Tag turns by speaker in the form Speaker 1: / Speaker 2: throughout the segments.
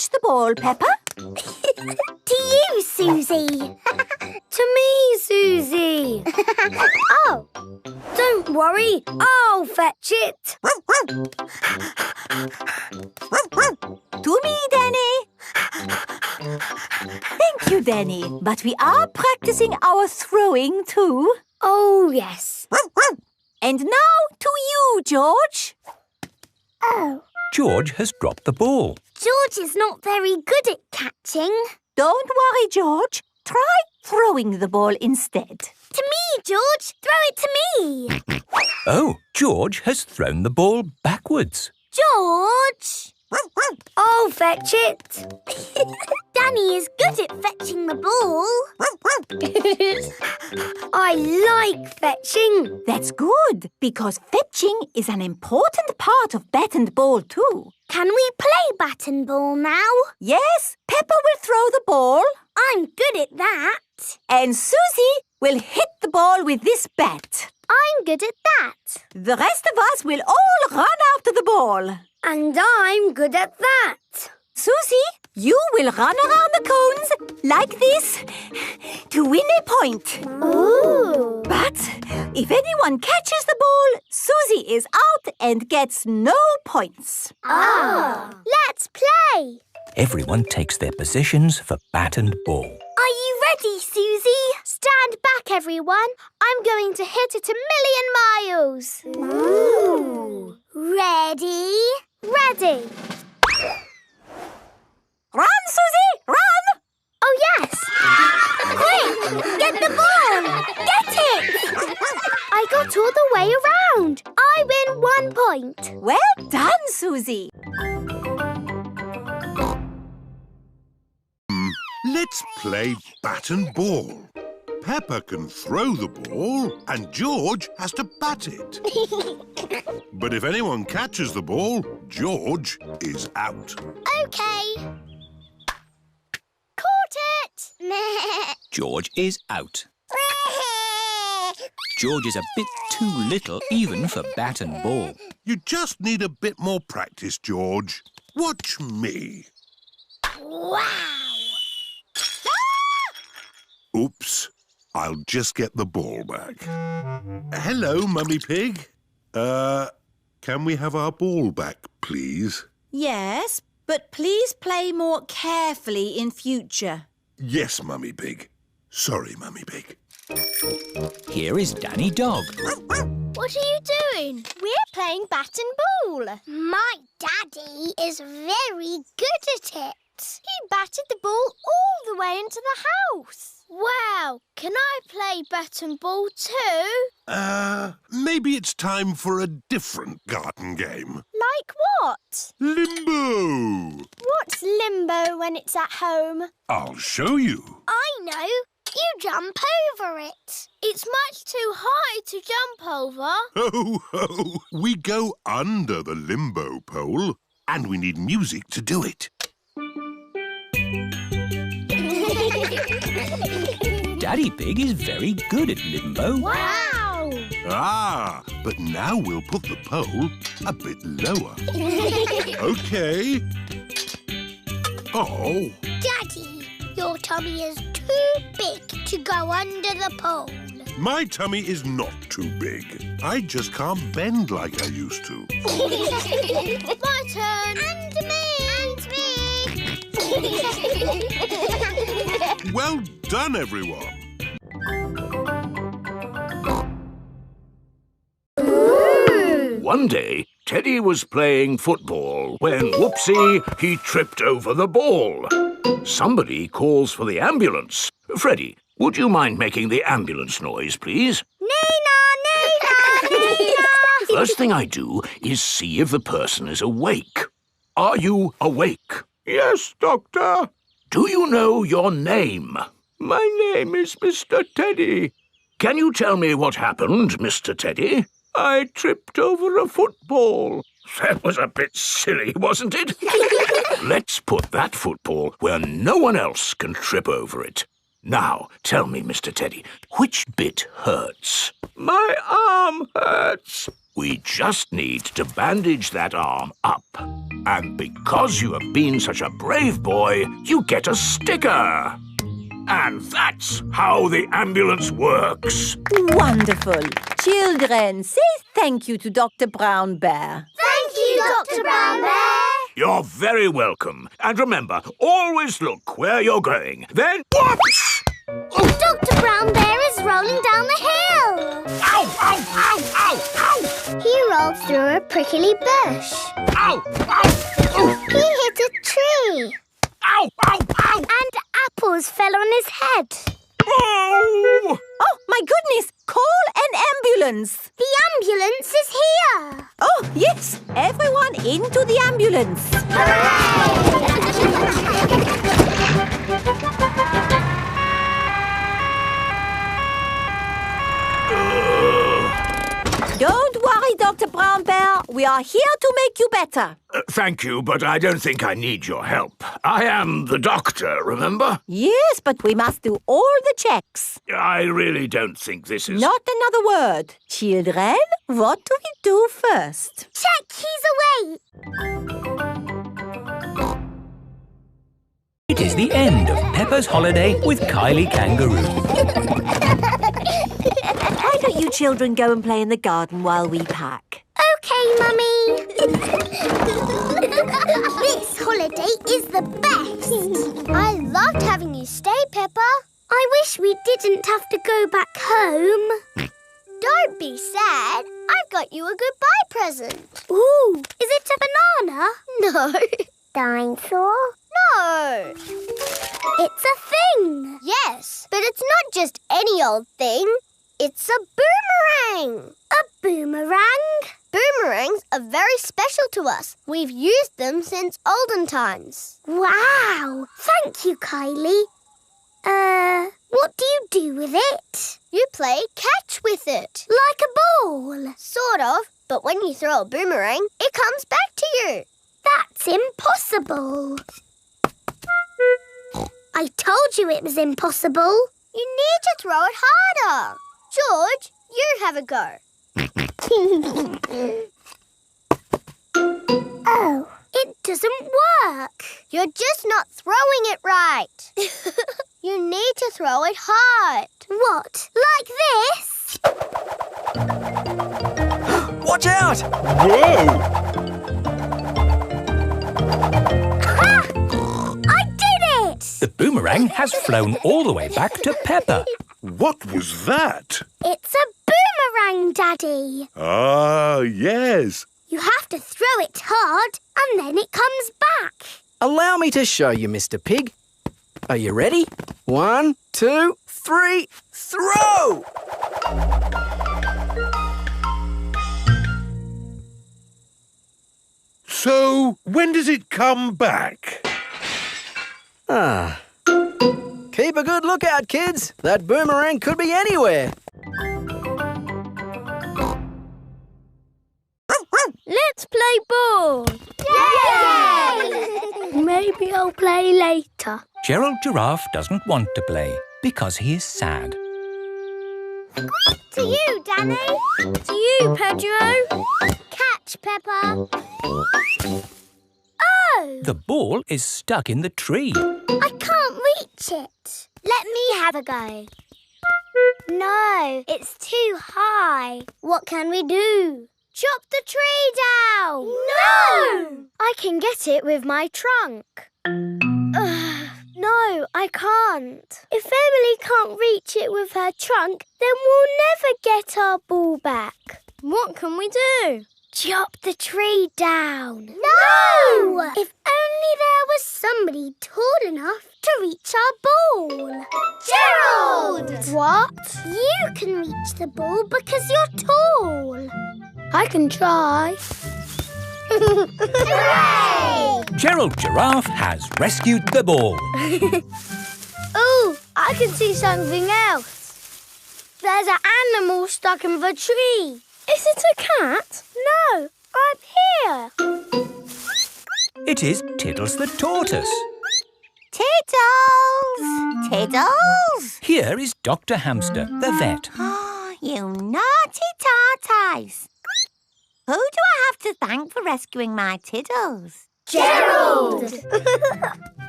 Speaker 1: catch the ball, Peppa?
Speaker 2: To you, Suzy.
Speaker 3: To me, Suzy.
Speaker 2: Oh.
Speaker 3: Don't worry, I'll fetch it.
Speaker 1: To me, Danny. Thank you, Danny. But we are practicing our throwing too.
Speaker 3: Oh, yes.
Speaker 1: And now to you, George.
Speaker 2: Oh.
Speaker 4: George has dropped the ball.
Speaker 2: George is not very good at catching.
Speaker 1: Don't worry, George. Try throwing the ball instead.
Speaker 2: To me, George. Throw it to me.
Speaker 4: Oh, George has thrown the ball backwards.
Speaker 2: George.
Speaker 3: I'll fetch it.
Speaker 2: Danny is good at fetching the ball.
Speaker 3: I like fetching.
Speaker 1: That's good, because fetching is an important part of Baton Ball too.
Speaker 2: Can we play Baton Ball now?
Speaker 1: Yes, Peppa will throw the ball.
Speaker 2: I'm good at that.
Speaker 1: And Suzy will hit the ball with this bat.
Speaker 2: I'm good at that.
Speaker 1: The rest of us will all run after the ball.
Speaker 3: And I'm good at that.
Speaker 1: Suzy, you will run around the cones like this to win a point.
Speaker 2: Ooh.
Speaker 1: But if anyone catches the ball, Suzy is out and gets no points.
Speaker 2: Let's play.
Speaker 4: Everyone takes their positions for bat and ball.
Speaker 2: Are you ready, Suzy? Stand back, everyone. I'm going to hit it 1,000,000 miles.
Speaker 3: Ooh.
Speaker 2: Ready? Ready.
Speaker 1: Run, Suzy, run!
Speaker 2: Oh, yes. Quick, get the ball. Get it. I got all the way around. I win 1 point.
Speaker 1: Well done, Suzy.
Speaker 5: Let's play bat and ball. Peppa can throw the ball and George has to bat it. But if anyone catches the ball, George is out.
Speaker 2: Okay. Caught it.
Speaker 4: George is out. George is a bit too little even for bat and ball.
Speaker 5: You just need a bit more practice, George. Watch me.
Speaker 2: Wow.
Speaker 5: Oops. I'll just get the ball back. Hello, Mummy Pig. Can we have our ball back, please?
Speaker 1: Yes, but please play more carefully in future.
Speaker 5: Yes, Mummy Pig. Sorry, Mummy Pig.
Speaker 4: Here is Danny Dog.
Speaker 2: What are you doing? We're playing bat and ball. My daddy is very good at it. He batted the ball all the way into the house. Wow, can I play bat and ball too?
Speaker 5: Maybe it's time for a different garden game.
Speaker 2: Like what?
Speaker 5: Limbo!
Speaker 2: What's limbo when it's at home?
Speaker 5: I'll show you.
Speaker 2: I know. You jump over it. It's much too high to jump over.
Speaker 5: Ho, ho! We go under the limbo pole and we need music to do it.
Speaker 4: Daddy Pig is very good at limbo.
Speaker 2: Wow!
Speaker 5: Ah, but now we'll put the pole a bit lower. OK. Oh.
Speaker 2: Daddy, your tummy is too big to go under the pole.
Speaker 5: My tummy is not too big. I just can't bend like I used to.
Speaker 2: My turn. And me. And me.
Speaker 5: Well done, everyone.
Speaker 6: One day, Teddy was playing football when, whoopsie, he tripped over the ball. Somebody calls for the ambulance. Freddie, would you mind making the ambulance noise, please?
Speaker 2: Nina, Nina, Nina.
Speaker 6: First thing I do is see if the person is awake. Are you awake? Yes, Doctor. Do you know your name? My name is Mr. Teddy. Can you tell me what happened, Mr. Teddy? I tripped over a football. That was a bit silly, wasn't it? Let's put that football where no one else can trip over it. Now, tell me, Mr. Teddy, which bit hurts? My arm hurts. We just need to bandage that arm up. And because you have been such a brave boy, you get a sticker. And that's how the ambulance works.
Speaker 1: Wonderful. Children, say thank you to Dr. Brown Bear.
Speaker 2: Thank you, Dr. Brown Bear.
Speaker 6: You're very welcome. And remember, always look where you're going. Then, whoops!
Speaker 2: Dr. Brown Bear is rolling down the hill.
Speaker 6: Ow, ow, ow, ow, ow!
Speaker 2: He rolled through a prickly bush.
Speaker 6: Ow, ow!
Speaker 2: He hit a tree.
Speaker 6: Ow, ow, ow!
Speaker 2: And apples fell on his head.
Speaker 6: Oh!
Speaker 1: Oh, my goodness! Call an ambulance!
Speaker 2: The ambulance is here.
Speaker 1: Oh, yes! Everyone into the ambulance! Don't worry, Dr. Brown Bear. We are here to make you better.
Speaker 6: Thank you, but I don't think I need your help. I am the doctor, remember?
Speaker 1: Yes, but we must do all the checks.
Speaker 6: I really don't think this is...
Speaker 1: Not another word. Children, what do we do first?
Speaker 2: Check he's awake.
Speaker 4: It is the end of Peppa's holiday with Kylie Kangaroo.
Speaker 1: Why don't you children go and play in the garden while we pack?
Speaker 2: Okay, Mummy. This holiday is the best. I loved having you stay, Peppa. I wish we didn't have to go back home. Don't be sad. I've got you a goodbye present. Ooh, is it a banana? No. Dinosaur? No. It's a thing. Yes, but it's not just any old thing. It's a boomerang. A boomerang? Boomerangs are very special to us. We've used them since olden times. Wow. Thank you, Kylie. What do you do with it? You play catch with it. Like a ball? Sort of, but when you throw a boomerang, it comes back to you. That's impossible. I told you it was impossible. You need to throw it harder. George, you have a go. Oh, it doesn't work. You're just not throwing it right. You need to throw it hard. What, like this?
Speaker 7: Watch out!
Speaker 5: Whoa!
Speaker 2: Ha! I did it!
Speaker 4: The boomerang has flown all the way back to Peppa.
Speaker 5: What was that?
Speaker 2: It's a boomerang, Daddy.
Speaker 5: Ah, yes.
Speaker 2: You have to throw it hard and then it comes back.
Speaker 7: Allow me to show you, Mr. Pig. Are you ready? 1, 2, 3, throw!
Speaker 5: So, when does it come back?
Speaker 7: Keep a good lookout, kids. That boomerang could be anywhere.
Speaker 2: Let's play ball. Yay! Maybe I'll play later.
Speaker 4: Gerald Giraffe doesn't want to play because he is sad.
Speaker 2: To you, Danny. To you, Pedro. Catch, Peppa. Oh!
Speaker 4: The ball is stuck in the tree.
Speaker 2: I can't reach it. Let me have a go. No, it's too high. What can we do? Chop the tree down. No! I can get it with my trunk. No, I can't. If Emily can't reach it with her trunk, then we'll never get our ball back. What can we do? Chop the tree down. No! If only there was somebody tall enough to reach our ball. Gerald! What? You can reach the ball because you're tall. I can try. Hooray!
Speaker 4: Gerald Giraffe has rescued the ball.
Speaker 2: Oh, I can see something else. There's an animal stuck in the tree. Is it a cat? No, up here.
Speaker 4: It is Tiddles the tortoise.
Speaker 1: Tiddles! Tiddles!
Speaker 4: Here is Dr. Hamster, the vet.
Speaker 1: Oh, you naughty tortoise. Who do I have to thank for rescuing my Tiddles?
Speaker 2: Gerald!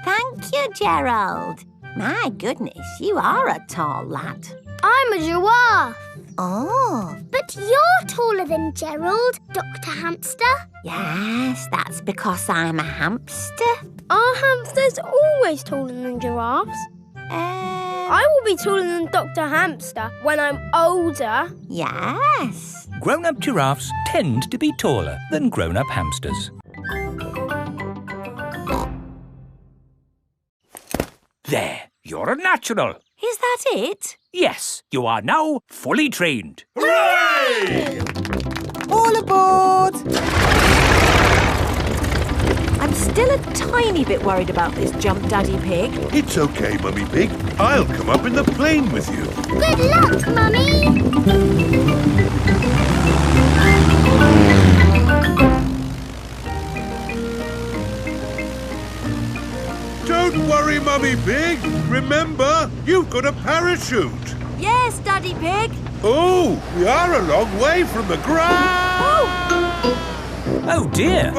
Speaker 1: Thank you, Gerald. My goodness, you are a tall lad.
Speaker 2: I'm a giraffe.
Speaker 1: Oh,
Speaker 2: But you're taller than Gerald, Dr. Hamster.
Speaker 1: yes, that's because I'm a hamster.
Speaker 3: Are hamsters always taller than giraffes? I will be taller than Dr. Hamster when I'm older.
Speaker 1: Yes.
Speaker 4: Grown-up giraffes tend to be taller than grown-up hamsters. There, you're a natural.
Speaker 1: Is that it?
Speaker 4: Yes, you are now fully trained.
Speaker 5: Hooray!
Speaker 1: All aboard! I'm still a tiny bit worried about this jump, Daddy Pig.
Speaker 5: It's okay, Mummy Pig. I'll come up in the plane with you.
Speaker 2: Good luck, Mummy.
Speaker 5: Don't worry, Mummy Pig. Remember, you've got a parachute.
Speaker 1: Yes, Daddy Pig.
Speaker 5: Oh, we are a long way from the ground.
Speaker 4: Oh dear,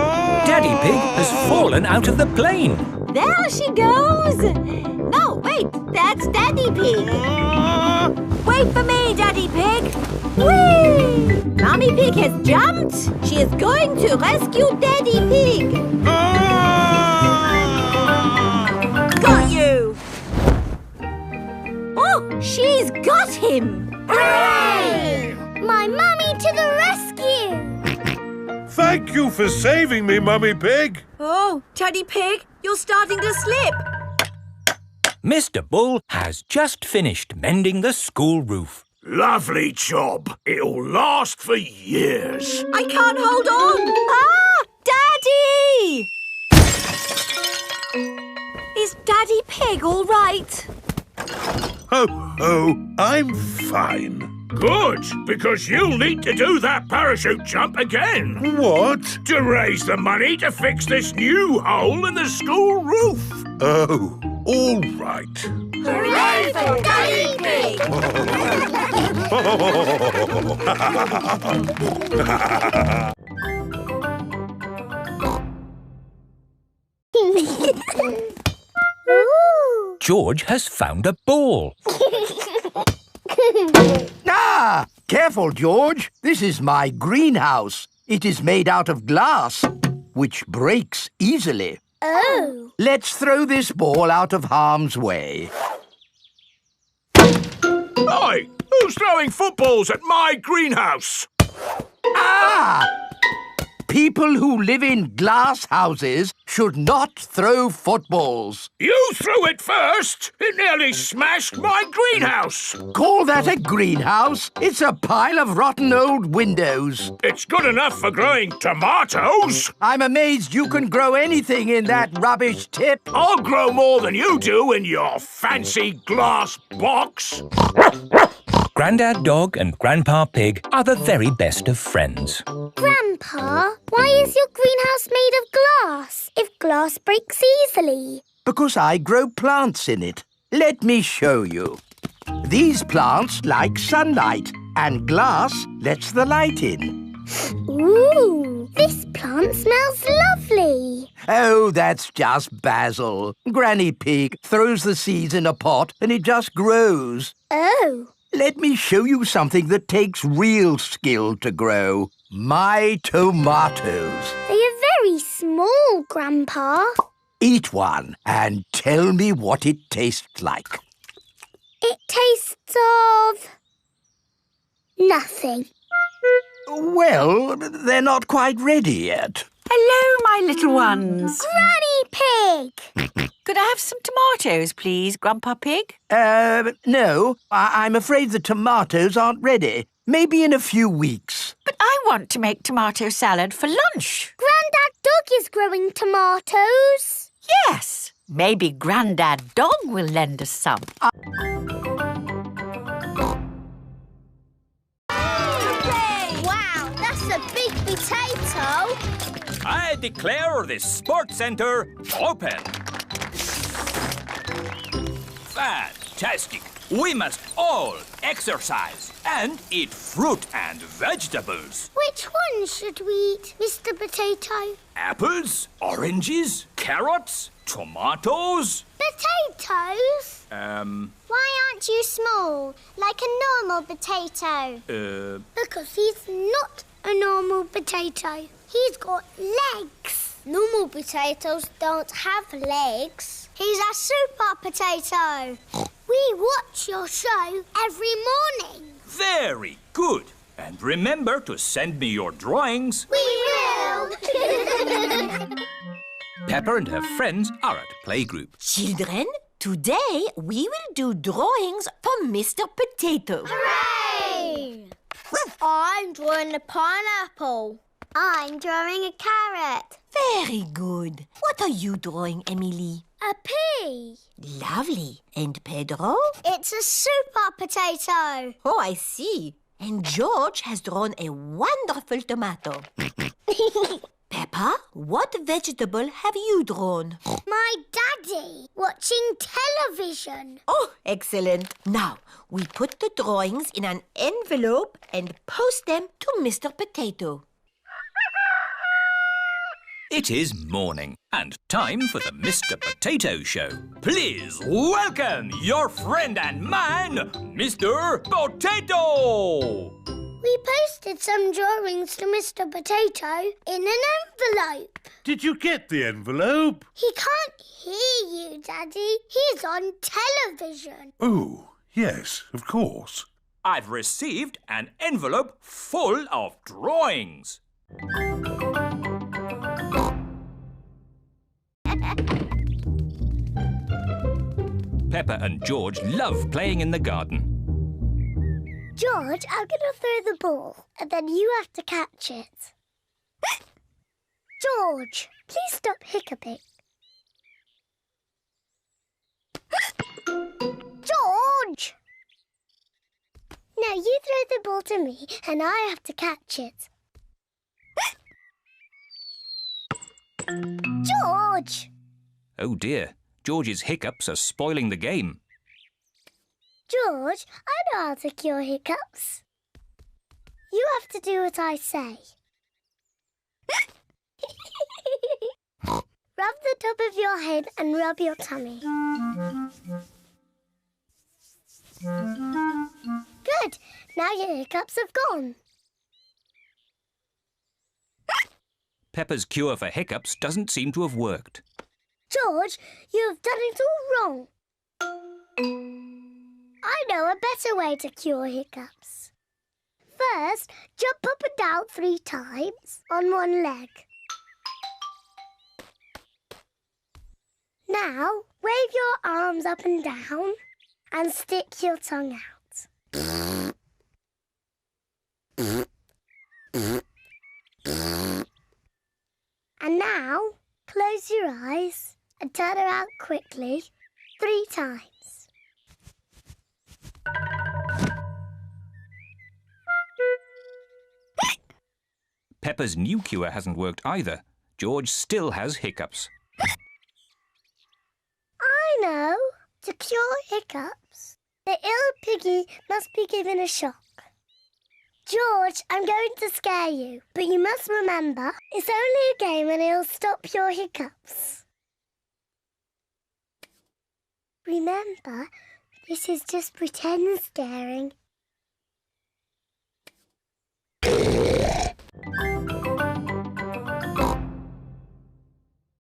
Speaker 4: Daddy Pig has fallen out of the plane.
Speaker 1: There she goes. No, wait, that's Daddy Pig. Wait for me, Daddy Pig. Whee! Mummy Pig has jumped. She is going to rescue Daddy Pig. Got you. Oh, she's got him.
Speaker 2: Hooray! My mummy to the rescue.
Speaker 5: Thank you for saving me, Mummy Pig.
Speaker 1: Oh, Daddy Pig, you're starting to slip.
Speaker 4: Mr. Bull has just finished mending the school roof.
Speaker 6: Lovely job. It'll last for years.
Speaker 1: I can't hold on. Ah, Daddy! Is Daddy Pig all right?
Speaker 5: Ho, ho, I'm fine.
Speaker 6: Good, because you'll need to do that parachute jump again.
Speaker 5: What?
Speaker 6: To raise the money to fix this new hole in the school roof.
Speaker 5: Oh, all right.
Speaker 2: Hooray for Daddy Pig!
Speaker 4: George has found a ball.
Speaker 8: Ah! Careful, George. This is my greenhouse. It is made out of glass, which breaks easily.
Speaker 2: Oh.
Speaker 8: Let's throw this ball out of harm's way.
Speaker 6: Oi! Who's throwing footballs at my greenhouse?
Speaker 8: Ah! People who live in glass houses should not throw footballs.
Speaker 6: You threw it first. It nearly smashed my greenhouse.
Speaker 8: Call that a greenhouse? It's a pile of rotten old windows.
Speaker 6: It's good enough for growing tomatoes.
Speaker 8: I'm amazed you can grow anything in that rubbish tip.
Speaker 6: I'll grow more than you do in your fancy glass box.
Speaker 4: Grandad Dog and Grandpa Pig are the very best of friends.
Speaker 2: Grandpa, why is your greenhouse made of glass if glass breaks easily?
Speaker 8: Because I grow plants in it. Let me show you. These plants like sunlight, and glass lets the light in.
Speaker 2: Ooh, this plant smells lovely.
Speaker 8: Oh, that's just basil. Granny Pig throws the seeds in a pot and it just grows.
Speaker 2: Oh.
Speaker 8: Let me show you something that takes real skill to grow. My tomatoes.
Speaker 2: They are very small, Grandpa.
Speaker 8: Eat one and tell me what it tastes like.
Speaker 2: It tastes of... nothing.
Speaker 8: Well, they're not quite ready yet.
Speaker 9: Hello, my little ones.
Speaker 2: Granny Pig!
Speaker 9: Could I have some tomatoes, please, Grandpa Pig?
Speaker 8: No. I'm afraid the tomatoes aren't ready. Maybe in a few weeks.
Speaker 9: But I want to make tomato salad for lunch.
Speaker 2: Grandad Dog is growing tomatoes.
Speaker 9: Yes. Maybe Grandad Dog will lend us some.
Speaker 2: Wow, that's a big potato.
Speaker 4: I declare this sports centre open. Fantastic. We must all exercise and eat fruit and vegetables.
Speaker 2: Which one should we eat, Mr. Potato?
Speaker 4: Apples, oranges, carrots, tomatoes.
Speaker 2: Potatoes? Why aren't you small, like a normal potato? Because he's not a normal potato. He's got legs. Normal potatoes don't have legs. He's a super potato. We watch your show every morning.
Speaker 4: Very good. And remember to send me your drawings.
Speaker 2: We will.
Speaker 4: Peppa and her friends are at playgroup.
Speaker 1: Children, today we will do drawings for Mr. Potato.
Speaker 2: Hooray!
Speaker 3: I'm drawing a pineapple.
Speaker 2: I'm drawing a carrot.
Speaker 1: Very good. What are you drawing, Emily?
Speaker 2: A pea.
Speaker 1: Lovely. And Pedro?
Speaker 2: It's a super potato.
Speaker 1: Oh, I see. And George has drawn a wonderful tomato. Peppa, what vegetable have you drawn?
Speaker 2: My daddy watching television.
Speaker 1: Oh, excellent. Now, we put the drawings in an envelope and post them to Mr. Potato.
Speaker 4: It is morning and time for the Mr. Potato Show. Please welcome your friend and mine, Mr. Potato!
Speaker 2: We posted some drawings to Mr. Potato in an envelope.
Speaker 5: Did you get the envelope?
Speaker 2: He can't hear you, Daddy. He's on television.
Speaker 5: Oh, yes, of course.
Speaker 4: I've received an envelope full of drawings. Peppa and George love playing in the garden.
Speaker 2: George, I'm going to throw the ball, and then you have to catch it. George, please stop hiccuping. George! Now you throw the ball to me, and I have to catch it. George!
Speaker 4: Oh dear, George's hiccups are spoiling the game.
Speaker 2: George, I know how to cure hiccups. You have to do what I say. Rub the top of your head and rub your tummy. Good. Now your hiccups have gone.
Speaker 4: Peppa's cure for hiccups doesn't seem to have worked.
Speaker 2: George, you have done it all wrong. I know a better way to cure hiccups. First, jump up and down 3 times on one leg. Now, wave your arms up and down and stick your tongue out. And now, close your eyes and turn around quickly 3 times.
Speaker 4: Peppa's new cure hasn't worked either. George still has hiccups.
Speaker 2: I know. To cure hiccups, the ill piggy must be given a shock. George, I'm going to scare you, but you must remember, it's only a game and it'll stop your hiccups. Remember, this is just pretend scaring.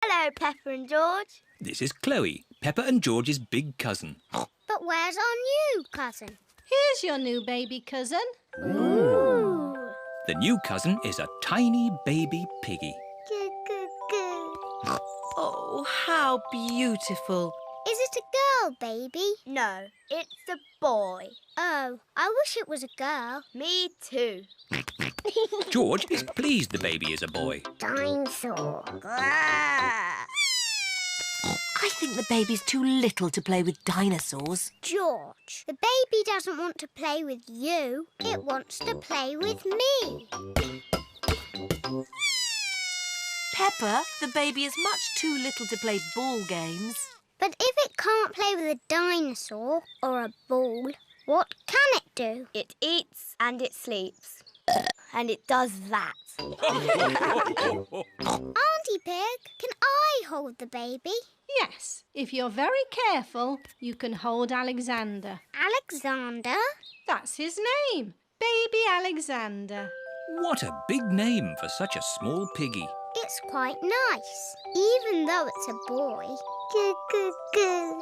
Speaker 3: Hello, Peppa and George.
Speaker 4: This is Chloe, Peppa and George's big cousin.
Speaker 2: But where's our new cousin?
Speaker 10: Here's your new baby cousin.
Speaker 2: Ooh.
Speaker 4: The new cousin is a tiny baby piggy.
Speaker 2: Goo, goo, goo.
Speaker 1: Oh, how beautiful.
Speaker 2: Is it a girl, baby?
Speaker 3: No, it's a boy.
Speaker 2: Oh, I wish it was a girl.
Speaker 3: Me too.
Speaker 4: George is pleased the baby is a boy.
Speaker 2: Dinosaur.
Speaker 1: I think the baby's too little to play with dinosaurs.
Speaker 2: George, the baby doesn't want to play with you. It wants to play with me.
Speaker 1: Peppa, the baby is much too little to play ball games.
Speaker 2: But if it can't play with a dinosaur or a ball, what can it do?
Speaker 1: It eats and it sleeps. And it does that.
Speaker 2: Auntie Pig, can I hold the baby?
Speaker 10: Yes, if you're very careful, you can hold Alexander.
Speaker 2: Alexander?
Speaker 10: That's his name, Baby Alexander.
Speaker 4: What a big name for such a small piggy.
Speaker 2: It's quite nice, even though it's a boy. Goo, goo, goo.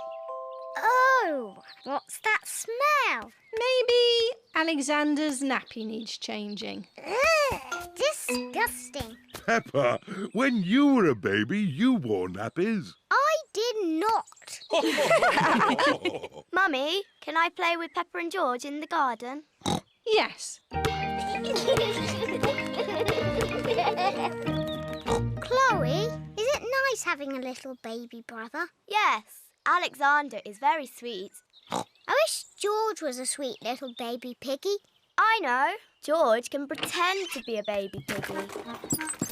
Speaker 2: Oh, what's that smell?
Speaker 10: Maybe Alexander's nappy needs changing.
Speaker 2: Ugh, disgusting.
Speaker 5: Peppa, when you were a baby, you wore nappies.
Speaker 2: I did not.
Speaker 1: Mummy, can I play with Peppa and George in the garden?
Speaker 10: Yes.
Speaker 2: Chloe, is it nice having a little baby brother?
Speaker 1: Yes, Alexander is very sweet.
Speaker 2: I wish George was a sweet little baby piggy.
Speaker 1: I know. George can pretend to be a baby piggy.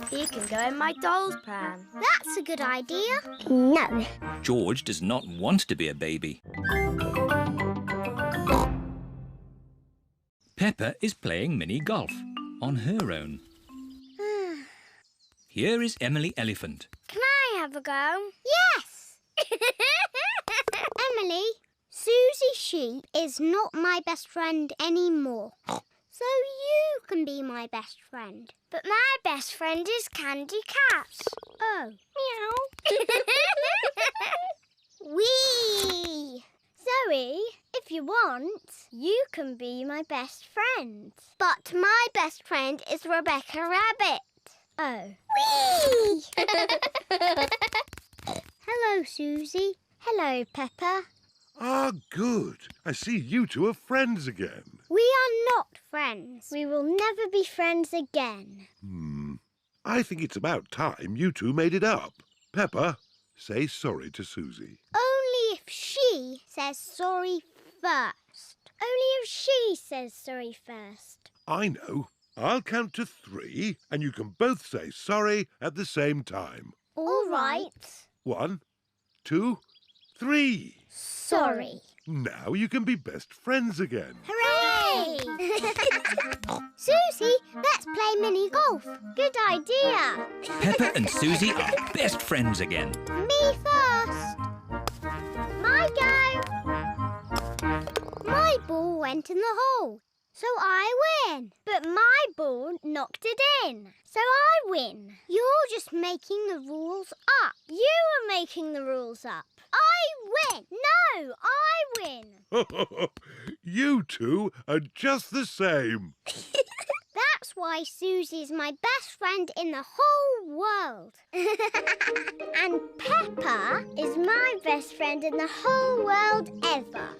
Speaker 1: He can go in my doll's pram.
Speaker 2: That's a good idea.
Speaker 3: No.
Speaker 4: George does not want to be a baby. Peppa is playing mini golf on her own. Here is Emily Elephant.
Speaker 2: Can I have a go? Yes! Emily, Suzy Sheep is not my best friend anymore. So you can be my best friend. But my best friend is Candy Cat. Oh. Meow. Wee! Zoe, if you want, you can be my best friend. But my best friend is Rebecca Rabbit. Oh. Whee! Hello, Suzy. Hello, Peppa.
Speaker 5: Ah, good. I see you two are friends again.
Speaker 2: We are not friends. We will never be friends again.
Speaker 5: I think it's about time you two made it up. Peppa, say sorry to Suzy.
Speaker 2: Only if she says sorry first. Only if she says sorry first.
Speaker 5: I know. I'll count to 3 and you can both say sorry at the same time.
Speaker 2: All right.
Speaker 5: 1, 2, 3.
Speaker 2: Sorry.
Speaker 5: Now you can be best friends again.
Speaker 2: Hooray! Suzy, let's play mini golf. Good idea.
Speaker 4: Peppa and Suzy are best friends again.
Speaker 2: Me first. My go. My ball went in the hole, so I win. But my ball knocked it in, so I win. You're just making the rules up. You are making the rules up. I win. No, I win.
Speaker 5: You two are just the same.
Speaker 2: That's why Suzy's my best friend in the whole world. And Peppa is my best friend in the whole world ever.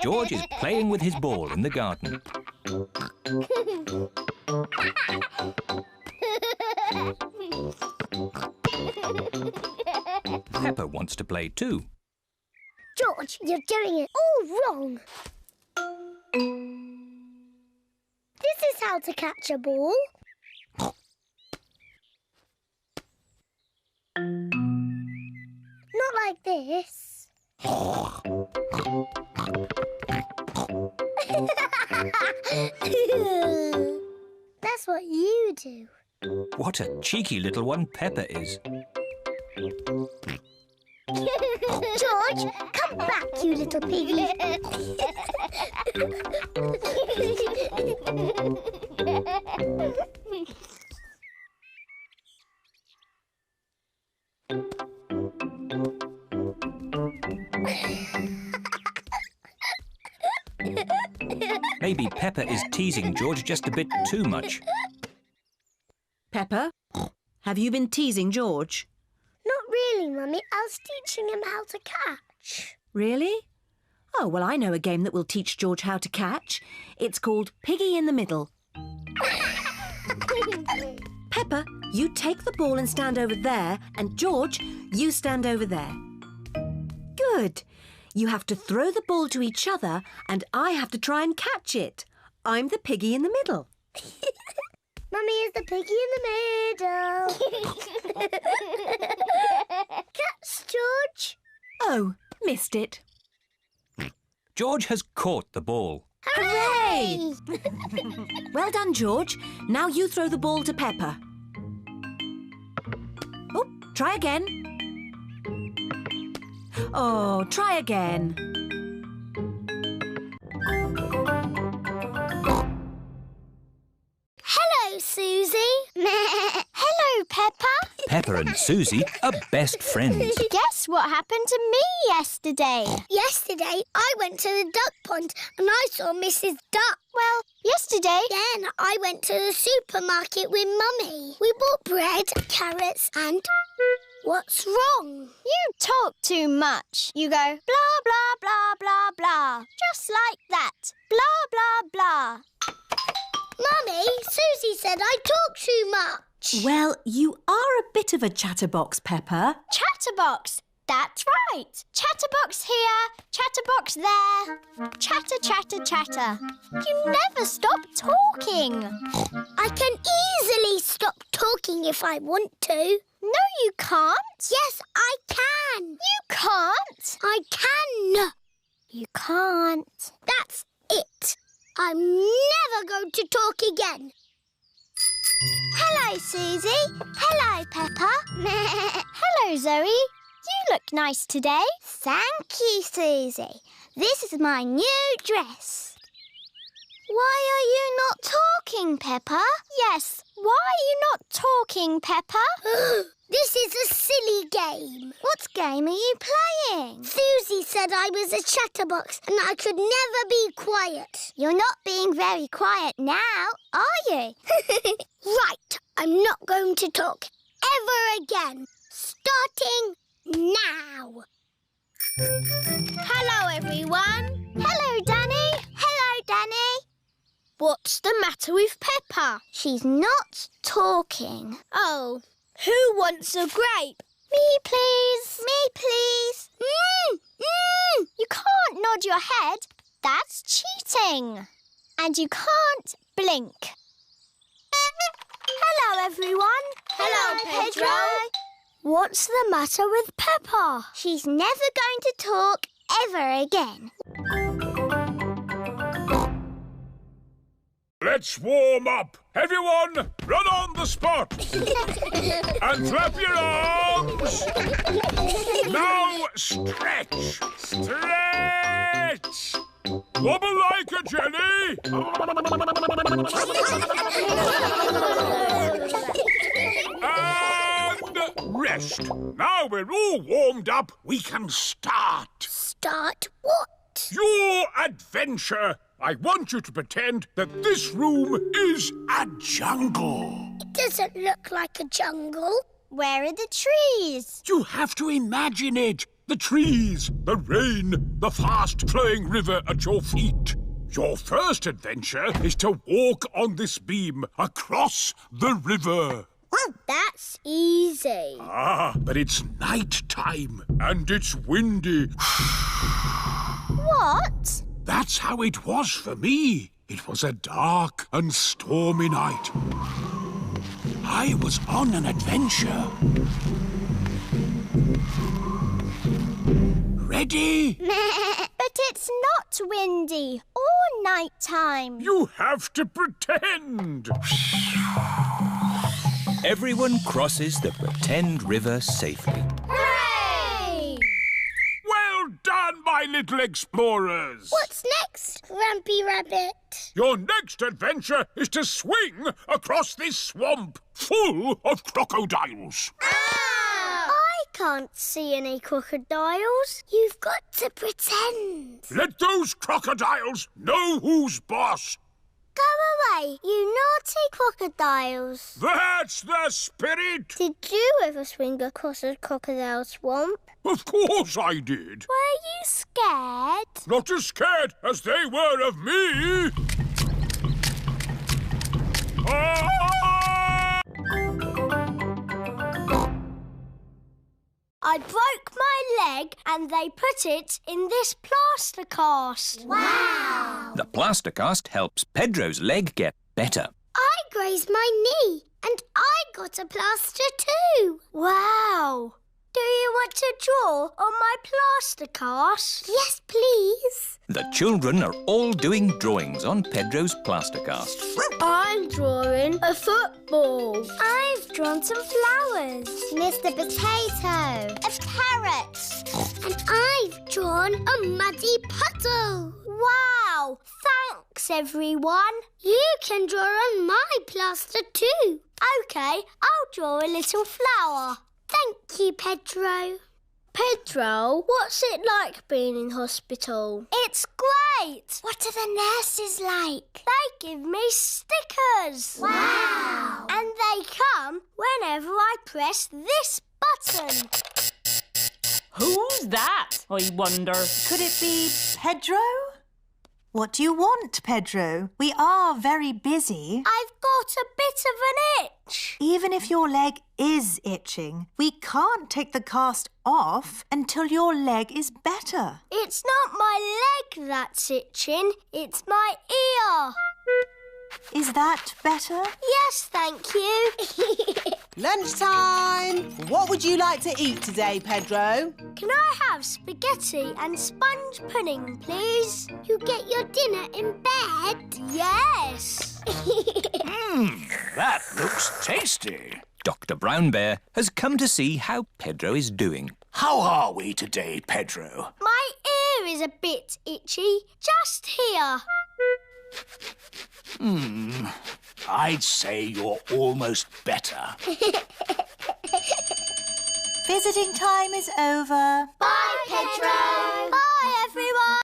Speaker 4: George is playing with his ball in the garden. Peppa wants to play too.
Speaker 2: George, you're doing it all wrong. This is how to catch a ball. Not like this. That's what you do.
Speaker 4: What a cheeky little one Peppa is.
Speaker 2: George, come back, you little piggy.
Speaker 4: Maybe Peppa is teasing George just a bit too much.
Speaker 11: Peppa, have you been teasing George?
Speaker 2: Not really, Mummy. I was teaching him how to catch.
Speaker 11: Really? Oh, well, I know a game that will teach George how to catch. It's called Piggy in the Middle. Peppa, you take the ball and stand over there, and George, you stand over there. Good. You have to throw the ball to each other and I have to try and catch it. I'm the piggy in the middle.
Speaker 2: Mummy is the piggy in the middle. Catch, George.
Speaker 11: Oh, missed it.
Speaker 4: George has caught the ball.
Speaker 2: Hooray!
Speaker 11: Well done, George. Now you throw the ball to Peppa. Oh, try again. Oh, try again.
Speaker 2: Hello, Suzy. Hello, Peppa.
Speaker 4: Peppa and Suzy are best friends.
Speaker 2: Guess what happened to me yesterday? Yesterday, I went to the duck pond and I saw Mrs. Duck. Well, yesterday... Then I went to the supermarket with Mummy. We bought bread, carrots and... What's wrong? You talk too much. You go blah, blah, blah, blah, blah. Just like that. Blah, blah, blah. Mummy, Suzy said I talk too much.
Speaker 11: Well, you are a bit of a chatterbox, Peppa.
Speaker 2: Chatterbox. That's right. Chatterbox here, chatterbox there. Chatter, chatter, chatter. You never stop talking. I can easily stop talking if I want to. No, you can't. Yes, I can. You can't. I can. You can't. That's it. I'm never going to talk again. Hello, Suzy. Hello, Peppa. Hello, Zoe. You look nice today. Thank you, Suzy. This is my new dress. Why are you not talking, Peppa? Yes, why are you not talking, Peppa? This is a silly game. What game are you playing? Suzy said I was a chatterbox and I could never be quiet. You're not being very quiet now, are you? Right, I'm not going to talk ever again. Starting now. Hello, everyone. Hello, Danny. Hello, Danny. What's the matter with Peppa? She's not talking. Oh, who wants a grape? Me, please. Me, please. You can't nod your head. That's cheating. And you can't blink. Hello, everyone. Hello, Pedro. What's the matter with Peppa? She's never going to talk ever again.
Speaker 6: Let's warm up. Everyone, run on the spot. And flap your arms. Now stretch. Stretch. Wobble like a jelly. And rest. Now we're all warmed up, we can start.
Speaker 2: Start what?
Speaker 6: Your adventure. I want you to pretend that this room is a jungle.
Speaker 2: It doesn't look like a jungle. Where are the trees?
Speaker 6: You have to imagine it. The trees, the rain, the fast-flowing river at your feet. Your first adventure is to walk on this beam across the river.
Speaker 2: That's easy.
Speaker 6: Ah, but it's night time and it's windy.
Speaker 2: What?
Speaker 6: That's how it was for me. It was a dark and stormy night. I was on an adventure. Ready?
Speaker 2: But it's not windy or nighttime.
Speaker 6: You have to pretend.
Speaker 4: Everyone crosses the pretend river safely.
Speaker 2: Hooray!
Speaker 6: Well done, my little explorers.
Speaker 2: What's next, Grumpy Rabbit?
Speaker 6: Your next adventure is to swing across this swamp full of crocodiles.
Speaker 2: I can't see any crocodiles. You've got to pretend.
Speaker 6: Let those crocodiles know who's boss.
Speaker 2: Go away, you naughty crocodiles.
Speaker 6: That's the spirit.
Speaker 2: Did you ever swing across a crocodile swamp?
Speaker 6: Of course I did.
Speaker 2: Were you scared?
Speaker 6: Not as scared as they were of me. Ah!
Speaker 2: I I broke my leg and they put it in this plaster cast. Wow!
Speaker 4: The plaster cast helps Pedro's leg get better.
Speaker 2: I grazed my knee and I got a plaster too. Wow! Do you want to draw on my plaster cast? Yes, please.
Speaker 4: The children are all doing drawings on Pedro's plaster cast.
Speaker 3: I'm drawing a football.
Speaker 2: I've drawn some flowers. Mr. Potato. A parrot. And I've drawn a muddy puddle. Wow! Thanks, everyone. You can draw on my plaster too. OK, I'll draw a little flower. Thank you, Pedro.
Speaker 3: Pedro, what's it like being in hospital?
Speaker 2: It's great. What are the nurses like? They give me stickers. Wow! And they come whenever I press this button.
Speaker 12: Who's that, I wonder?
Speaker 13: Could it be Pedro? What do you want, Pedro? We are very busy.
Speaker 2: I've got a bit of an itch.
Speaker 13: Even if your leg is itching, we can't take the cast off until your leg is better.
Speaker 2: It's not my leg that's itching, it's my ear.
Speaker 13: Is that better?
Speaker 2: Yes, thank you.
Speaker 14: Lunchtime! What would you like to eat today, Pedro?
Speaker 2: Can I have spaghetti and sponge pudding, please? You get your dinner in bed? Yes.
Speaker 6: That looks tasty.
Speaker 4: Dr. Brown Bear has come to see how Pedro is doing.
Speaker 6: How are we today, Pedro?
Speaker 2: My ear is a bit itchy, just here.
Speaker 6: I'd say you're almost better.
Speaker 13: Visiting time is over.
Speaker 2: Bye, Pedro. Bye, everyone.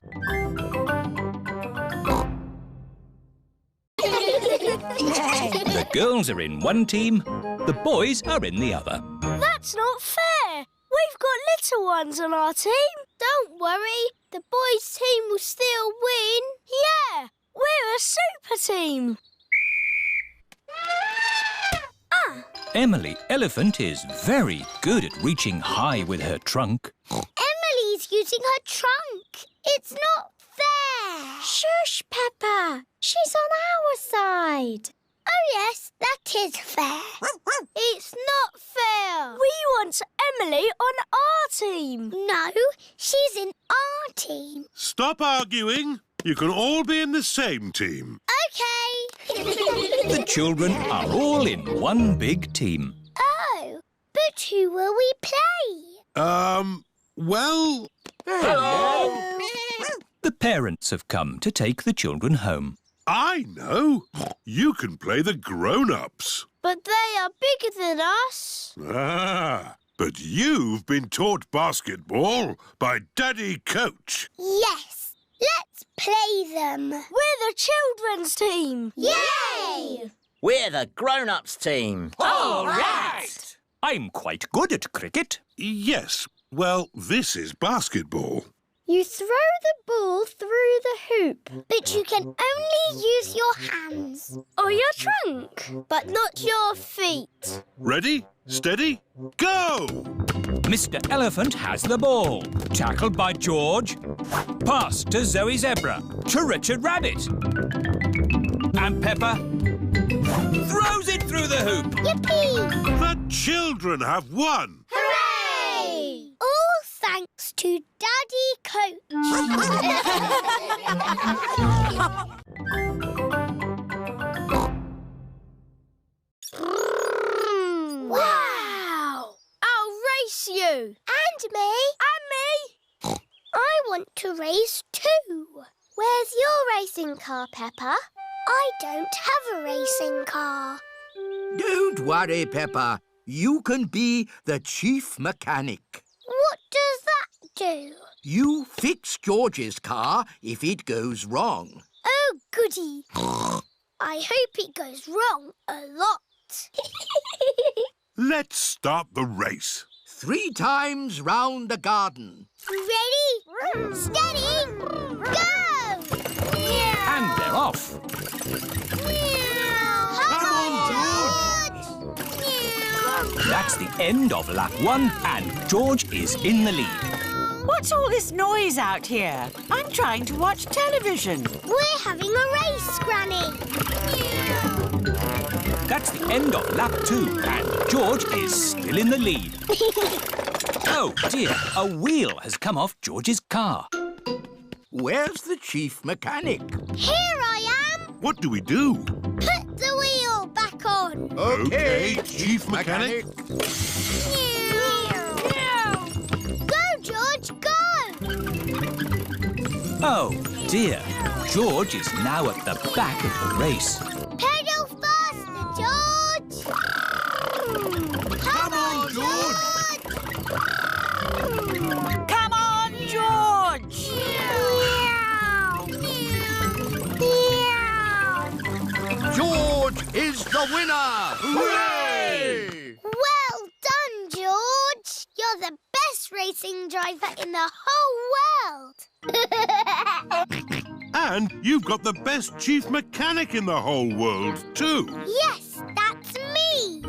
Speaker 4: The girls are in one team, the boys are in the other.
Speaker 2: That's not fair. We've got little ones on our team. Don't worry, the boys' team will still win. Yeah, we're a super team.
Speaker 4: Emily Elephant is very good at reaching high with her trunk.
Speaker 2: Emily's using her trunk. It's not fair. Shush, Peppa. She's on our side. Oh, yes, that is fair. It's not fair. We want Emily on our team. No, she's in our team.
Speaker 5: Stop arguing. You can all be in the same team.
Speaker 2: OK.
Speaker 4: The children are all in one big team.
Speaker 2: Oh, but who will we play?
Speaker 5: Well...
Speaker 4: Hello! The parents have come to take the children home.
Speaker 5: I know. You can play the grown-ups.
Speaker 2: But they are bigger than us.
Speaker 5: But you've been taught basketball by Daddy Coach.
Speaker 2: Yes, let's play them. We're the children's team. Yay!
Speaker 15: We're the grown-ups team.
Speaker 4: All right! I'm quite good at cricket.
Speaker 5: Yes. Well, this is basketball.
Speaker 2: You throw the ball through the hoop, but you can only use your hands. Or your trunk, but not your feet.
Speaker 5: Ready, steady, go!
Speaker 4: Mr. Elephant has the ball. Tackled by George. Pass to Zoe Zebra. To Richard Rabbit. And Peppa throws it through the hoop.
Speaker 2: Yippee!
Speaker 5: The children have won.
Speaker 2: Hooray! All thanks to Daddy Coach. Wow! I'll race you. And me. And me. I want to race too. Where's your racing car, Peppa? I don't have a racing car.
Speaker 8: Don't worry, Peppa. You can be the chief mechanic.
Speaker 2: What does that do?
Speaker 8: You fix George's car if it goes wrong.
Speaker 2: Oh, goody. I hope it goes wrong a lot.
Speaker 5: Let's start the race.
Speaker 8: 3 times round the garden.
Speaker 2: Ready, steady, go!
Speaker 4: And they're off.
Speaker 5: Come on, George!
Speaker 4: That's the end of lap 1 and George is in the lead.
Speaker 9: What's all this noise out here? I'm trying to watch television.
Speaker 2: We're having a race, Granny.
Speaker 4: That's the end of lap 2 and George is still in the lead. Oh dear, a wheel has come off George's car.
Speaker 8: Where's the chief mechanic?
Speaker 2: Here I am.
Speaker 5: What do we do?
Speaker 2: Put the wheel back on.
Speaker 5: OK, Chief Mechanic.
Speaker 2: Go, George, go.
Speaker 4: Oh dear, George is now at the back of the race.
Speaker 2: Pedal faster, George. Come on, George.
Speaker 9: Come on, George!
Speaker 8: George is the winner! Hooray!
Speaker 2: Well done, George. You're the best racing driver in the whole world.
Speaker 5: And you've got the best Chief Mechanic in the whole world, too.
Speaker 2: Yes, that's me.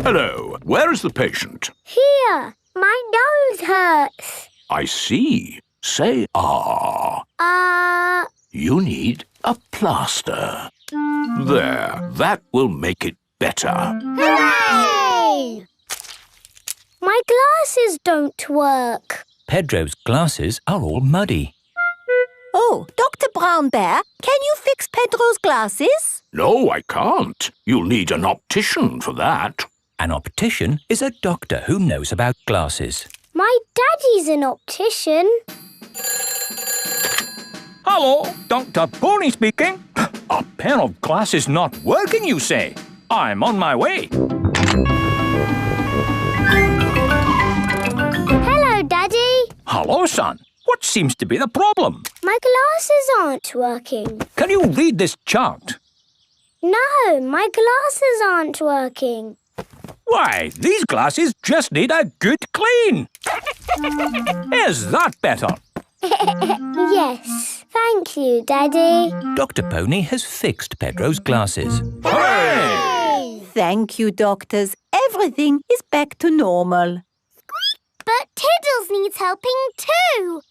Speaker 6: Hello, where is the patient?
Speaker 3: Here. My nose hurts.
Speaker 6: I see. Say ah. You need a plaster. There, that will make it better.
Speaker 3: Hooray! My glasses don't work.
Speaker 4: Pedro's glasses are all muddy.
Speaker 1: Oh, Dr. Brown Bear, can you fix Pedro's glasses?
Speaker 6: No, I can't. You'll need an optician for that.
Speaker 4: An optician is a doctor who knows about glasses.
Speaker 3: My daddy's an optician.
Speaker 4: Hello, Dr. Pony speaking. A pair of glasses not working, you say? I'm on my way.
Speaker 3: Hello, Daddy.
Speaker 4: Hello, son. What seems to be the problem?
Speaker 3: My glasses aren't working.
Speaker 4: Can you read this chart?
Speaker 3: No, my glasses aren't working.
Speaker 4: Why, these glasses just need a good clean. Is that better?
Speaker 3: Yes. Thank you, Daddy.
Speaker 4: Dr. Pony has fixed Pedro's glasses.
Speaker 1: Hooray! Thank you, doctors. Everything is back to normal.
Speaker 2: But Tiddles needs helping too.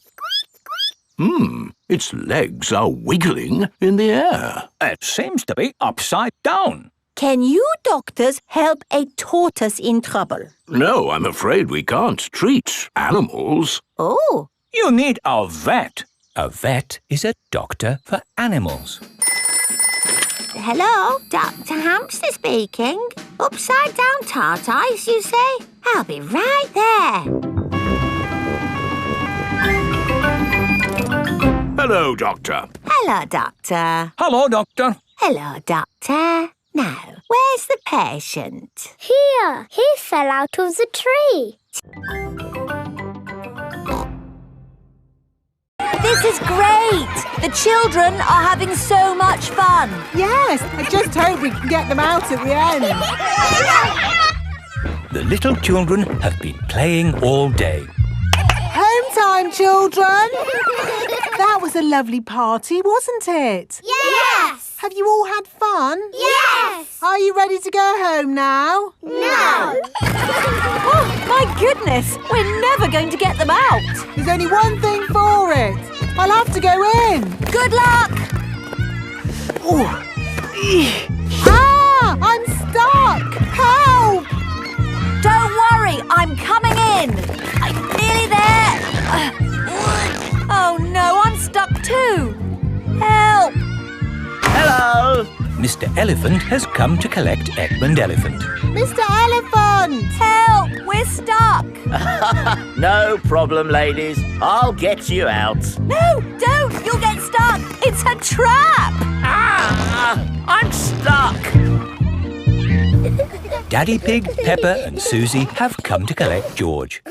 Speaker 6: Its legs are wiggling in the air.
Speaker 4: It seems to be upside down.
Speaker 1: Can you doctors help a tortoise in trouble?
Speaker 6: No, I'm afraid we can't treat animals.
Speaker 1: Oh.
Speaker 4: You need a vet. A vet is a doctor for animals.
Speaker 1: Hello, Dr. Hamster speaking. Upside down tart ice, you say? I'll be right there.
Speaker 6: Hello, Doctor.
Speaker 1: Hello, Doctor.
Speaker 4: Hello, Doctor.
Speaker 1: Hello, Doctor. Now, where's the patient?
Speaker 3: Here. He fell out of the tree.
Speaker 1: This is great! The children are having so much fun.
Speaker 14: Yes, I just hope we can get them out at the end.
Speaker 4: The little children have been playing all day.
Speaker 14: Home time, children! That was a lovely party, wasn't it?
Speaker 2: Yes!
Speaker 14: Have you all had fun?
Speaker 2: Yes!
Speaker 14: Are you ready to go home now?
Speaker 2: No!
Speaker 1: Oh, my goodness! We're never going to get them out.
Speaker 14: There's only one thing for it. I'll have to go in.
Speaker 1: Good luck!
Speaker 14: Ah! I'm stuck! Help!
Speaker 1: Don't worry, I'm coming in. I'm nearly there. Oh no, I'm stuck too. Help!
Speaker 15: Hello!
Speaker 4: Mr. Elephant has come to collect Edmund Elephant.
Speaker 14: Mr. Elephant!
Speaker 1: Help! We're stuck.
Speaker 15: No problem, ladies. I'll get you out.
Speaker 1: No, don't! You'll get stuck. It's a trap.
Speaker 15: Ah! I'm stuck.
Speaker 4: Daddy Pig, Peppa and Suzy have come to collect George.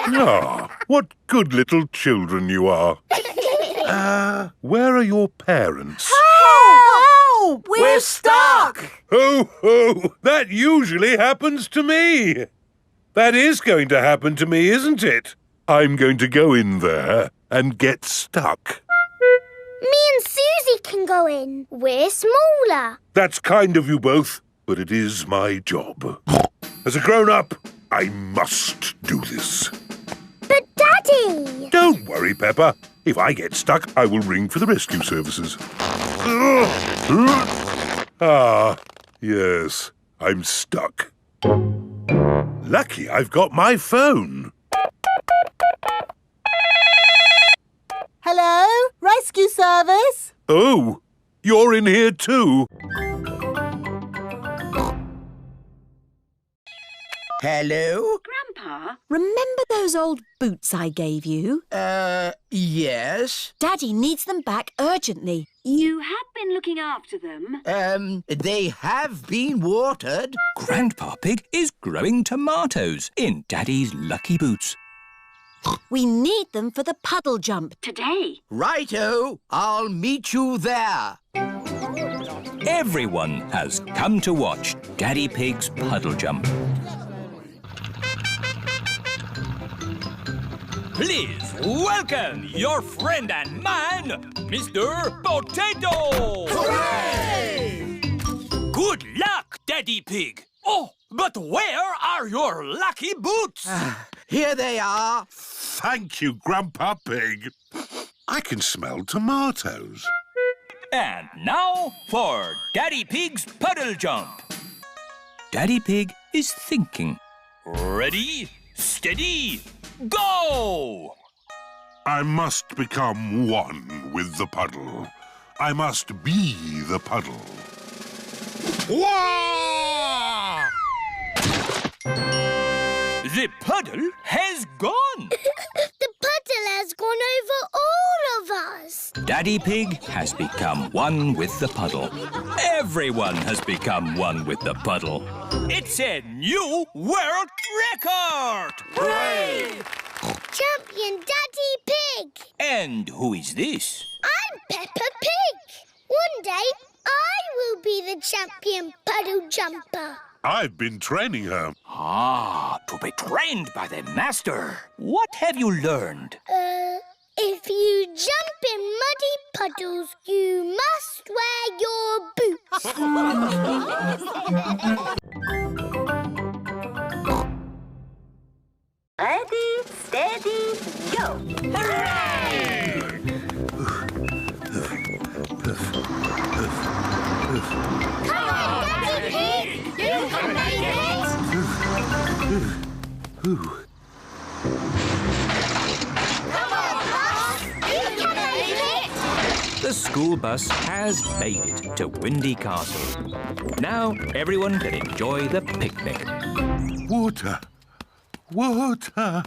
Speaker 5: Ah, what good little children you are. Where are your parents?
Speaker 1: Help!
Speaker 15: We're stuck!
Speaker 5: Ho, ho! That usually happens to me. That is going to happen to me, isn't it? I'm going to go in there and get stuck.
Speaker 2: Me and Suzy can go in. We're smaller.
Speaker 5: That's kind of you both, but it is my job. As a grown-up, I must do this.
Speaker 2: But, Daddy!
Speaker 5: Don't worry, Peppa. If I get stuck, I will ring for the rescue services. Ah, yes, I'm stuck. Lucky I've got my phone.
Speaker 14: Hello? Rescue service?
Speaker 5: Oh, you're in here too.
Speaker 8: Hello?
Speaker 11: Grandpa? Remember those old boots I gave you?
Speaker 8: Yes?
Speaker 11: Daddy needs them back urgently.
Speaker 16: You have been looking after them.
Speaker 8: They have been watered.
Speaker 4: Grandpa Pig is growing tomatoes in Daddy's lucky boots.
Speaker 11: We need them for the puddle jump.
Speaker 16: Today.
Speaker 8: Righto, I'll meet you there.
Speaker 4: Everyone has come to watch Daddy Pig's puddle jump. Please welcome your friend and mine, Mr. Potato!
Speaker 8: Hooray!
Speaker 4: Good luck, Daddy Pig. Oh, but where are your lucky boots?
Speaker 8: Here they are.
Speaker 5: Thank you, Grandpa Pig. I can smell tomatoes.
Speaker 4: And now for Daddy Pig's puddle jump. Daddy Pig is thinking. Ready, steady, go!
Speaker 5: I must become one with the puddle. I must be the puddle.
Speaker 4: Wah! The puddle has gone.
Speaker 2: The puddle has gone over all of us.
Speaker 4: Daddy Pig has become one with the puddle. Everyone has become one with the puddle. It's a new world record!
Speaker 2: Hooray! Champion Daddy Pig.
Speaker 4: And who is this?
Speaker 2: I'm Peppa Pig. One day, I will be the champion puddle jumper.
Speaker 5: I've been training her.
Speaker 4: Ah, to be trained by the master. What have you learned?
Speaker 2: If you jump in muddy puddles, you must wear your boots.
Speaker 1: Ready, steady, go!
Speaker 2: Hooray! Come on, Daddy Pig! You can make it! Come on, Boss! You can make it!
Speaker 4: The school bus has made it to Windy Castle. Now everyone can enjoy the picnic.
Speaker 5: Water. Water.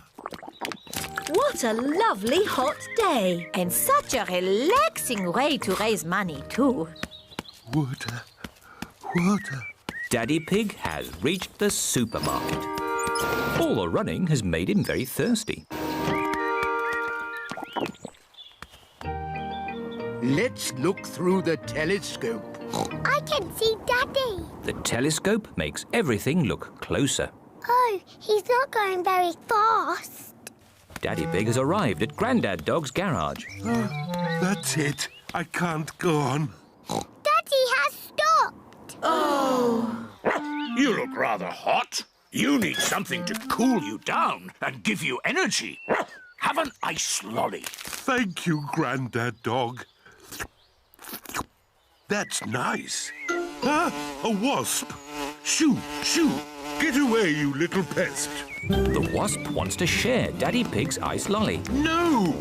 Speaker 11: What a lovely hot day.
Speaker 1: And such a relaxing way to raise money, too.
Speaker 5: Water. Water.
Speaker 4: Daddy Pig has reached the supermarket. All the running has made him very thirsty.
Speaker 8: Let's look through the telescope.
Speaker 2: I can see Daddy.
Speaker 4: The telescope makes everything look closer.
Speaker 2: Oh, he's not going very fast.
Speaker 4: Daddy Pig has arrived at Grandad Dog's garage.
Speaker 5: That's it. I can't go on.
Speaker 2: Daddy has stopped.
Speaker 6: Oh. You look rather hot. You need something to cool you down and give you energy. Have an ice lolly.
Speaker 5: Thank you, Grandad Dog. That's nice. Ah, a wasp. Shoo, shoo. Get away, you little pest.
Speaker 4: The wasp wants to share Daddy Pig's ice lolly.
Speaker 5: No!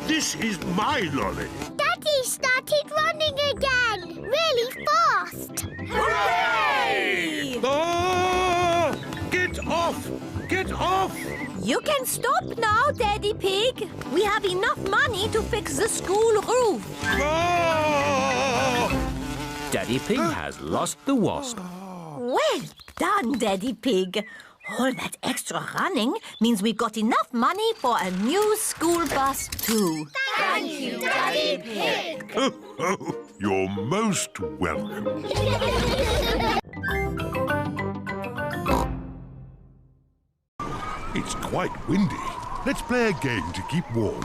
Speaker 5: This is my lolly.
Speaker 2: Daddy started running again, really fast.
Speaker 5: Hooray! Ah! Get off! Get off!
Speaker 1: You can stop now, Daddy Pig. We have enough money to fix the school roof.
Speaker 5: Ah!
Speaker 4: Daddy Pig has lost the wasp.
Speaker 1: Well done, Daddy Pig. All that extra running means we've got enough money for a new school bus, too.
Speaker 2: Thank you, Daddy Pig.
Speaker 5: You're most welcome. It's quite windy. let's play a game to keep warm.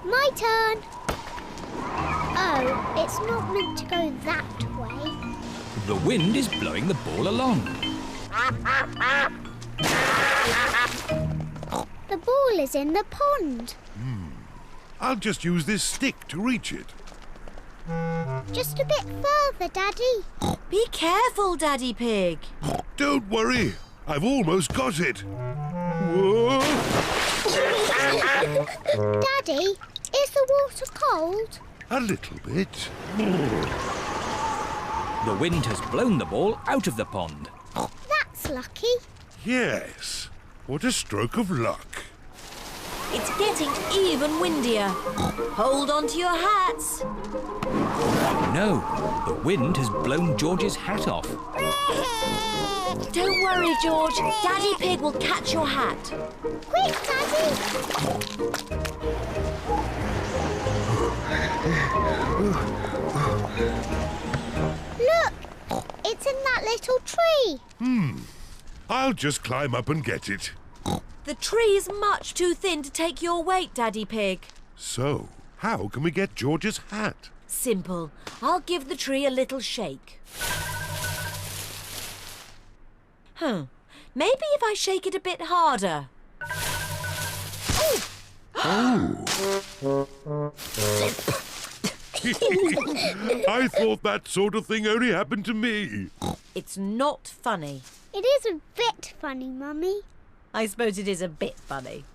Speaker 2: My turn. Oh, it's not meant to go that way.
Speaker 4: The wind is blowing the ball along.
Speaker 2: The ball is in the pond.
Speaker 5: I'll just use this stick to reach it.
Speaker 2: Just a bit further, Daddy.
Speaker 11: Be careful, Daddy Pig.
Speaker 5: Don't worry, I've almost got it. Whoa!
Speaker 2: Daddy, is the water cold?
Speaker 5: A little bit.
Speaker 4: The wind has blown the ball out of the pond.
Speaker 2: That's lucky.
Speaker 5: Yes, what a stroke of luck.
Speaker 11: It's getting even windier. Hold on to your hats.
Speaker 4: No, the wind has blown George's hat off.
Speaker 11: Don't worry, George. Daddy Pig will catch your hat.
Speaker 2: Quick, Daddy! Look! It's in that little tree.
Speaker 5: I'll just climb up and get it.
Speaker 11: The tree's much too thin to take your weight, Daddy Pig.
Speaker 5: So, how can we get George's hat?
Speaker 11: Simple. I'll give the tree a little shake. Maybe if I shake it a bit harder.
Speaker 5: I thought that sort of thing only happened to me.
Speaker 11: It's not funny.
Speaker 2: It is a bit funny, Mummy.
Speaker 11: I suppose it is a bit funny.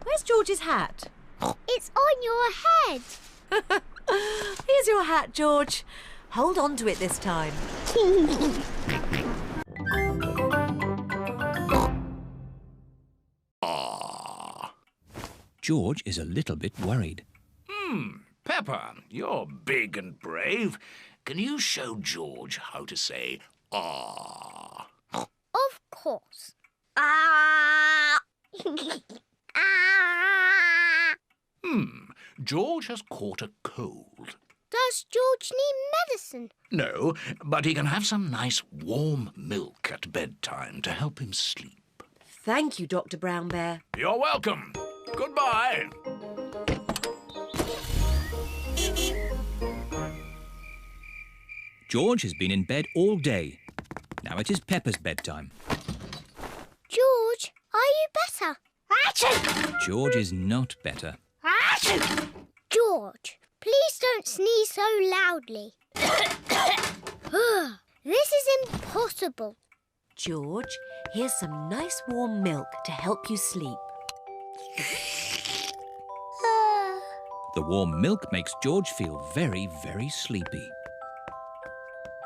Speaker 11: Where's George's hat?
Speaker 2: It's on your head.
Speaker 11: Here's your hat, George. Hold on to it this time.
Speaker 4: George is a little bit worried.
Speaker 6: Peppa, you're big and brave. Can you show George how to say ah?
Speaker 2: Of course. Ah! Ah!
Speaker 6: George has caught a cold.
Speaker 2: Does George need medicine?
Speaker 6: No, but he can have some nice warm milk at bedtime to help him sleep.
Speaker 11: Thank you, Dr. Brown Bear.
Speaker 6: You're welcome. Goodbye.
Speaker 4: George has been in bed all day. Now it is Peppa's bedtime.
Speaker 2: George, are you better? Achoo!
Speaker 4: George is not better.
Speaker 2: Achoo! George, please don't sneeze so loudly. This is impossible.
Speaker 11: George, here's some nice warm milk to help you sleep.
Speaker 4: The warm milk makes George feel very, very sleepy.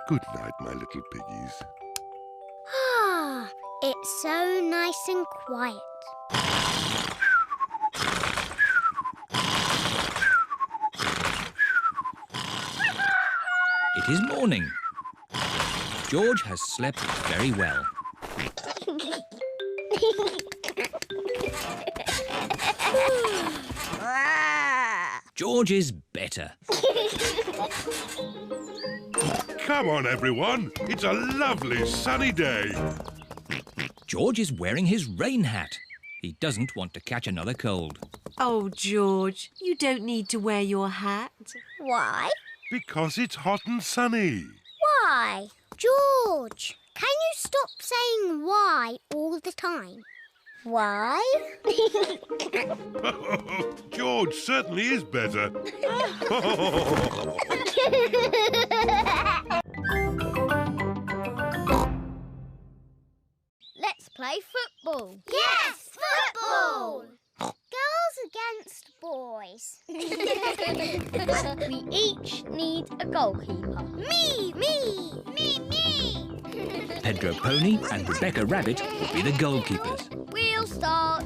Speaker 5: Good night, my little piggies.
Speaker 2: Ah, it's so nice and quiet.
Speaker 4: It is morning. George has slept very well. George is better.
Speaker 5: Come on, everyone. It's a lovely sunny day.
Speaker 4: George is wearing his rain hat. He doesn't want to catch another cold.
Speaker 11: Oh, George, you don't need to wear your hat.
Speaker 2: Why?
Speaker 5: Because it's hot and sunny.
Speaker 2: Why? George, can you stop saying why all the time? Why?
Speaker 5: George certainly is better.
Speaker 2: Let's play football. Yes, football! Girls against boys. We each need a goalkeeper. Me!
Speaker 4: Pedro Pony and Rebecca Rabbit will be the goalkeepers.
Speaker 2: We'll start.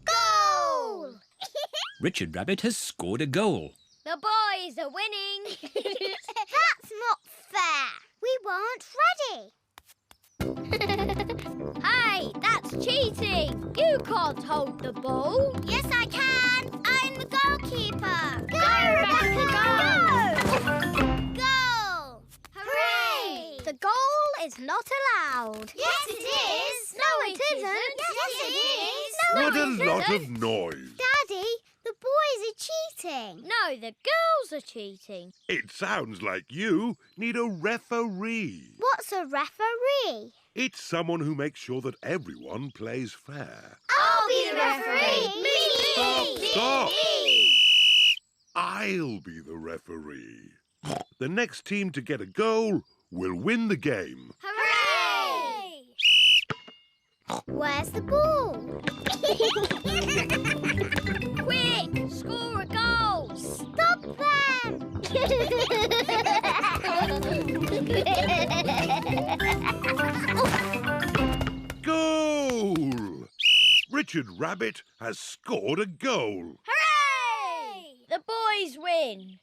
Speaker 2: Goal!
Speaker 17: Richard Rabbit has scored a goal.
Speaker 2: The boys are winning. That's not fair. We weren't ready. Hey, that's cheating. You can't hold the ball. Yes, I can. I Goalkeeper! Go, Rebecca, go! Goal! Hooray!
Speaker 3: The goal is not allowed.
Speaker 2: Yes, it is!
Speaker 3: No, it isn't.
Speaker 2: Yes, it is!
Speaker 5: What a lot of noise.
Speaker 2: Daddy, the boys are cheating.
Speaker 3: No, the girls are cheating.
Speaker 5: It sounds like you need a referee.
Speaker 2: What's a referee?
Speaker 5: It's someone who makes sure that everyone plays fair.
Speaker 2: I'll be the referee! Me!
Speaker 5: Stop! I'll be the referee. The next team to get a goal will win the game.
Speaker 2: Hooray! Where's the ball?
Speaker 3: Quick! Score a goal!
Speaker 2: Stop them!
Speaker 5: Goal! Richard Rabbit has scored a goal.
Speaker 3: Hooray! The boys win.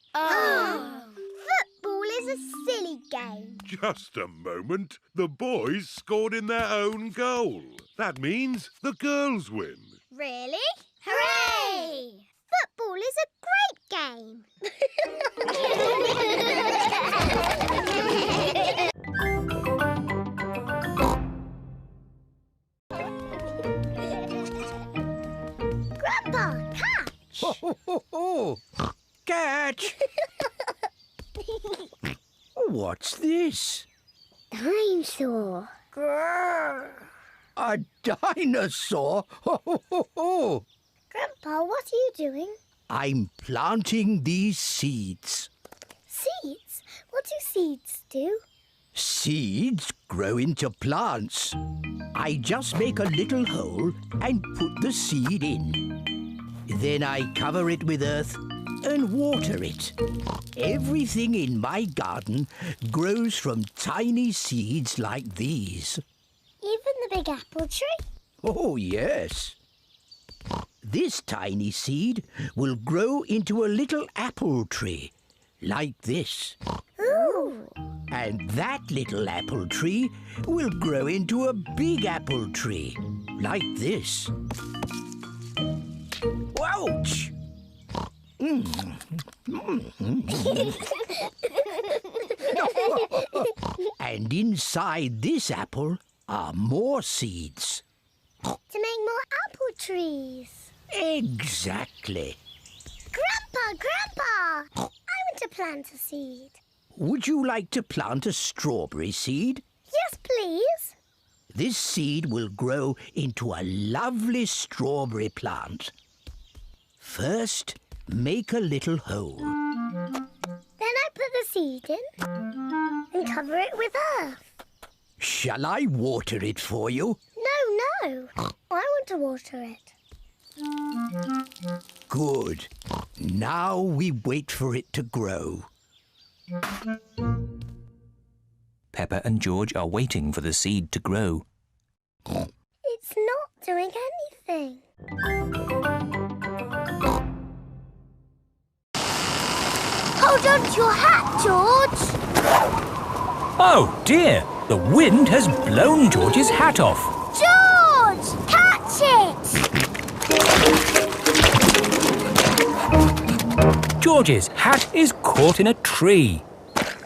Speaker 2: Football is a silly game.
Speaker 5: Just a moment. The boys scored in their own goal. That means the girls win.
Speaker 2: Really? Hooray! Football is a great game. Grandpa, catch!
Speaker 8: Ho, ho, ho, ho. Catch! What's this?
Speaker 2: Dinosaur.
Speaker 8: A dinosaur? Ho, ho, ho, ho.
Speaker 2: Grandpa, what are you doing?
Speaker 8: I'm planting these seeds.
Speaker 2: Seeds? What do seeds do?
Speaker 8: Seeds grow into plants. I just make a little hole and put the seed in. Then I cover it with earth and water it. Everything in my garden grows from tiny seeds like these.
Speaker 2: Even the big apple tree?
Speaker 8: Oh, yes. This tiny seed will grow into a little apple tree, like this.
Speaker 2: Ooh!
Speaker 8: And that little apple tree will grow into a big apple tree, like this. Ouch! And inside this apple are more seeds.
Speaker 2: To make more apple trees.
Speaker 8: Exactly.
Speaker 2: Grandpa! I want to plant a seed.
Speaker 8: Would you like to plant a strawberry seed?
Speaker 2: Yes, please.
Speaker 8: This seed will grow into a lovely strawberry plant. First, make a little hole.
Speaker 2: Then I put the seed in and cover it with earth.
Speaker 8: Shall I water it for you?
Speaker 2: No. I want to water it.
Speaker 8: Good. Now we wait for it to grow.
Speaker 17: Peppa and George are waiting for the seed to grow.
Speaker 2: It's not doing anything. Hold on to your hat, George.
Speaker 4: Oh, dear! The wind has blown George's hat off.
Speaker 2: George! Catch it!
Speaker 4: George's hat is caught in a tree.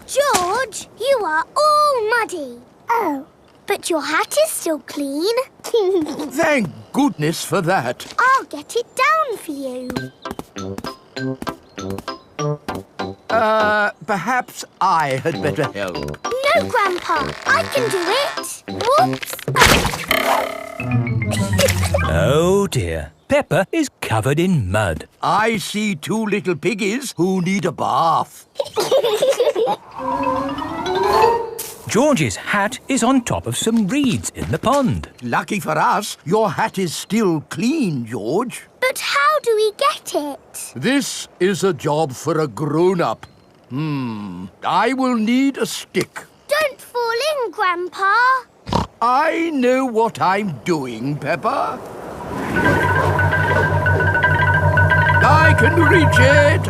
Speaker 2: George, you are all muddy. Oh, but your hat is still clean.
Speaker 8: Thank goodness for that.
Speaker 2: I'll get it down for you.
Speaker 8: Perhaps I had better help.
Speaker 2: No, Grandpa, I can do it. Whoops.
Speaker 4: Oh, dear. Peppa is covered in mud.
Speaker 8: I see two little piggies who need a bath.
Speaker 4: George's hat is on top of some reeds in the pond.
Speaker 8: Lucky for us, your hat is still clean, George.
Speaker 2: But how do we get it?
Speaker 8: This is a job for a grown-up. I will need a stick.
Speaker 2: Don't fall in, Grandpa.
Speaker 8: I know what I'm doing, Peppa. I can reach it.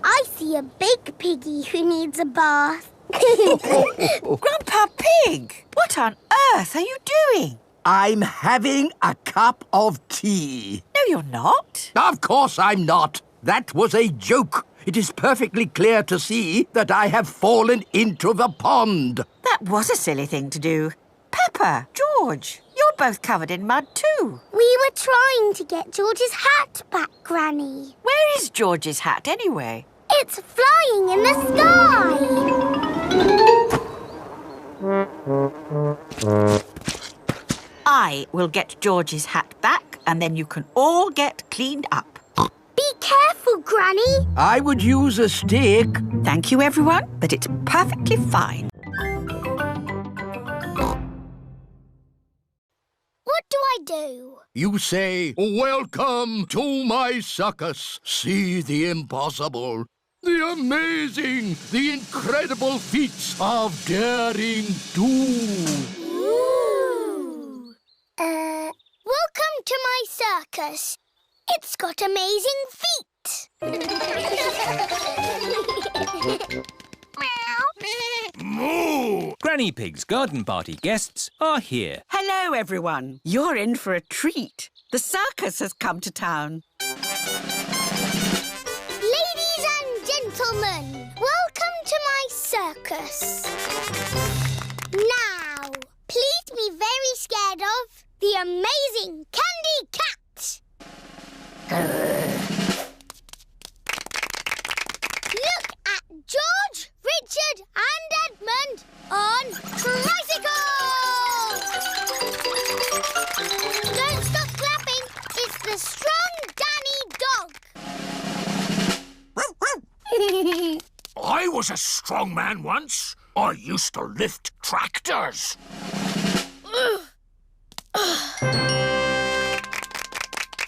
Speaker 2: I see a big piggy who needs a bath.
Speaker 9: Grandpa Pig, what on earth are you doing?
Speaker 8: I'm having a cup of tea.
Speaker 9: No, you're not.
Speaker 8: Of course I'm not. That was a joke. It is perfectly clear to see that I have fallen into the pond.
Speaker 9: That was a silly thing to do. Peppa, George, you're both covered in mud too.
Speaker 2: We were trying to get George's hat back, Granny.
Speaker 9: Where is George's hat anyway?
Speaker 2: It's flying in the sky.
Speaker 9: I will get George's hat back and then you can all get cleaned up.
Speaker 2: Be careful, Granny.
Speaker 8: I would use a stick.
Speaker 9: Thank you, everyone, but it's perfectly fine.
Speaker 2: What do I do?
Speaker 8: You say, "Welcome to my circus. See the impossible, the amazing, the incredible feats of daring do."
Speaker 2: Ooh. Welcome to my circus. It's got amazing feet.
Speaker 5: Moo!
Speaker 17: Granny Pig's garden party guests are here.
Speaker 9: Hello, everyone. You're in for a treat. The circus has come to town.
Speaker 2: Ladies and gentlemen, welcome to my circus. Now, please be very scared of the amazing Candy Cat. Look at George, Richard and Edmund on tricycles! Don't stop clapping. It's the strong Danny dog.
Speaker 6: I was a strong man once. I used to lift tractors.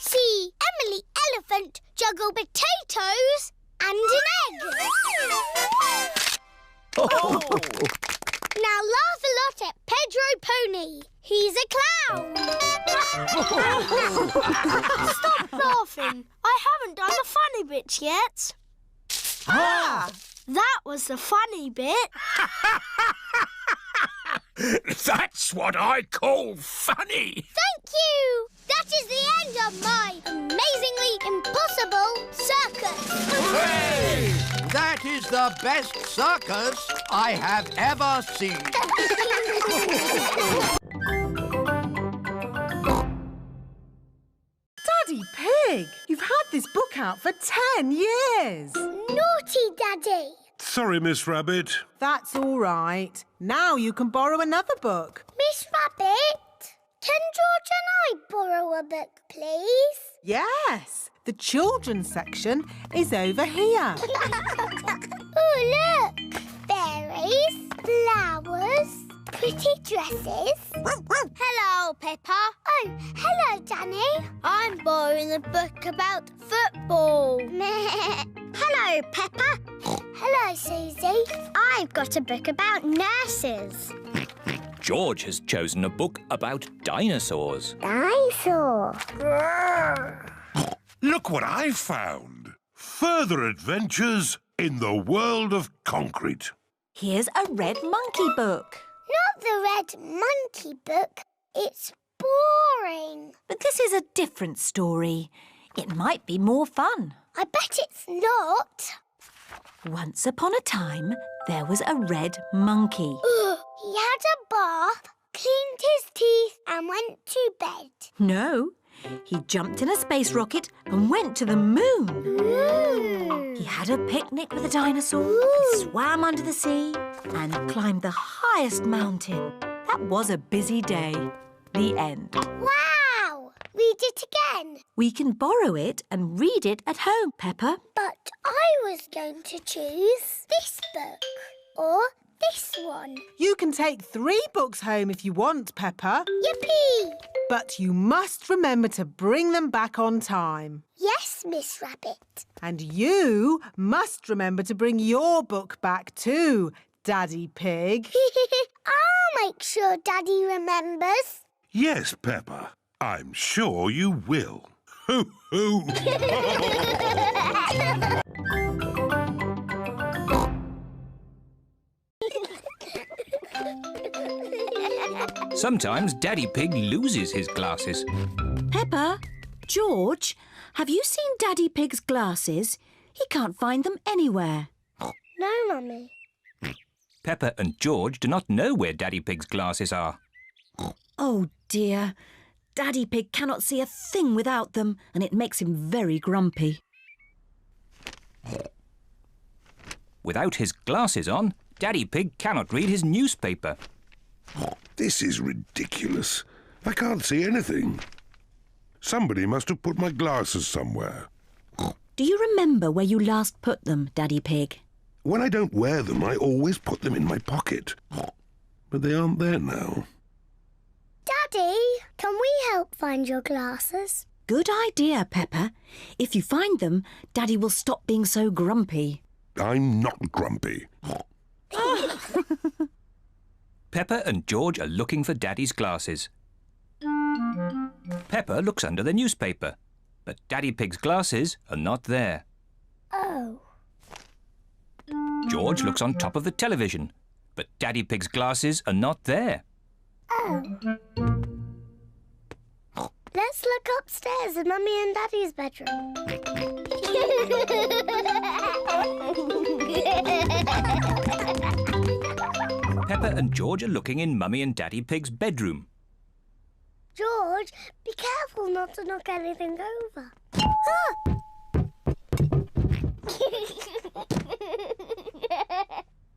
Speaker 2: See Emily Elephant juggle potatoes and an egg.
Speaker 8: Oh.
Speaker 2: Now laugh a lot at Pedro Pony. He's a clown. Stop laughing. I haven't done the funny bits yet. That was the funny bit.
Speaker 6: That's what I call funny.
Speaker 2: Thank you. That is the end of my amazingly impossible circus.
Speaker 8: Hooray! That is the best circus I have ever seen.
Speaker 14: Daddy Pig, you've had this book out for 10 years.
Speaker 2: Naughty Daddy.
Speaker 5: Sorry, Miss Rabbit.
Speaker 14: That's all right. Now you can borrow another book.
Speaker 2: Miss Rabbit, can George and I borrow a book, please?
Speaker 14: Yes, the children's section is over here.
Speaker 2: Oh, look! Fairies, flowers, pretty dresses. Hello, Peppa. Oh, hello, Danny. I'm borrowing a book about football. Hello, Peppa. Hello, Suzy. I've got a book about nurses.
Speaker 17: George has chosen a book about dinosaurs.
Speaker 2: Dinosaur.
Speaker 5: Look what I found. Further adventures in the world of concrete.
Speaker 11: Here's a red monkey book.
Speaker 2: Not the red monkey book. It's boring.
Speaker 11: But this is a different story. It might be more fun.
Speaker 2: I bet it's not.
Speaker 11: Once upon a time, there was a red monkey.
Speaker 2: He had a bath, cleaned his teeth and went to bed.
Speaker 11: No, he jumped in a space rocket and went to the moon.
Speaker 2: Ooh.
Speaker 11: He had a picnic with a dinosaur, he swam under the sea and climbed the highest mountain. That was a busy day. The end.
Speaker 2: Wow! Read it again.
Speaker 11: We can borrow it and read it at home, Peppa.
Speaker 2: But I was going to choose this book or this one.
Speaker 14: You can take 3 books home if you want, Peppa.
Speaker 2: Yippee!
Speaker 14: But you must remember to bring them back on time.
Speaker 2: Yes, Miss Rabbit.
Speaker 14: And you must remember to bring your book back too, Daddy Pig.
Speaker 2: I'll make sure Daddy remembers.
Speaker 5: Yes, Peppa. I'm sure you will. Hoo, hoo.
Speaker 17: Sometimes Daddy Pig loses his glasses.
Speaker 11: Peppa, George, have you seen Daddy Pig's glasses? He can't find them anywhere.
Speaker 2: No, Mummy.
Speaker 17: Peppa and George do not know where Daddy Pig's glasses are.
Speaker 11: Oh dear. Daddy Pig cannot see a thing without them, and it makes him very grumpy.
Speaker 17: Without his glasses on, Daddy Pig cannot read his newspaper.
Speaker 5: This is ridiculous. I can't see anything. Somebody must have put my glasses somewhere.
Speaker 11: Do you remember where you last put them, Daddy Pig?
Speaker 5: When I don't wear them, I always put them in my pocket. But they aren't there now.
Speaker 2: Daddy, can we help find your glasses?
Speaker 11: Good idea, Peppa. If you find them, Daddy will stop being so grumpy.
Speaker 5: I'm not grumpy.
Speaker 17: Peppa and George are looking for Daddy's glasses. Peppa looks under the newspaper, but Daddy Pig's glasses are not there.
Speaker 2: Oh.
Speaker 17: George looks on top of the television, but Daddy Pig's glasses are not there.
Speaker 2: Oh. Let's look upstairs in Mummy and Daddy's bedroom.
Speaker 17: Peppa and George are looking in Mummy and Daddy Pig's bedroom.
Speaker 2: George, be careful not to knock anything over. Ah!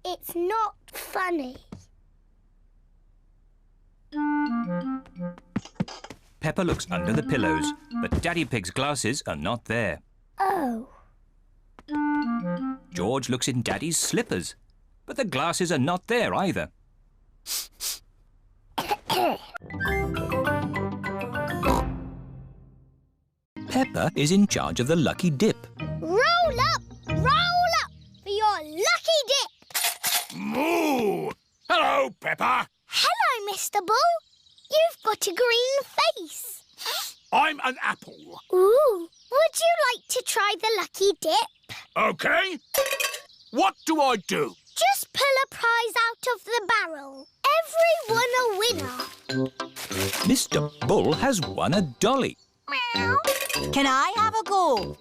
Speaker 2: It's not funny.
Speaker 17: Peppa looks under the pillows, but Daddy Pig's glasses are not there.
Speaker 2: Oh.
Speaker 17: George looks in Daddy's slippers, but the glasses are not there either. Peppa is in charge of the lucky dip.
Speaker 2: Roll up for your lucky dip.
Speaker 6: Moo! Hello, Peppa.
Speaker 2: Hello, Mr. Bull. You've got a green face.
Speaker 6: I'm an apple.
Speaker 2: Ooh, would you like to try the lucky dip?
Speaker 6: OK. What do I do?
Speaker 2: Just pull a prize out of the barrel. Everyone a winner.
Speaker 17: Mr. Bull has won a dolly.
Speaker 2: Meow.
Speaker 11: Can I have a go?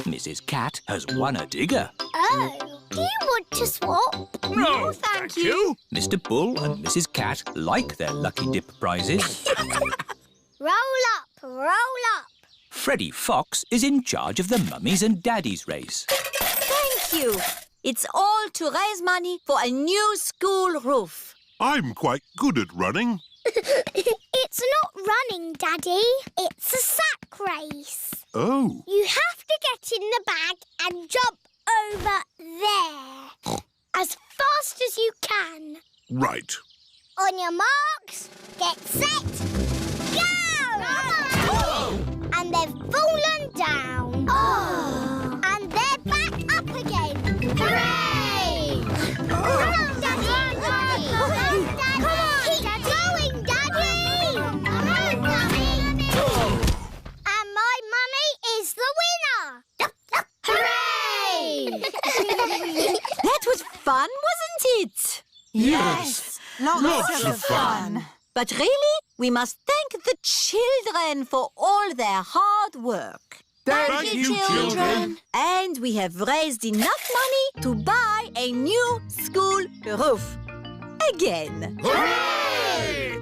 Speaker 17: Mrs. Cat has won a digger.
Speaker 2: Oh, do you want to swap?
Speaker 6: No, thank you.
Speaker 17: Mr. Bull and Mrs. Cat like their lucky dip prizes.
Speaker 2: Roll up.
Speaker 17: Freddie Fox is in charge of the Mummies and Daddies race.
Speaker 11: Thank you. It's all to raise money for a new school roof.
Speaker 5: I'm quite good at running.
Speaker 2: It's not running, Daddy. It's a sack race.
Speaker 5: Oh.
Speaker 2: You have to get in the bag and jump over there. As fast as you can.
Speaker 5: Right.
Speaker 2: On your marks, get set, go! And they've fallen down. Oh. And they're back up again. Hooray! Run, Daddy! Run, Daddy! Keep going, Daddy! Run, Daddy! And my mummy is the winner! Hooray!
Speaker 11: That was fun, wasn't it?
Speaker 13: Yes. Lots of fun.
Speaker 11: But really, we must thank the children for all their hard work.
Speaker 5: Thank you, children.
Speaker 11: And we have raised enough money to buy a new school roof. Again.
Speaker 6: Hooray!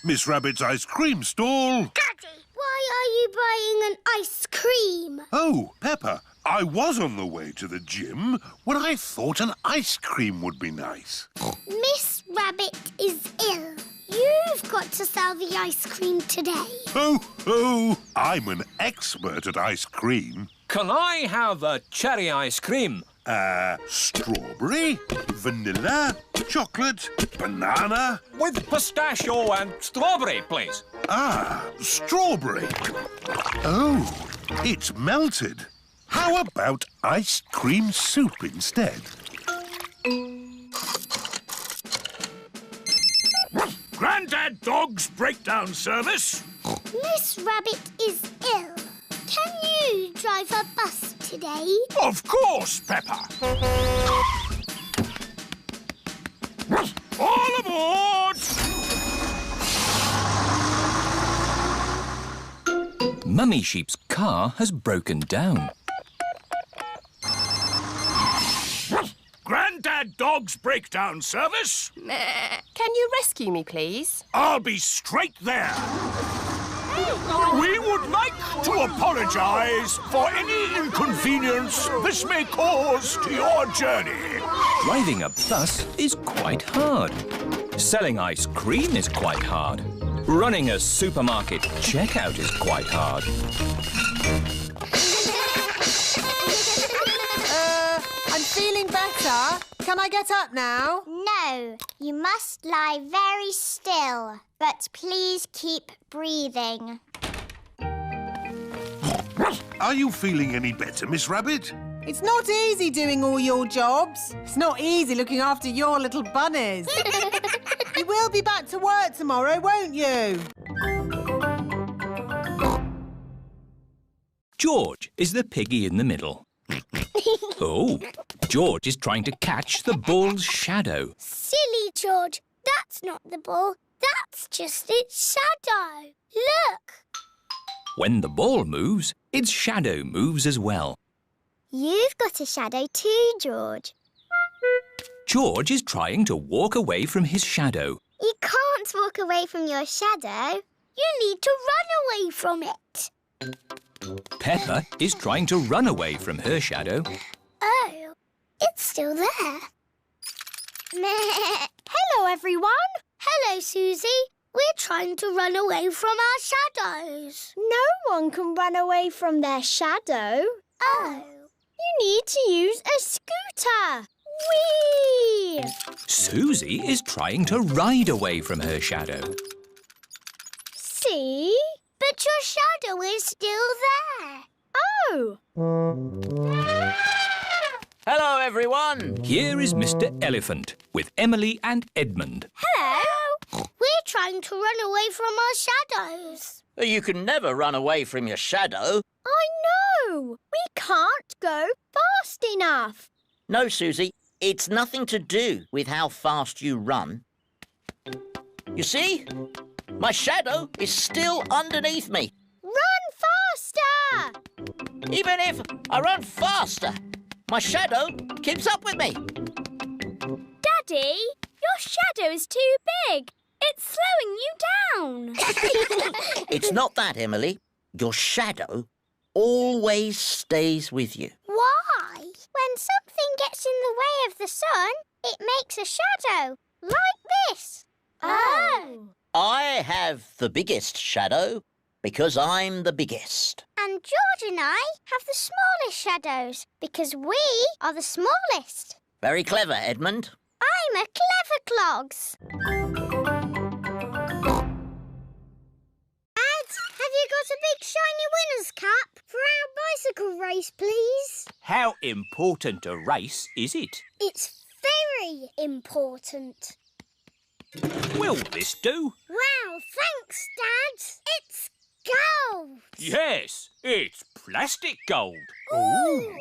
Speaker 5: Miss Rabbit's ice cream stall.
Speaker 2: Daddy, why are you buying an ice cream?
Speaker 5: Oh, Peppa, I was on the way to the gym when I thought an ice cream would be nice.
Speaker 2: Miss Rabbit is ill. You've got to sell the ice cream today.
Speaker 5: Ho, I'm an expert at ice cream.
Speaker 18: Can I have a cherry ice cream?
Speaker 5: Strawberry, vanilla, chocolate, banana.
Speaker 18: With pistachio and strawberry, please.
Speaker 5: Strawberry. Oh, it's melted. How about ice cream soup instead?
Speaker 6: Grandad Dog's breakdown service.
Speaker 2: Miss Rabbit is ill. drive a bus today?
Speaker 6: Of course, Peppa. All aboard!
Speaker 17: Mummy Sheep's car has broken down.
Speaker 6: Grandad Dog's breakdown service.
Speaker 19: Can you rescue me, please?
Speaker 6: I'll be straight there. We would like to apologise for any inconvenience this may cause to your journey.
Speaker 17: Driving a bus is quite hard. Selling ice cream is quite hard. Running a supermarket checkout is quite hard.
Speaker 14: I'm feeling better. Can I get up now?
Speaker 2: No, you must lie very still. But please keep breathing.
Speaker 5: Are you feeling any better, Miss Rabbit?
Speaker 14: It's not easy doing all your jobs. It's not easy looking after your little bunnies. You will be back to work tomorrow, won't you?
Speaker 17: George is the piggy in the middle. Oh, George is trying to catch the ball's shadow.
Speaker 2: Silly George, that's not the ball. That's just its shadow. Look.
Speaker 17: When the ball moves, its shadow moves as well.
Speaker 2: You've got a shadow too, George.
Speaker 17: George is trying to walk away from his shadow.
Speaker 2: You can't walk away from your shadow. You need to run away from it.
Speaker 17: Peppa is trying to run away from her shadow.
Speaker 2: Oh, it's still there. Hello, everyone. Hello, Suzy. We're trying to run away from our shadows.
Speaker 3: No one can run away from their shadow.
Speaker 2: Oh.
Speaker 3: You need to use a scooter. Whee!
Speaker 17: Suzy is trying to ride away from her shadow.
Speaker 3: See?
Speaker 2: But your shadow is still there.
Speaker 3: Oh!
Speaker 15: Hello, everyone.
Speaker 17: Here is Mr. Elephant with Emily and Edmund.
Speaker 2: Hello. We're trying to run away from our shadows.
Speaker 15: You can never run away from your shadow.
Speaker 3: I know. We can't go fast enough.
Speaker 15: No, Suzy, it's nothing to do with how fast you run. You see? My shadow is still underneath me.
Speaker 3: Run faster!
Speaker 15: Even if I run faster, my shadow keeps up with me.
Speaker 3: Daddy, your shadow is too big. It's slowing you down.
Speaker 15: It's not that, Emily. Your shadow always stays with you.
Speaker 2: Why? When something gets in the way of the sun, it makes a shadow, like this. Oh.
Speaker 15: I have the biggest shadow because I'm the biggest.
Speaker 2: And George and I have the smallest shadows because we are the smallest.
Speaker 15: Very clever, Edmund.
Speaker 2: I'm a clever clogs. Dad, have you got a big shiny winner's cap for our bicycle race, please?
Speaker 4: How important a race is it?
Speaker 2: It's very important.
Speaker 4: Will this do?
Speaker 2: Wow, thanks, Dad. It's gold.
Speaker 4: Yes, it's plastic gold.
Speaker 2: Ooh.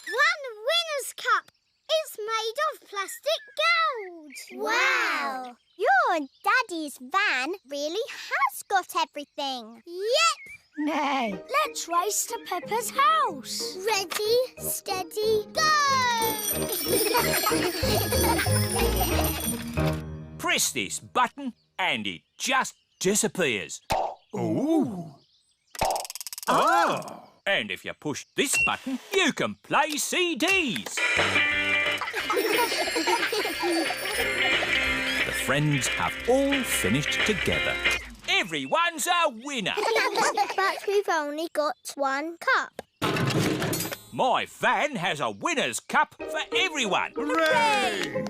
Speaker 2: One winner's cup. It's made of plastic gold. Wow. Your Daddy's van really has got everything. Yep.
Speaker 3: No.
Speaker 2: Let's race to Peppa's house. Ready, steady, go!
Speaker 4: Press this button and it just disappears.
Speaker 5: Ooh.
Speaker 4: Oh. And if you push this button, you can play CDs. The friends have all finished together. Everyone's a winner.
Speaker 2: But we've only got one cup.
Speaker 4: My van has a winner's cup for everyone.
Speaker 5: Hooray!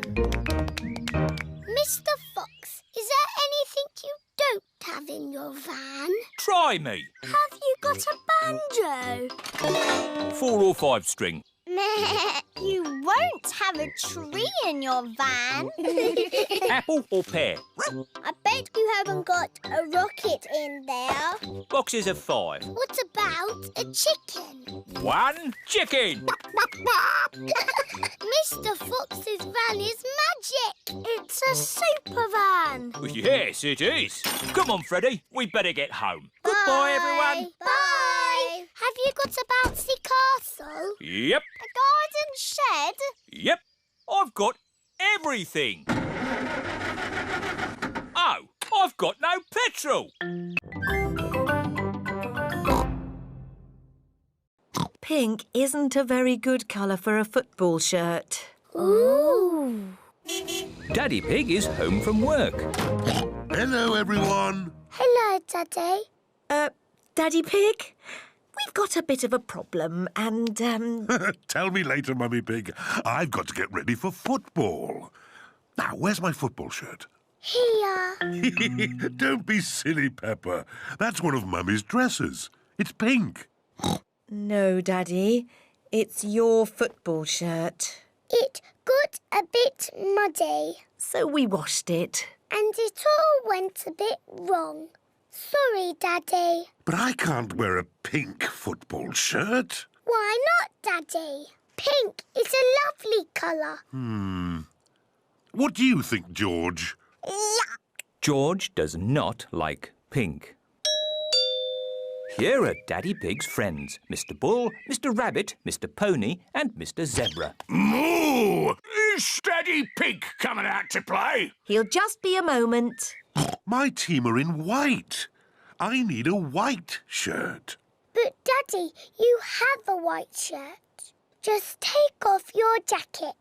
Speaker 2: Mr. Fox, is there anything you don't have in your van?
Speaker 4: Try me.
Speaker 2: Have you got a banjo?
Speaker 4: 4 or 5 string.
Speaker 2: You won't have a tree in your van.
Speaker 18: Apple or pear?
Speaker 2: I bet you haven't got a rocket in there.
Speaker 18: Boxes of 5.
Speaker 2: What about a chicken?
Speaker 18: 1 chicken.
Speaker 2: Mr. Fox's van is magic. It's a super van.
Speaker 18: Yes, it is. Come on, Freddy. We better get home. Goodbye, everyone.
Speaker 2: Bye. Have you got a bouncy castle?
Speaker 18: Yep.
Speaker 2: A garden shed?
Speaker 18: Yep. I've got everything. Oh, I've got no petrol.
Speaker 11: Pink isn't a very good colour for a football shirt.
Speaker 2: Ooh.
Speaker 17: Daddy Pig is home from work.
Speaker 5: Hello, everyone.
Speaker 2: Hello, Daddy.
Speaker 11: Daddy Pig, we've got a bit of a problem and,
Speaker 5: Tell me later, Mummy Pig. I've got to get ready for football. Now, where's my football shirt?
Speaker 2: Here.
Speaker 5: Don't be silly, Peppa. That's one of Mummy's dresses. It's pink.
Speaker 11: No, Daddy, it's your football shirt.
Speaker 2: It got a bit muddy.
Speaker 11: So we washed it.
Speaker 2: And it all went a bit wrong. Sorry, Daddy.
Speaker 5: But I can't wear a pink football shirt.
Speaker 2: Why not, Daddy? Pink is a lovely colour.
Speaker 5: What do you think, George?
Speaker 2: Yuck.
Speaker 17: George does not like pink. Here are Daddy Pig's friends, Mr. Bull, Mr. Rabbit, Mr. Pony and Mr. Zebra.
Speaker 6: Moo! Is Daddy Pig coming out to play?
Speaker 11: He'll just be a moment.
Speaker 5: My team are in white. I need a white shirt.
Speaker 2: But, Daddy, you have a white shirt. Just take off your jacket.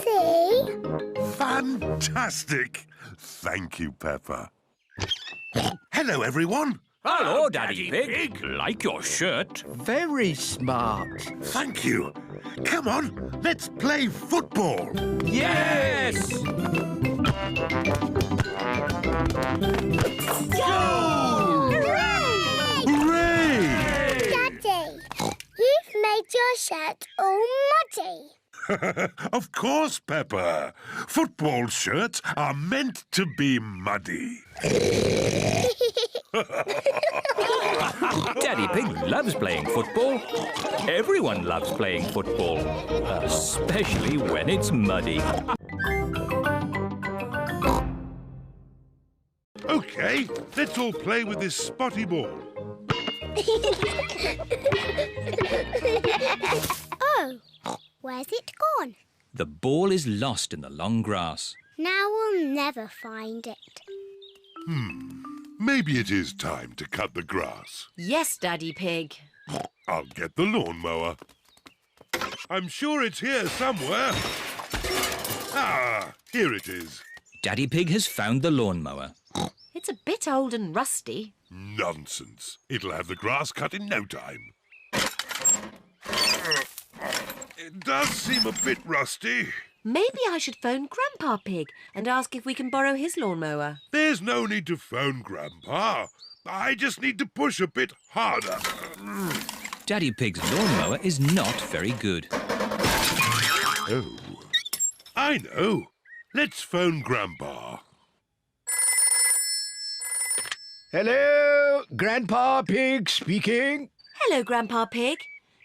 Speaker 2: See?
Speaker 5: Fantastic. Thank you, Peppa. Hello, everyone.
Speaker 18: Hello, Daddy Pig. Like your shirt.
Speaker 8: Very smart.
Speaker 5: Thank you. Come on, let's play football.
Speaker 18: Yes!
Speaker 5: Goal!
Speaker 2: Hooray!
Speaker 5: Hooray!
Speaker 2: Daddy, you've made your shirt all muddy.
Speaker 5: Of course, Peppa. Football shirts are meant to be muddy.
Speaker 17: Daddy Pig loves playing football. Everyone loves playing football, especially when it's muddy.
Speaker 5: OK, let's all play with this spotty ball.
Speaker 2: Oh, where's it gone?
Speaker 17: The ball is lost in the long grass.
Speaker 2: Now we'll never find it.
Speaker 5: Maybe it is time to cut the grass.
Speaker 11: Yes, Daddy Pig.
Speaker 5: I'll get the lawnmower. I'm sure it's here somewhere. Ah, here it is.
Speaker 17: Daddy Pig has found the lawnmower.
Speaker 11: It's a bit old and rusty.
Speaker 5: Nonsense. It'll have the grass cut in no time. It does seem a bit rusty.
Speaker 11: Maybe I should phone Grandpa Pig and ask if we can borrow his lawnmower.
Speaker 5: There's no need to phone Grandpa. I just need to push a bit harder.
Speaker 17: Daddy Pig's lawnmower is not very good.
Speaker 5: Oh, I know. Let's phone Grandpa.
Speaker 8: Hello, Grandpa Pig speaking.
Speaker 11: Hello, Grandpa Pig.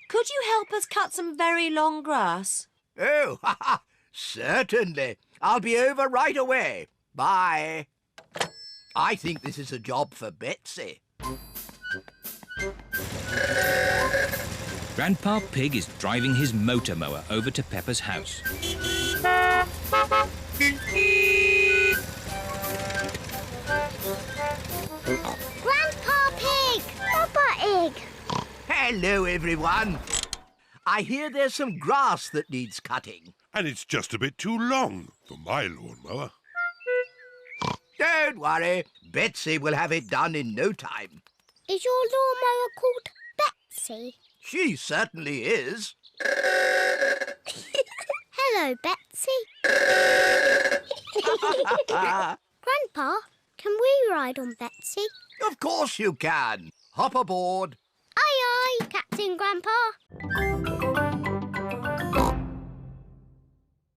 Speaker 11: Could you help us cut some very long grass?
Speaker 8: Oh, certainly. I'll be over right away. Bye. I think this is a job for Betsy.
Speaker 17: Grandpa Pig is driving his motor mower over to Peppa's house.
Speaker 2: Grandpa Pig! Peppa Pig!
Speaker 8: Hello, everyone. I hear there's some grass that needs cutting.
Speaker 5: And it's just a bit too long for my lawnmower.
Speaker 8: Don't worry. Betsy will have it done in no time.
Speaker 2: Is your lawnmower called Betsy?
Speaker 8: She certainly is.
Speaker 2: Hello, Betsy. Grandpa, can we ride on Betsy?
Speaker 8: Of course you can. Hop aboard.
Speaker 2: Aye, aye, Captain Grandpa.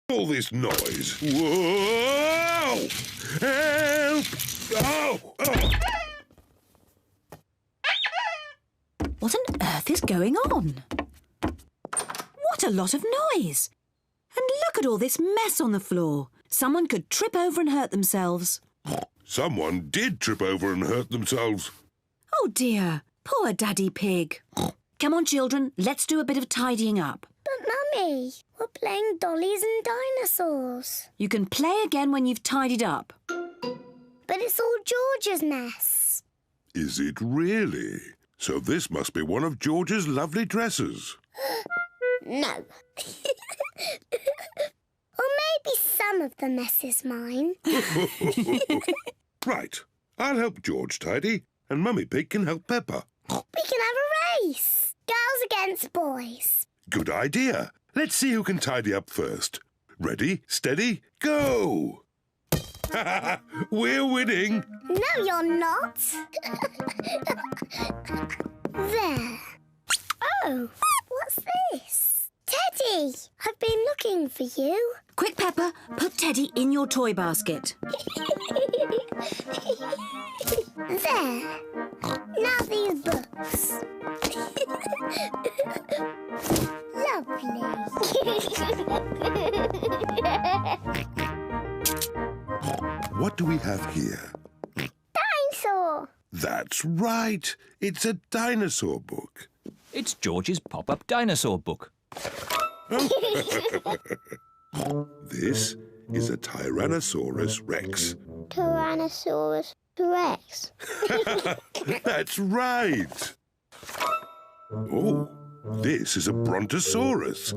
Speaker 5: All this noise. Whoa! Help! Oh!
Speaker 11: What on earth is going on? What a lot of noise! And look at all this mess on the floor. Someone could trip over and hurt themselves.
Speaker 5: Someone did trip over and hurt themselves.
Speaker 11: Oh dear, poor Daddy Pig. Come on, children, let's do a bit of tidying up.
Speaker 2: But, Mummy, we're playing dollies and dinosaurs.
Speaker 11: You can play again when you've tidied up.
Speaker 2: But it's all George's mess.
Speaker 5: Is it really? So this must be one of George's lovely dresses.
Speaker 2: No. Or maybe some of the mess is mine.
Speaker 5: Right. I'll help George tidy, and Mummy Pig can help Peppa.
Speaker 2: We can have a race. Girls against boys.
Speaker 5: Good idea. Let's see who can tidy up first. Ready, steady, go! We're winning.
Speaker 2: No, you're not. There. Oh, what's this? Teddy! I've been looking for you.
Speaker 11: Quick, Peppa, put Teddy in your toy basket.
Speaker 2: There. Now these books. Lovely.
Speaker 5: What do we have here?
Speaker 2: Dinosaur.
Speaker 5: That's right. It's a dinosaur book.
Speaker 17: It's George's pop-up dinosaur book.
Speaker 5: This is a Tyrannosaurus Rex.
Speaker 2: Tyrannosaurus Rex.
Speaker 5: That's right. Oh, this is a Brontosaurus.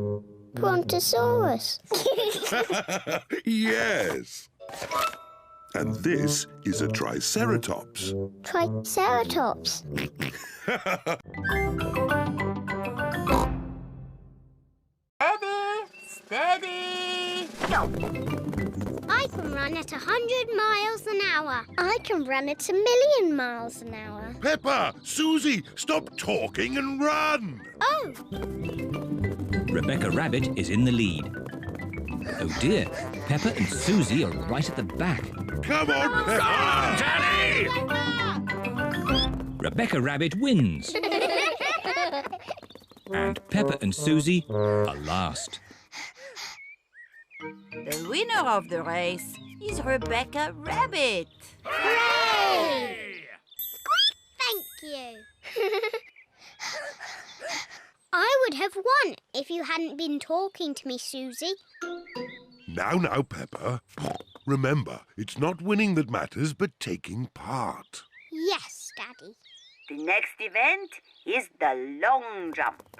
Speaker 2: Brontosaurus.
Speaker 5: Yes. And this is a Triceratops.
Speaker 2: Triceratops.
Speaker 1: Steady! Go!
Speaker 2: I can run at 100 miles an hour. I can run at 1,000,000 miles an hour.
Speaker 5: Peppa! Suzy! Stop talking and run!
Speaker 2: Oh!
Speaker 17: Rebecca Rabbit is in the lead. Oh dear, Peppa and Suzy are right at the back.
Speaker 5: Come on, Peppa!
Speaker 6: Daddy!
Speaker 17: Rebecca Rabbit wins. And Peppa and Suzy are last.
Speaker 1: The winner of the race is Rebecca Rabbit.
Speaker 2: Hooray! Thank you. I would have won if you hadn't been talking to me, Suzy.
Speaker 5: Now, Peppa. Remember, it's not winning that matters, but taking part.
Speaker 2: Yes, Daddy.
Speaker 20: The next event is the long jump.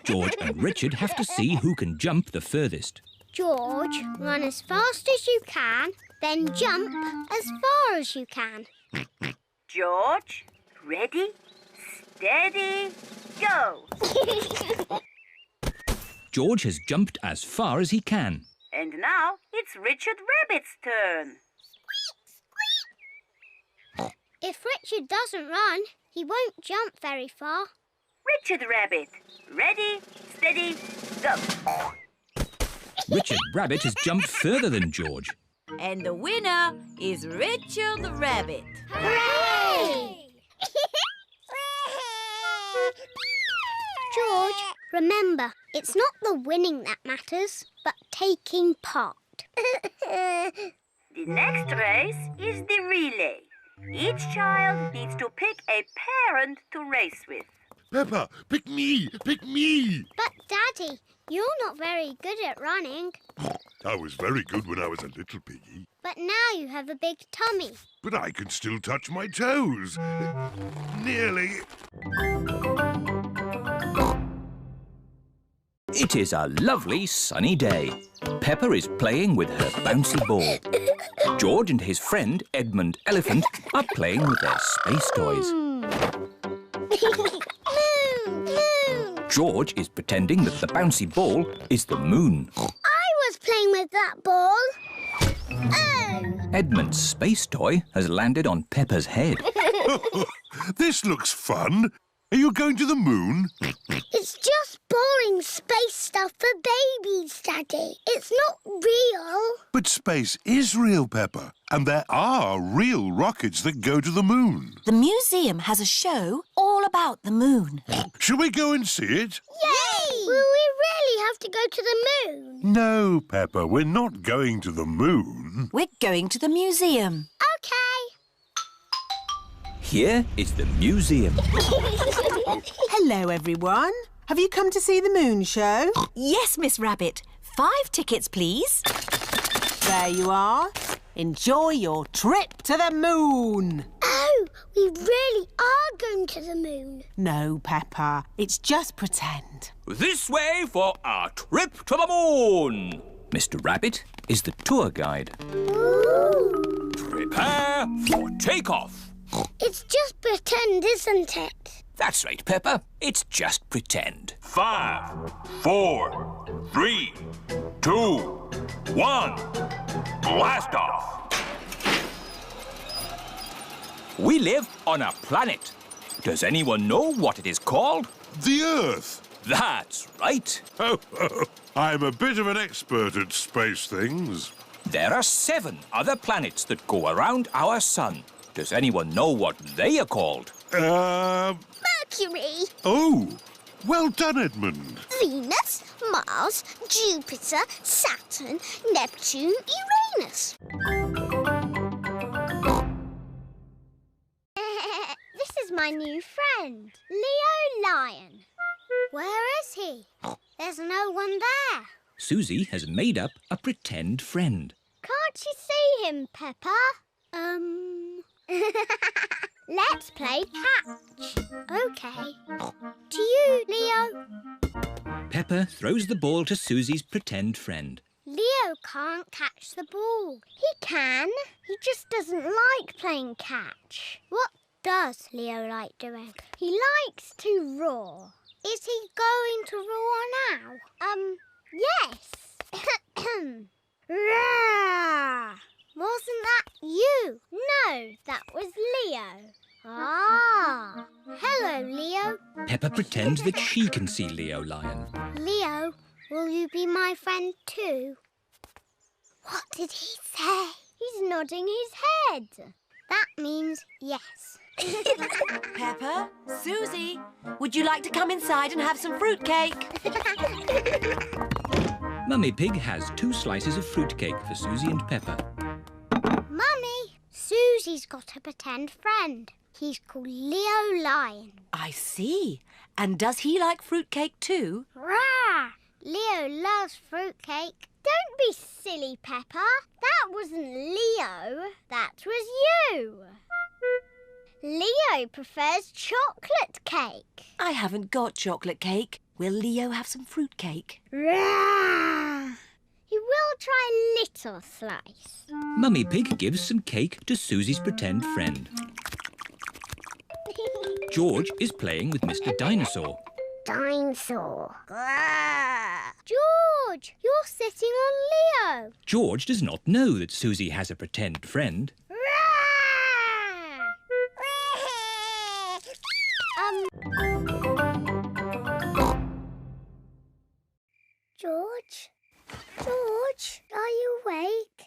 Speaker 17: George and Richard have to see who can jump the furthest.
Speaker 2: George, run as fast as you can, then jump as far as you can.
Speaker 20: George, ready, steady, go!
Speaker 17: George has jumped as far as he can.
Speaker 20: And now it's Richard Rabbit's turn.
Speaker 2: If Richard doesn't run, he won't jump very far.
Speaker 20: Richard Rabbit, ready, steady, go!
Speaker 17: Richard Rabbit has jumped further than George.
Speaker 1: And the winner is Richard Rabbit.
Speaker 2: Hooray! George, remember, it's not the winning that matters, but taking part.
Speaker 20: The next race is the relay. Each child needs to pick a parent to race with.
Speaker 5: Peppa, pick me! Pick me!
Speaker 2: But, Daddy, you're not very good at running.
Speaker 5: I was very good when I was a little piggy.
Speaker 2: But now you have a big tummy.
Speaker 5: But I can still touch my toes. Nearly.
Speaker 17: It is a lovely sunny day. Peppa is playing with her bouncy ball. George and his friend, Edmund Elephant, are playing with their space toys. George is pretending that the bouncy ball is the moon.
Speaker 2: I was playing with that ball. Oh!
Speaker 17: Edmund's space toy has landed on Peppa's head.
Speaker 5: This looks fun. Are you going to the moon?
Speaker 2: It's just boring space stuff for babies, Daddy. It's not real.
Speaker 5: But space is real, Peppa. And there are real rockets that go to the moon.
Speaker 11: The museum has a show all about the moon.
Speaker 5: Shall we go and see it?
Speaker 2: Yay! Will we really have to go to the moon?
Speaker 5: No, Peppa, we're not going to the moon.
Speaker 11: We're going to the museum.
Speaker 2: OK.
Speaker 17: Here is the museum.
Speaker 14: Hello, everyone. Have you come to see the moon show?
Speaker 11: Yes, Miss Rabbit. 5 tickets, please.
Speaker 14: There you are. Enjoy your trip to the moon.
Speaker 2: Oh, we really are going to the moon.
Speaker 14: No, Peppa. It's just pretend.
Speaker 18: This way for our trip to the moon.
Speaker 17: Mr. Rabbit is the tour guide.
Speaker 2: Ooh.
Speaker 18: Prepare for takeoff.
Speaker 2: It's just pretend, isn't it?
Speaker 17: That's right, Peppa. It's just pretend.
Speaker 18: 5, 4, 3, 2, 1. Blast off.
Speaker 17: We live on a planet. Does anyone know what it is called?
Speaker 5: The Earth.
Speaker 17: That's right.
Speaker 5: Oh, I'm a bit of an expert at space things.
Speaker 17: There are 7 other planets that go around our sun. Does anyone know what they are called?
Speaker 2: Mercury.
Speaker 5: Oh, well done, Edmund.
Speaker 2: Venus, Mars, Jupiter, Saturn, Neptune, Uranus. This is my new friend, Leo Lion. Where is he? There's no one there.
Speaker 17: Suzy has made up a pretend friend.
Speaker 2: Can't you see him, Peppa? Let's play catch. OK. To you, Leo.
Speaker 17: Peppa throws the ball to Suzy's pretend friend.
Speaker 2: Leo can't catch the ball. He can. He just doesn't like playing catch. What does Leo like doing? He likes to roar. Is he going to roar now? Yes. Roar! Wasn't that you? No, that was Leo. Ah. Hello, Leo.
Speaker 17: Peppa pretends that she can see Leo Lion.
Speaker 2: Leo, will you be my friend too? What did he say? He's nodding his head. That means yes.
Speaker 11: Peppa, Suzy, would you like to come inside and have some fruitcake?
Speaker 17: Mummy Pig has 2 slices of fruitcake for Suzy and Peppa.
Speaker 2: Mummy, Suzy's got a pretend friend. He's called Leo Lion.
Speaker 11: I see. And does he like fruitcake too?
Speaker 2: Rah! Leo loves fruitcake. Don't be silly, Peppa. That wasn't Leo. That was you. Leo prefers chocolate cake.
Speaker 11: I haven't got chocolate cake. Will Leo have some fruitcake?
Speaker 2: Rah! He will try a little slice.
Speaker 17: Mummy Pig gives some cake to Suzy's pretend friend. George is playing with Mr. Dinosaur.
Speaker 2: Dinosaur. George, you're sitting on Leo.
Speaker 17: George does not know that Suzy has a pretend friend.
Speaker 2: George? George, are you awake?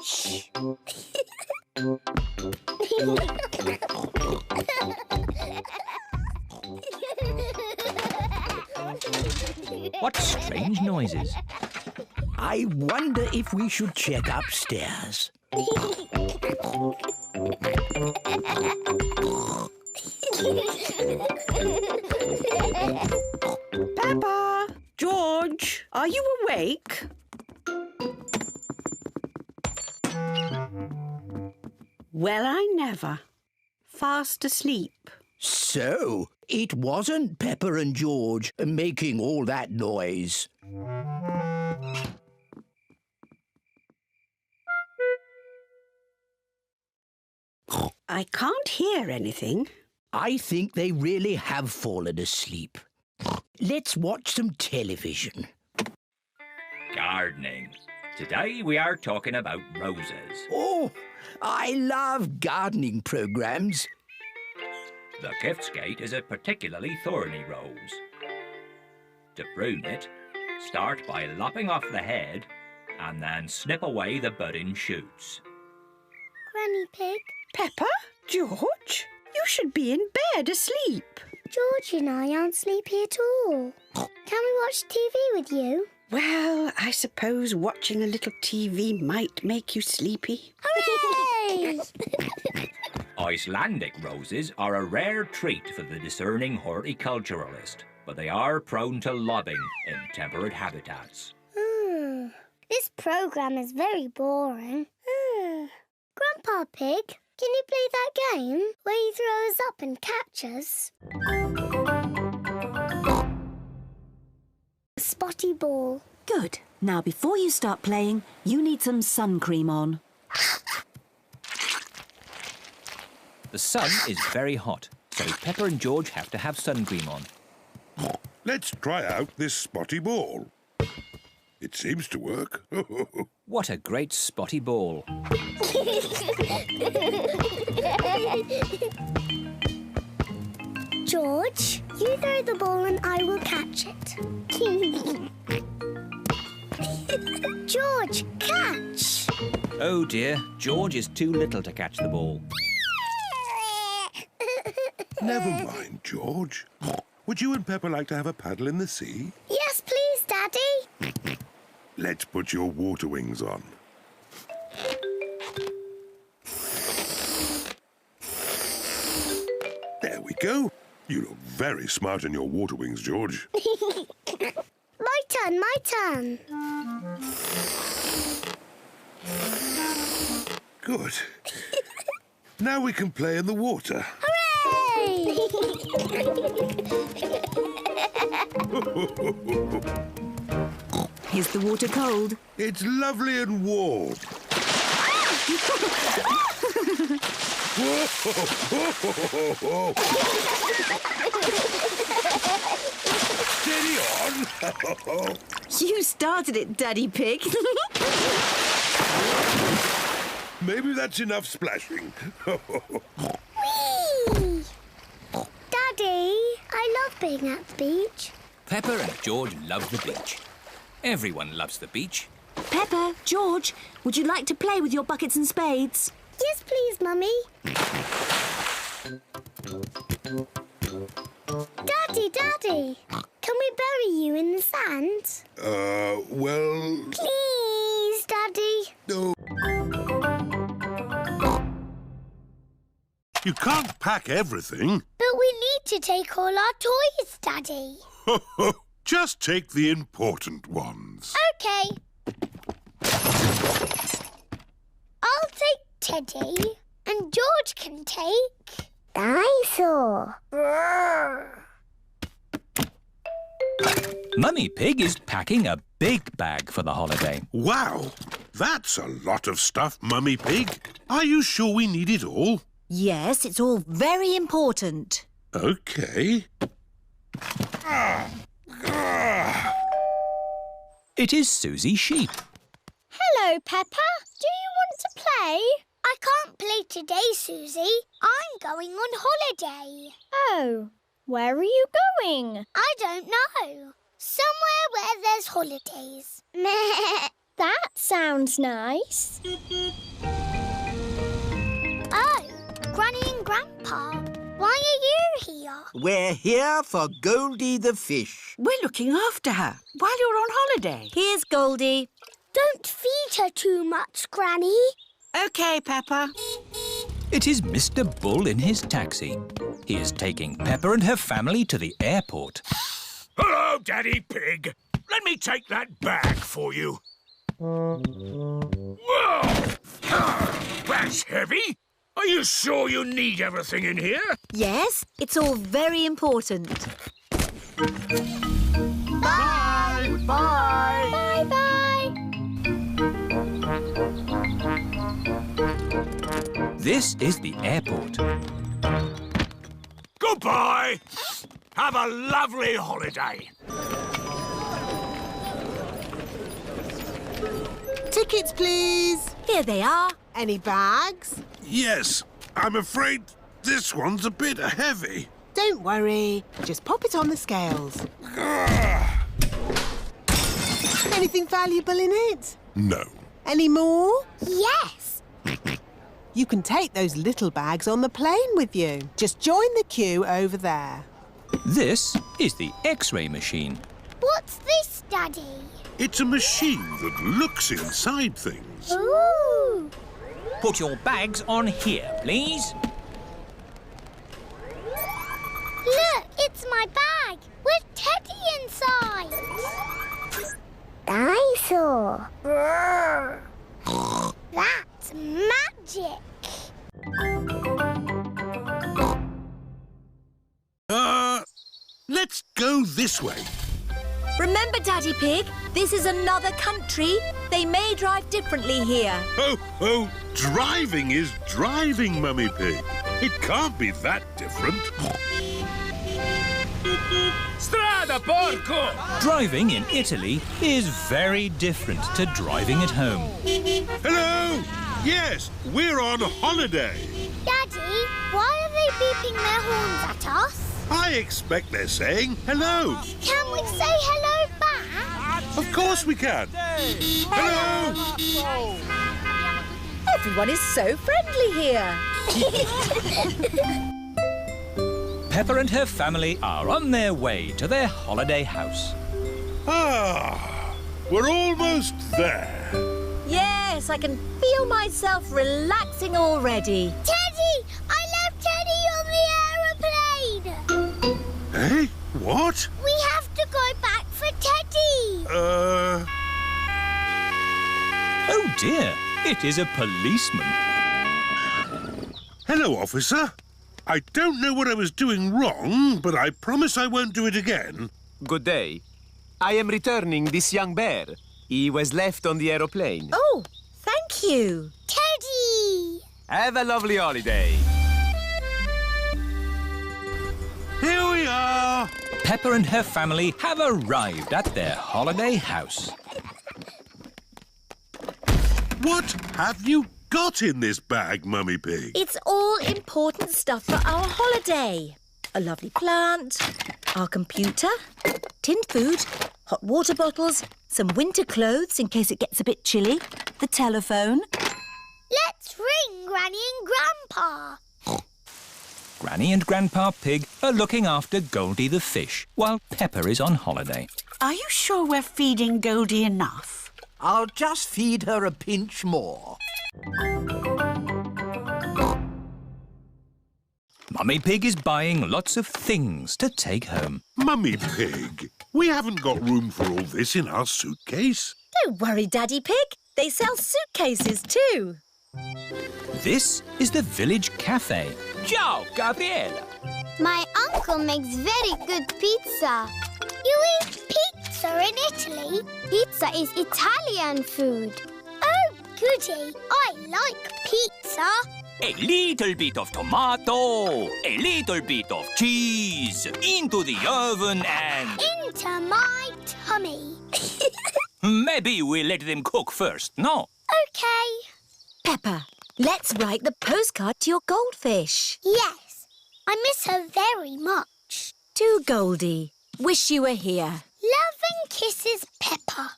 Speaker 2: Shh.
Speaker 17: What strange noises.
Speaker 8: I wonder if we should check upstairs.
Speaker 21: Peppa! George, are you awake? Well, I never. Fast asleep.
Speaker 8: So, it wasn't Peppa and George making all that noise.
Speaker 21: I can't hear anything.
Speaker 8: I think they really have fallen asleep. Let's watch some television.
Speaker 17: Gardening. Today we are talking about roses.
Speaker 8: Oh, I love gardening programs.
Speaker 17: The Giftsgate is a particularly thorny rose. To prune it, start by lopping off the head and then snip away the budding shoots.
Speaker 2: Granny Pig.
Speaker 21: Peppa? George? You should be in bed asleep.
Speaker 2: George and I aren't sleepy at all. Can we watch TV with you?
Speaker 21: Well, I suppose watching a little TV might make you sleepy.
Speaker 2: Hooray!
Speaker 17: Icelandic roses are a rare treat for the discerning horticulturalist, but they are prone to lobbing in temperate habitats.
Speaker 2: This programme is very boring. Grandpa Pig, can you play that game where you throw us up and catch us? Spotty ball.
Speaker 11: Good. Now, before you start playing, you need some sun cream on.
Speaker 17: The sun is very hot, so Peppa and George have to have sun cream on.
Speaker 5: Let's try out this spotty ball. It seems to work.
Speaker 17: What a great spotty ball.
Speaker 2: George, you throw the ball and I will catch it. George, catch!
Speaker 17: Oh dear, George is too little to catch the ball.
Speaker 5: Never mind, George. Would you and Peppa like to have a paddle in the sea?
Speaker 2: Yes, please, Daddy.
Speaker 5: Let's put your water wings on. There we go. You look very smart in your water wings, George.
Speaker 2: My turn.
Speaker 5: Good. Now we can play in the water.
Speaker 2: Hooray!
Speaker 11: Is the water cold?
Speaker 5: It's lovely and warm. Steady on.
Speaker 11: You started it, Daddy Pig.
Speaker 5: Maybe that's enough splashing.
Speaker 2: Whee! Daddy, I love being at the beach.
Speaker 17: Peppa and George love the beach. Everyone loves the beach.
Speaker 11: Peppa, George, would you like to play with your buckets and spades?
Speaker 2: Yes, please, Mummy. Daddy, can we bury you in the sand?
Speaker 5: Well...
Speaker 2: Please, Daddy.
Speaker 5: No. You can't pack everything.
Speaker 2: But we need to take all our toys, Daddy.
Speaker 5: Just take the important ones.
Speaker 2: OK. I'll take Teddy, and George can take... Dinosaur.
Speaker 17: Mummy Pig is packing a big bag for the holiday.
Speaker 5: Wow, that's a lot of stuff, Mummy Pig. Are you sure we need it all?
Speaker 11: Yes, it's all very important.
Speaker 5: OK.
Speaker 17: It is Suzy Sheep.
Speaker 2: Hello, Peppa. Do you want to play? I can't play today, Suzy. I'm going on holiday.
Speaker 3: Oh, where are you going?
Speaker 2: I don't know. Somewhere where there's holidays.
Speaker 3: That sounds nice.
Speaker 2: Oh, Granny and Grandpa. Why are you here?
Speaker 8: We're here for Goldie the fish.
Speaker 21: We're looking after her while you're on holiday.
Speaker 11: Here's Goldie.
Speaker 2: Don't feed her too much, Granny.
Speaker 21: OK, Peppa.
Speaker 17: It is Mr. Bull in his taxi. He is taking Peppa and her family to the airport.
Speaker 6: Hello, Daddy Pig. Let me take that bag for you. Whoa! That's heavy. Are you sure you need everything in here?
Speaker 11: Yes, it's all very important.
Speaker 6: Bye! Bye!
Speaker 2: Bye-bye.
Speaker 17: This is the airport.
Speaker 6: Goodbye! Have a lovely holiday.
Speaker 14: Tickets, please.
Speaker 1: Here they are.
Speaker 14: Any bags?
Speaker 5: Yes, I'm afraid this one's a bit heavy.
Speaker 14: Don't worry. Just pop it on the scales. Anything valuable in it?
Speaker 5: No.
Speaker 14: Any more?
Speaker 2: Yes.
Speaker 14: You can take those little bags on the plane with you. Just join the queue over there.
Speaker 4: This is the X-ray machine.
Speaker 2: What's this, Daddy?
Speaker 5: It's a machine that looks inside things.
Speaker 2: Ooh.
Speaker 4: Put your bags on here, please.
Speaker 2: Look, it's my bag with Teddy inside. Dinosaur. That's magic.
Speaker 5: Let's go this way.
Speaker 1: Remember, Daddy Pig, this is another country. They may drive differently here.
Speaker 5: Oh, driving is driving, Mummy Pig. It can't be that different.
Speaker 18: Strada, porco!
Speaker 4: Driving in Italy is very different to driving at home.
Speaker 5: Hello! Yes, we're on holiday.
Speaker 2: Daddy, why are they beeping their horns at us?
Speaker 5: I expect they're saying hello.
Speaker 2: Can we say hello back?
Speaker 5: Of course we can. Hello!
Speaker 1: Everyone is so friendly here.
Speaker 4: Peppa and her family are on their way to their holiday house.
Speaker 5: We're almost there.
Speaker 1: Yes, I can feel myself relaxing already.
Speaker 2: Teddy! I left Teddy on the aeroplane!
Speaker 5: Eh? What?
Speaker 2: We have to go back for Teddy!
Speaker 4: Oh dear, it is a policeman.
Speaker 5: Hello, officer. I don't know what I was doing wrong, but I promise I won't do it again.
Speaker 7: Good day. I am returning this young bear. He was left on the aeroplane.
Speaker 1: Oh, thank you.
Speaker 2: Teddy!
Speaker 7: Have a lovely holiday.
Speaker 5: Here we are.
Speaker 4: Peppa and her family have arrived at their holiday house.
Speaker 5: What have you got in this bag, Mummy Pig?
Speaker 1: It's all important stuff for our holiday. A lovely plant, our computer, tinned food, hot water bottles, some winter clothes in case it gets a bit chilly, the telephone.
Speaker 2: Let's ring Granny and Grandpa.
Speaker 4: Granny and Grandpa Pig are looking after Goldie the fish while Peppa is on holiday.
Speaker 9: Are you sure we're feeding Goldie enough?
Speaker 8: I'll just feed her a pinch more.
Speaker 4: Mummy Pig is buying lots of things to take home.
Speaker 5: Mummy Pig, we haven't got room for all this in our suitcase.
Speaker 1: Don't worry, Daddy Pig. They sell suitcases too.
Speaker 4: This is the village cafe.
Speaker 18: Ciao, Gabriella.
Speaker 2: My uncle makes very good pizza. You eat pizza in Italy? Pizza is Italian food. Oh, goody. I like pizza.
Speaker 18: A little bit of tomato, a little bit of cheese, into the oven and...
Speaker 2: Into my tummy.
Speaker 18: Maybe we let them cook first, no?
Speaker 2: OK.
Speaker 1: Peppa, let's write the postcard to your goldfish.
Speaker 2: Yes. I miss her very much.
Speaker 1: To Goldie. Wish you were here.
Speaker 2: Love and kisses, Peppa.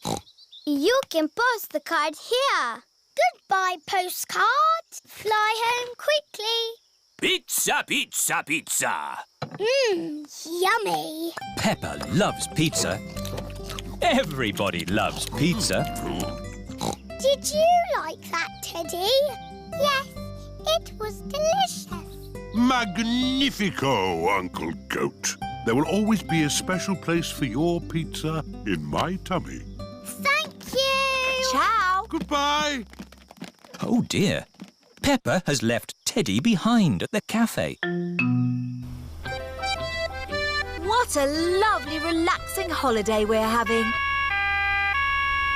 Speaker 2: You can post the card here. Goodbye, postcard. Fly home quickly.
Speaker 18: Pizza, pizza, pizza.
Speaker 2: Yummy.
Speaker 4: Peppa loves pizza. Everybody loves pizza.
Speaker 2: Did you like that, Teddy? Yes, it was delicious.
Speaker 5: Magnifico, Uncle Goat. There will always be a special place for your pizza in my tummy.
Speaker 2: Thank you.
Speaker 1: Ciao.
Speaker 5: Goodbye.
Speaker 4: Oh dear. Peppa has left Teddy behind at the cafe.
Speaker 1: What a lovely, relaxing holiday we're having.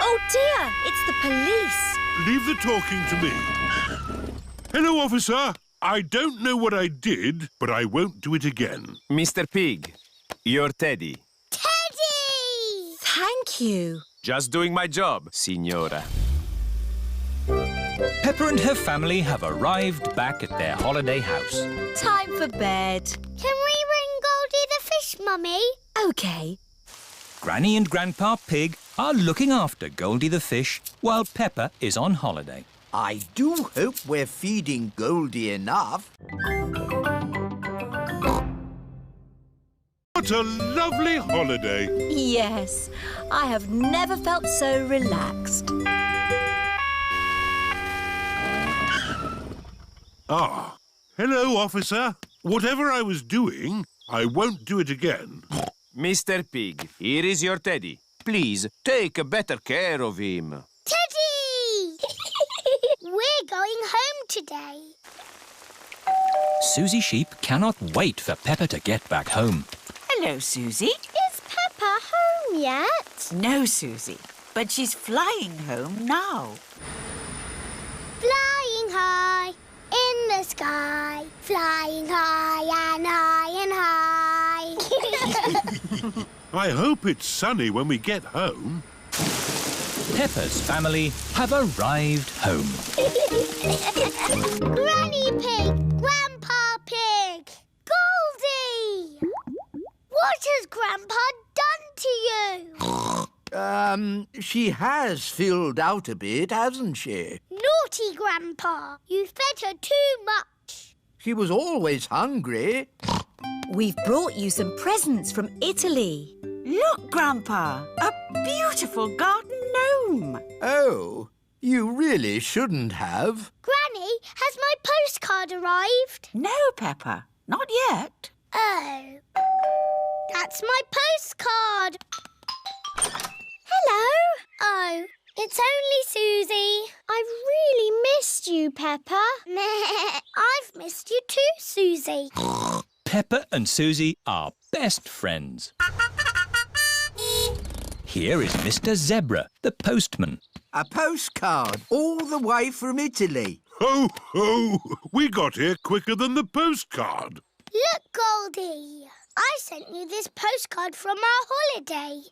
Speaker 1: Oh dear, it's the police.
Speaker 5: Leave the talking to me. Hello, officer. I don't know what I did, but I won't do it again.
Speaker 7: Mr. Pig, you're Teddy.
Speaker 2: Teddy!
Speaker 1: 'Thank you.
Speaker 7: Just doing my job, signora.
Speaker 4: Peppa and her family have arrived back at their holiday house.
Speaker 1: Time for bed.
Speaker 2: Can we ring Goldie the fish, Mummy?
Speaker 1: OK.
Speaker 4: Granny and Grandpa Pig are looking after Goldie the fish while Peppa is on holiday.
Speaker 8: I do hope we're feeding Goldie enough.
Speaker 5: What a lovely holiday.
Speaker 1: Yes, I have never felt so relaxed.
Speaker 5: Ah, hello, officer. Whatever I was doing, I won't do it again.
Speaker 7: Mr. Pig, here is your teddy. Please, take better care of him.
Speaker 2: Teddy! We're going home today.
Speaker 4: Suzy Sheep cannot wait for Peppa to get back home.
Speaker 9: Hello, Suzy.
Speaker 2: Is Peppa home yet?
Speaker 9: No, Suzy, but she's flying home now.
Speaker 2: Flying high in the sky, flying high and high and high.
Speaker 5: I hope it's sunny when we get home.
Speaker 4: Peppa's family have arrived home.
Speaker 2: Granny Pig, Grandpa Pig, Goldie! What has Grandpa done to you?
Speaker 8: She has filled out a bit, hasn't she?
Speaker 2: Naughty Grandpa, you fed her too much.
Speaker 8: She was always hungry.
Speaker 1: We've brought you some presents from Italy.
Speaker 9: Look, Grandpa, a beautiful garden gnome.
Speaker 8: Oh, you really shouldn't have.
Speaker 2: Granny, has my postcard arrived?
Speaker 9: No, Peppa, not yet.
Speaker 2: Oh, that's my postcard. Hello. Oh, it's only Suzy. I've really missed you, Peppa. I've missed you too, Suzy.
Speaker 4: Peppa and Suzy are best friends. Here is Mr. Zebra, the postman.
Speaker 8: A postcard all the way from Italy.
Speaker 5: Ho, ho! We got here quicker than the postcard.
Speaker 2: Look, Goldie. I sent you this postcard from our holiday.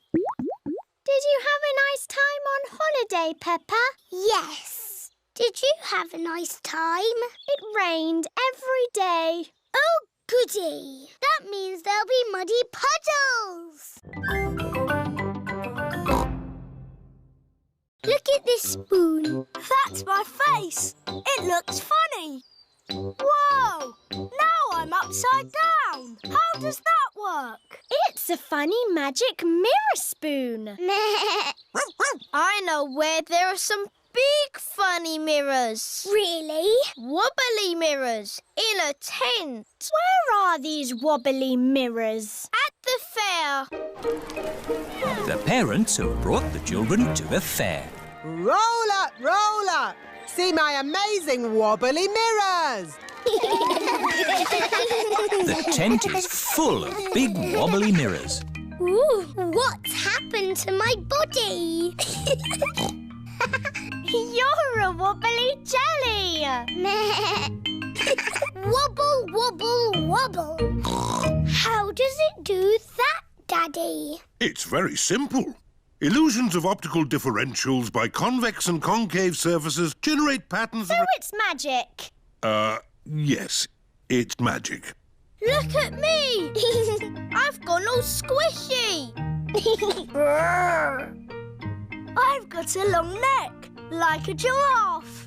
Speaker 2: Did you have a nice time on holiday, Peppa? Yes. Did you have a nice time? It rained every day. Oh, goody. That means there'll be muddy puddles. Look at this spoon.
Speaker 3: That's my face. It looks funny. Whoa! Now I'm upside down. How does that work?
Speaker 2: It's a funny magic mirror spoon.
Speaker 3: I know where there are some big funny mirrors.
Speaker 2: Really?
Speaker 3: Wobbly mirrors in a tent. Where are these wobbly mirrors? At the fair.
Speaker 4: The parents have brought the children to the fair.
Speaker 14: Roll up, roll up. See my amazing wobbly mirrors.
Speaker 4: The tent is full of big wobbly mirrors.
Speaker 2: Ooh, what's happened to my body?
Speaker 3: You're a wobbly jelly.
Speaker 2: Wobble, wobble, wobble. How does it do that, Daddy?
Speaker 5: It's very simple. Illusions of optical differentials by convex and concave surfaces generate patterns
Speaker 3: So it's magic.
Speaker 5: Yes, it's magic.
Speaker 3: Look at me. I've gone all squishy. I've got a long neck, like a giraffe.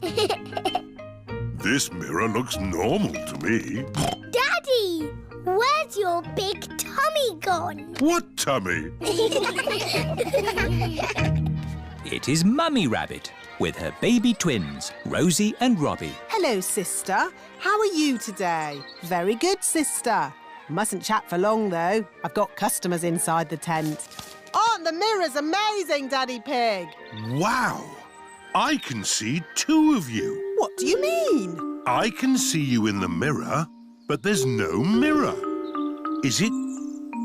Speaker 5: This mirror looks normal to me.
Speaker 2: Daddy, where's your big tummy gone?
Speaker 5: What tummy?
Speaker 4: It is Mummy Rabbit with her baby twins, Rosie and Robbie.
Speaker 14: Hello, sister. How are you today? Very good, sister. Mustn't chat for long, though. I've got customers inside the tent. Aren't the mirrors amazing, Daddy Pig?
Speaker 5: Wow! I can see two of you.
Speaker 14: What do you mean?
Speaker 5: I can see you in the mirror, but there's no mirror. Is it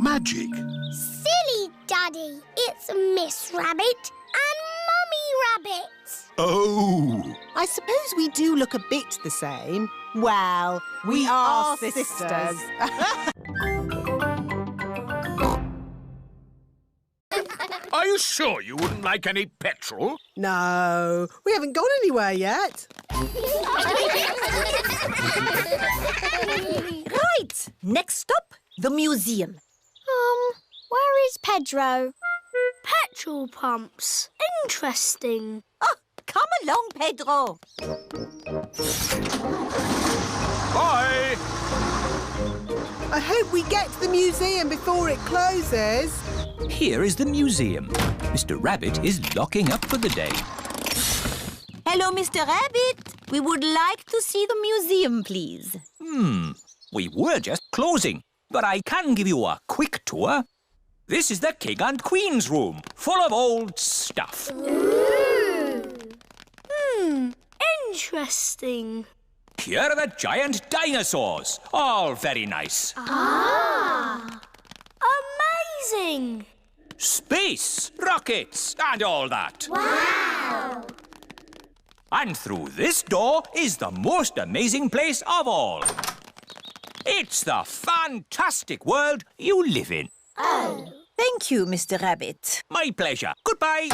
Speaker 5: magic?
Speaker 2: Silly, Daddy. It's Miss Rabbit and Mummy Rabbit.
Speaker 5: Oh!
Speaker 14: I suppose we do look a bit the same. Well, we are sisters.
Speaker 6: Are you sure you wouldn't like any petrol?
Speaker 14: No, we haven't gone anywhere yet.
Speaker 1: Right, next stop, the museum.
Speaker 2: Where is Pedro?
Speaker 3: Petrol pumps. Interesting.
Speaker 1: Oh, come along, Pedro.
Speaker 4: Bye!
Speaker 14: I hope we get to the museum before it closes.
Speaker 4: Here is the museum. Mr. Rabbit is locking up for the day.
Speaker 1: Hello, Mr. Rabbit. We would like to see the museum, please.
Speaker 4: We were just closing, but I can give you a quick tour. This is the King and Queen's room, full of old stuff.
Speaker 3: Interesting.
Speaker 4: Here are the giant dinosaurs, all very nice.
Speaker 3: Amazing.
Speaker 4: Space, rockets, and all that.
Speaker 2: Wow!
Speaker 4: And through this door is the most amazing place of all. It's the fantastic world you live in.
Speaker 1: Oh. Thank you, Mr. Rabbit.
Speaker 4: My pleasure. Goodbye.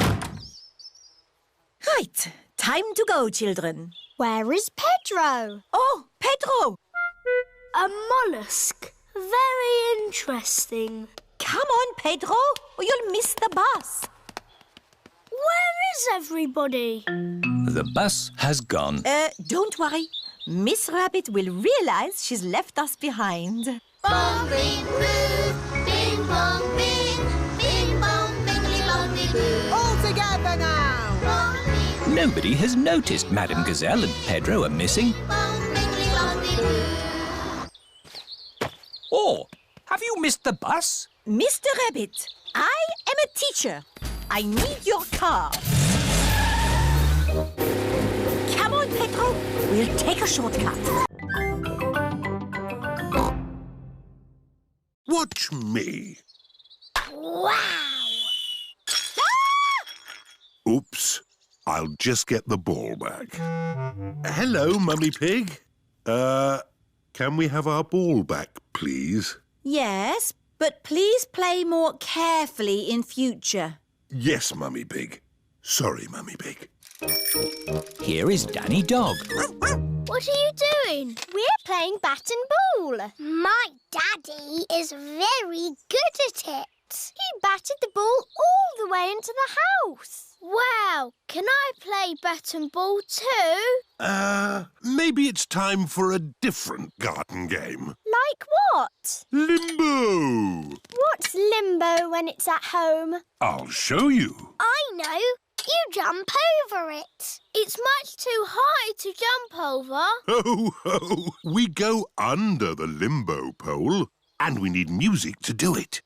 Speaker 1: Right, time to go, children.
Speaker 2: Where is Pedro?
Speaker 1: Oh, Pedro!
Speaker 3: A mollusk. Very interesting.
Speaker 1: Come on, Pedro, or you'll miss the bus.
Speaker 3: Where is everybody?
Speaker 4: The bus has gone.
Speaker 1: Don't worry. Miss Rabbit will realise she's left us behind.
Speaker 2: Bong, bing, boo. Bing, bong, bing. Bing, bong, bingly, bongly, boo.
Speaker 14: All together now.
Speaker 2: Bong, bing,
Speaker 4: Nobody has noticed Madame Gazelle and Pedro are missing.
Speaker 2: bong, bingly, bongly, boo.
Speaker 4: Oh, have you missed the bus?
Speaker 1: Mr. Rabbit, I am a teacher. I need your car. Come on, Pedro. We'll take a shortcut.
Speaker 5: Watch me.
Speaker 2: Wow!
Speaker 5: Oops. I'll just get the ball back. Hello, Mummy Pig. Can we have our ball back, please?
Speaker 1: Yes, but please play more carefully in future.
Speaker 5: Yes, Mummy Pig. Sorry, Mummy Pig.
Speaker 4: Here is Danny Dog.
Speaker 2: What are you doing? We're playing bat and ball. My daddy is very good at it. He batted the ball all the way into the house.
Speaker 3: Wow. Can I play bat and ball too?
Speaker 5: Maybe it's time for a different garden game.
Speaker 2: Like what?
Speaker 5: Limbo!
Speaker 2: What's limbo when it's at home?
Speaker 5: I'll show you.
Speaker 2: I know. You jump over it.
Speaker 3: It's much too high to jump over.
Speaker 5: Ho, ho! We go under the limbo pole, and we need music to do it.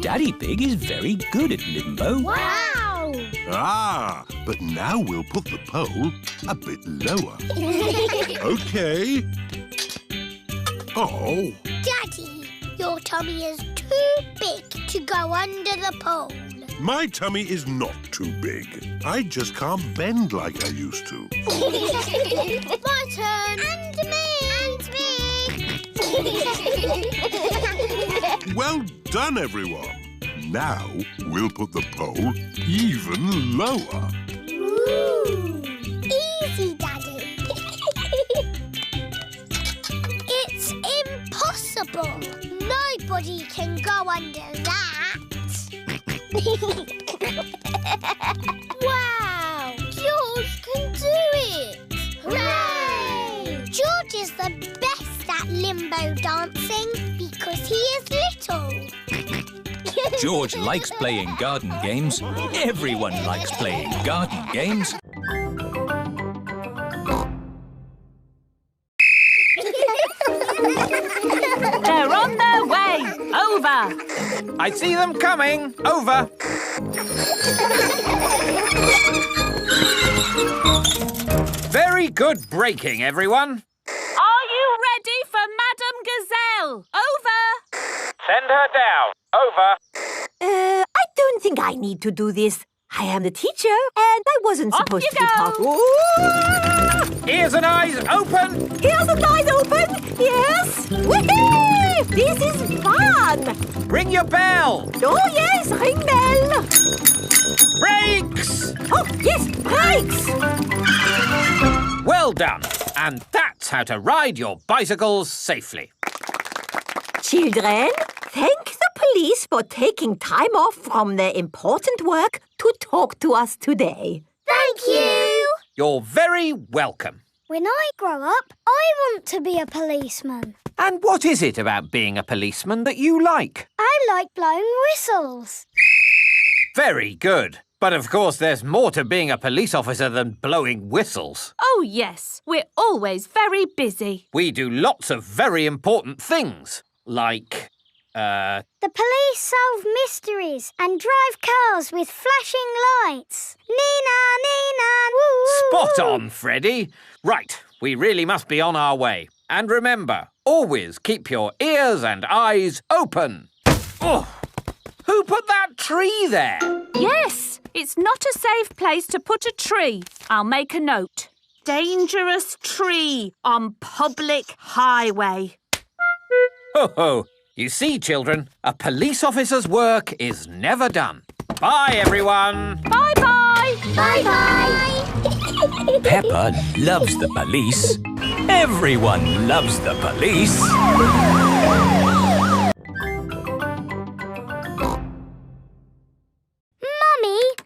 Speaker 4: Daddy Pig is very good at limbo.
Speaker 2: Wow!
Speaker 5: But now we'll put the pole a bit lower. OK. Oh.
Speaker 2: Daddy, your tummy is too big to go under the pole.
Speaker 5: My tummy is not too big. I just can't bend like I used to.
Speaker 3: My turn.
Speaker 2: And me.
Speaker 5: Well done, everyone. Now we'll put the pole even lower.
Speaker 2: Ooh. Easy, Daddy. It's impossible. Nobody can go under that.
Speaker 3: Wow! George can do it!
Speaker 2: Hooray! George is the best at limbo dancing because he is little.
Speaker 4: George likes playing garden games. Everyone likes playing garden games.
Speaker 12: They're on their way. Over.
Speaker 10: I see them coming. Over. Very good braking, everyone.
Speaker 12: Are you ready for Madame Gazelle? Over.
Speaker 10: Send her down. Over.
Speaker 1: I don't think I need to do this. I am the teacher, and I wasn't supposed to be taught.
Speaker 10: Ears and eyes open.
Speaker 1: Ears and eyes open. Yes. Whee! This is fun.
Speaker 10: Ring your bell.
Speaker 1: Oh yes, ring bell.
Speaker 10: Brakes!
Speaker 1: Oh, yes, brakes!
Speaker 10: Well done. And that's how to ride your bicycles safely.
Speaker 1: Children, thank the police for taking time off from their important work to talk to us today.
Speaker 2: Thank you.
Speaker 10: You're very welcome.
Speaker 2: When I grow up, I want to be a policeman.
Speaker 10: And what is it about being a policeman that you like?
Speaker 2: I like blowing whistles.
Speaker 10: Very good. But of course there's more to being a police officer than blowing whistles.
Speaker 12: Oh, yes. We're always very busy.
Speaker 10: We do lots of very important things, like,
Speaker 2: The police solve mysteries and drive cars with flashing lights. Nina, Nina, woo!
Speaker 10: Spot on, Freddy. Right, we really must be on our way. And remember, always keep your ears and eyes open. Oh, who put that tree there?
Speaker 12: Yes, it's not a safe place to put a tree. I'll make a note. Dangerous tree on public highway.
Speaker 10: Ho ho. You see, children, a police officer's work is never done. Bye, everyone.
Speaker 12: Bye-bye.
Speaker 2: Bye-bye.
Speaker 18: Peppa loves the police. Everyone loves the police.
Speaker 2: Mummy,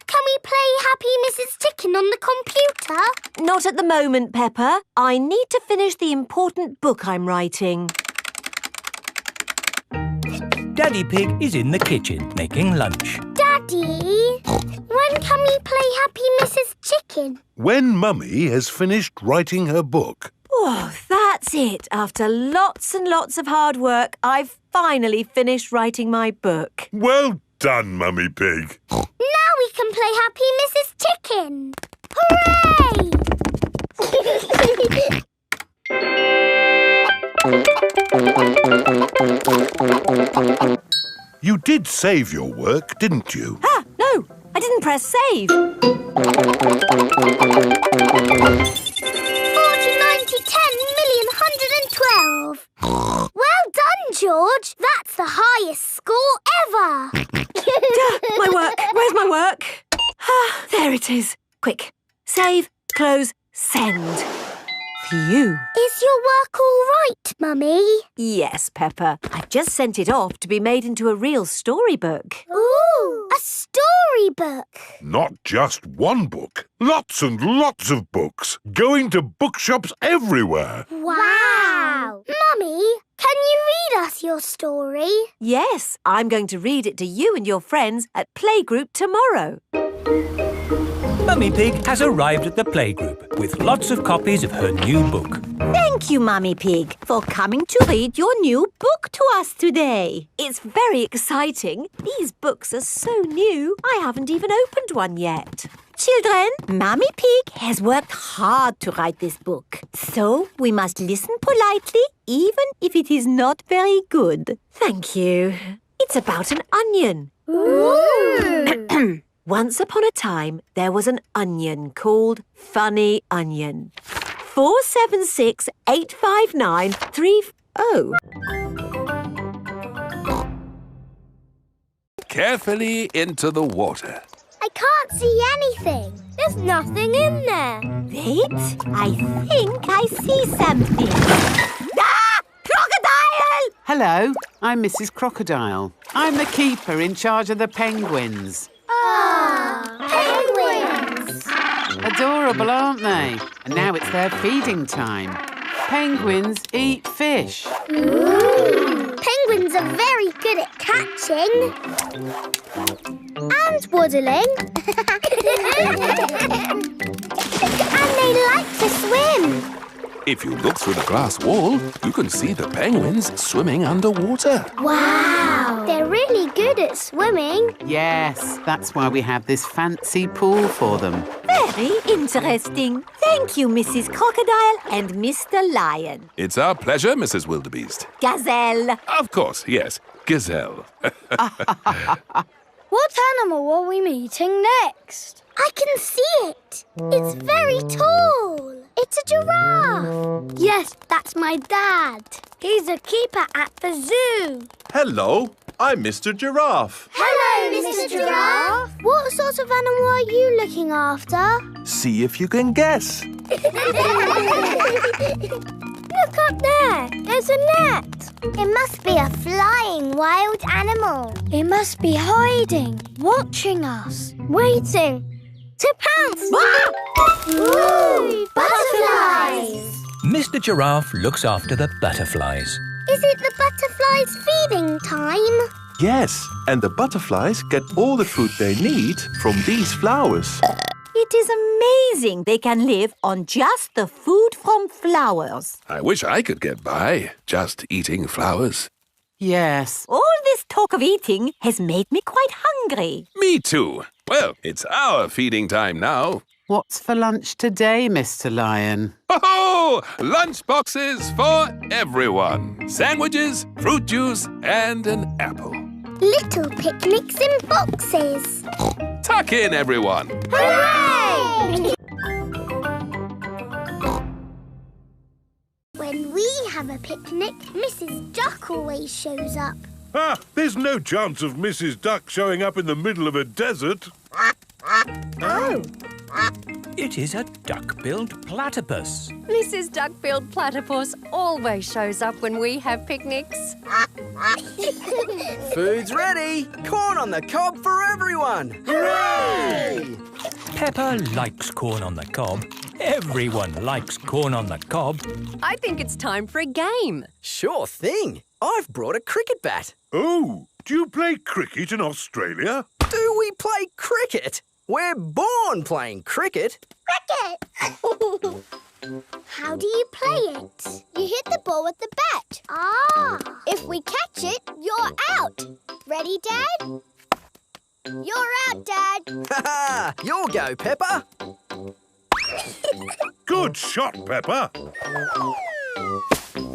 Speaker 2: can we play Happy Mrs. Chicken on the computer?
Speaker 1: Not at the moment, Peppa. I need to finish the important book I'm writing.
Speaker 18: Daddy Pig is in the kitchen making lunch.
Speaker 2: Daddy, when can we play Happy Mrs. Chicken?
Speaker 5: When Mummy has finished writing her book.
Speaker 1: Oh, that's it. After lots and lots of hard work, I've finally finished writing my book.
Speaker 5: Well done, Mummy Pig.
Speaker 2: Now we can play Happy Mrs. Chicken. Hooray!
Speaker 5: You did save your work, didn't you?
Speaker 1: Ah, no, I didn't press save.
Speaker 2: 40, 90, 10 million, 112. Well done, George. That's the highest score ever.
Speaker 1: My work. Where's my work? Ah, there it is. Quick. Save, close, send. Phew.
Speaker 2: Is your work all right, Mummy?
Speaker 1: Yes, Peppa. I've just sent it off to be made into a real storybook.
Speaker 2: Ooh, a storybook.
Speaker 5: Not just one book. Lots and lots of books. Going to bookshops everywhere.
Speaker 2: Wow. Mummy, can you read us your story?
Speaker 1: Yes, I'm going to read it to you and your friends at Playgroup tomorrow.
Speaker 18: Mummy Pig has arrived at the playgroup with lots of copies of her new book.
Speaker 1: Thank you, Mummy Pig, for coming to read your new book to us today. It's very exciting. These books are so new, I haven't even opened one yet. Children, Mummy Pig has worked hard to write this book. So we must listen politely, even if it is not very good. Thank you. It's about an onion.
Speaker 2: Ooh.
Speaker 1: Once upon a time, there was an onion called Funny Onion. 4768593.
Speaker 16: Carefully into the water.
Speaker 2: I can't see anything. There's nothing in there.
Speaker 1: Wait, I think I see something. Ah! Crocodile!
Speaker 22: Hello, I'm Mrs. Crocodile. I'm the keeper in charge of the penguins.
Speaker 2: Penguins!
Speaker 22: Adorable, aren't they? And now it's their feeding time. Penguins eat fish.
Speaker 2: Ooh. Penguins are very good at catching. And waddling. And they like to swim.
Speaker 16: If you look through the glass wall, you can see the penguins swimming underwater.
Speaker 2: Wow! They're really good at swimming.
Speaker 22: Yes, that's why we have this fancy pool for them.
Speaker 1: Very interesting. Thank you, Mrs. Crocodile and Mr. Lion.
Speaker 16: It's our pleasure, Mrs. Wildebeest.
Speaker 1: Gazelle.
Speaker 16: Of course, yes. Gazelle.
Speaker 2: What animal are we meeting next? I can see it. It's very tall. It's a giraffe. Yes, that's my dad. He's a keeper at the zoo.
Speaker 23: Hello, I'm Mr. Giraffe.
Speaker 2: Hello, Mr. Mr. Giraffe. What sort of animal are you looking after?
Speaker 13: See if you can guess.
Speaker 2: Look up there. There's a net. It must be a flying wild animal. It must be hiding, watching us, waiting to pounce. Ooh, butterflies!
Speaker 17: Mr. Giraffe looks after the butterflies.
Speaker 2: Is it the butterflies' feeding time?
Speaker 13: Yes, and the butterflies get all the food they need from these flowers.
Speaker 1: It is amazing they can live on just the food from flowers.
Speaker 16: I wish I could get by just eating flowers.
Speaker 22: Yes.
Speaker 1: All this talk of eating has made me quite hungry.
Speaker 16: Me too. Well, it's our feeding time now.
Speaker 22: What's for lunch today, Mr. Lion?
Speaker 16: Oh, lunch boxes for everyone. Sandwiches, fruit juice, and an apple.
Speaker 2: Little picnics in boxes.
Speaker 16: Tuck in, everyone.
Speaker 2: Hooray! When we have a picnic, Mrs. Duck always shows up.
Speaker 5: Ah, there's no chance of Mrs. Duck showing up in the middle of a desert.
Speaker 1: Oh.
Speaker 17: It is a duck-billed platypus.
Speaker 19: Mrs. Duck-billed Platypus always shows up when we have picnics.
Speaker 23: Food's ready! Corn on the cob for everyone! Hooray!
Speaker 17: Peppa likes corn on the cob. Everyone likes corn on the cob.
Speaker 19: I think it's time for a game.
Speaker 23: Sure thing. I've brought a cricket bat.
Speaker 5: Oh, do you play cricket in Australia?
Speaker 23: Do we play cricket? We're born playing cricket.
Speaker 2: Cricket! How do you play it? You hit the ball with the bat. Ah! If we catch it, you're out. Ready, Dad? You're out, Dad.
Speaker 23: Ha! You'll go, Peppa.
Speaker 5: Good shot, Peppa.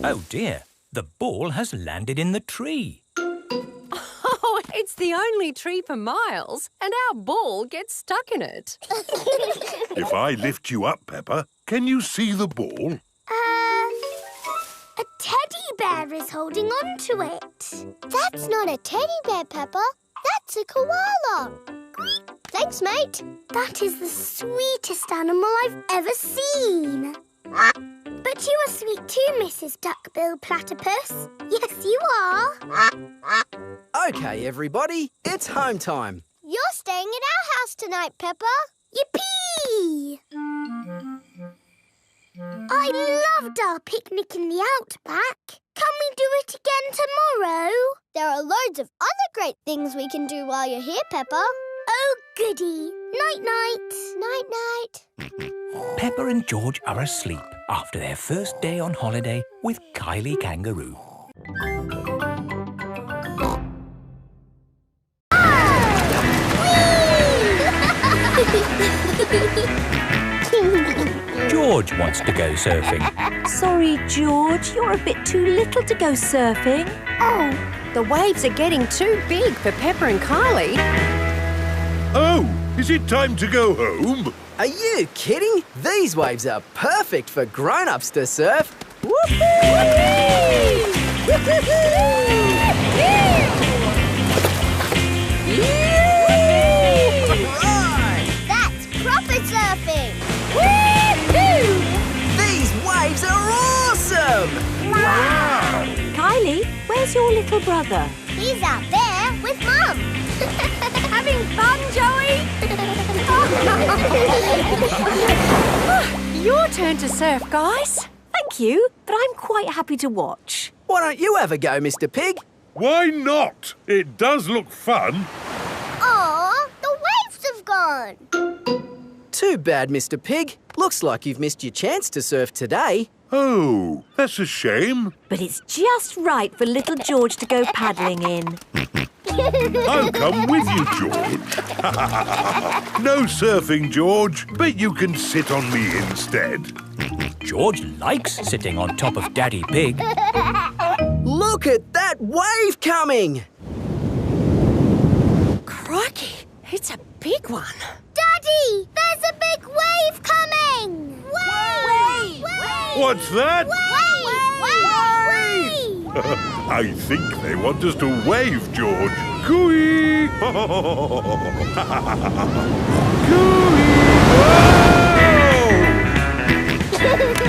Speaker 17: Oh dear, the ball has landed in the tree.
Speaker 19: Oh, it's the only tree for miles, and our ball gets stuck in it.
Speaker 5: If I lift you up, Peppa, can you see the ball?
Speaker 2: A teddy bear is holding on to it. That's not a teddy bear, Peppa. That's a koala. Thanks, mate. That is the sweetest animal I've ever seen. But you are sweet too, Mrs. Duck-billed Platypus. Yes, you are.
Speaker 23: OK, everybody, it's home time.
Speaker 2: You're staying at our house tonight, Peppa. Yippee! I loved our picnic in the outback. Can we do it again tomorrow? There are loads of other great things we can do while you're here, Peppa. Oh, goody. Night-night. Night-night.
Speaker 17: Peppa and George are asleep after their first day on holiday with Kylie Kangaroo. George wants to go surfing.
Speaker 1: Sorry, George, you're a bit too little to go surfing.
Speaker 19: Oh, the waves are getting too big for Peppa and Kylie.
Speaker 5: Oh, is it time to go home?
Speaker 23: Are you kidding? These waves are perfect for grown-ups to surf.
Speaker 2: That's proper surfing.
Speaker 23: These waves are awesome!
Speaker 2: Wow!
Speaker 1: Kylie, where's your little brother?
Speaker 2: He's out there with Mum.
Speaker 19: Having fun, Joey? Your turn to surf, guys.
Speaker 1: Thank you, but I'm quite happy to watch.
Speaker 23: Why don't you have a go, Mr. Pig?
Speaker 5: Why not? It does look fun.
Speaker 2: Aw, the waves have gone.
Speaker 23: Too bad, Mr. Pig. Looks like you've missed your chance to surf today.
Speaker 5: Oh, that's a shame.
Speaker 1: But it's just right for little George to go paddling in.
Speaker 5: I'll come with you, George. No surfing, George, but you can sit on me instead.
Speaker 17: George likes sitting on top of Daddy Pig.
Speaker 23: Look at that wave coming!
Speaker 19: Crikey, it's a big one.
Speaker 2: Daddy, there's a big wave coming! Wave!
Speaker 5: What's that?
Speaker 2: Wave!
Speaker 5: I think they want us to wave, George. Cooey!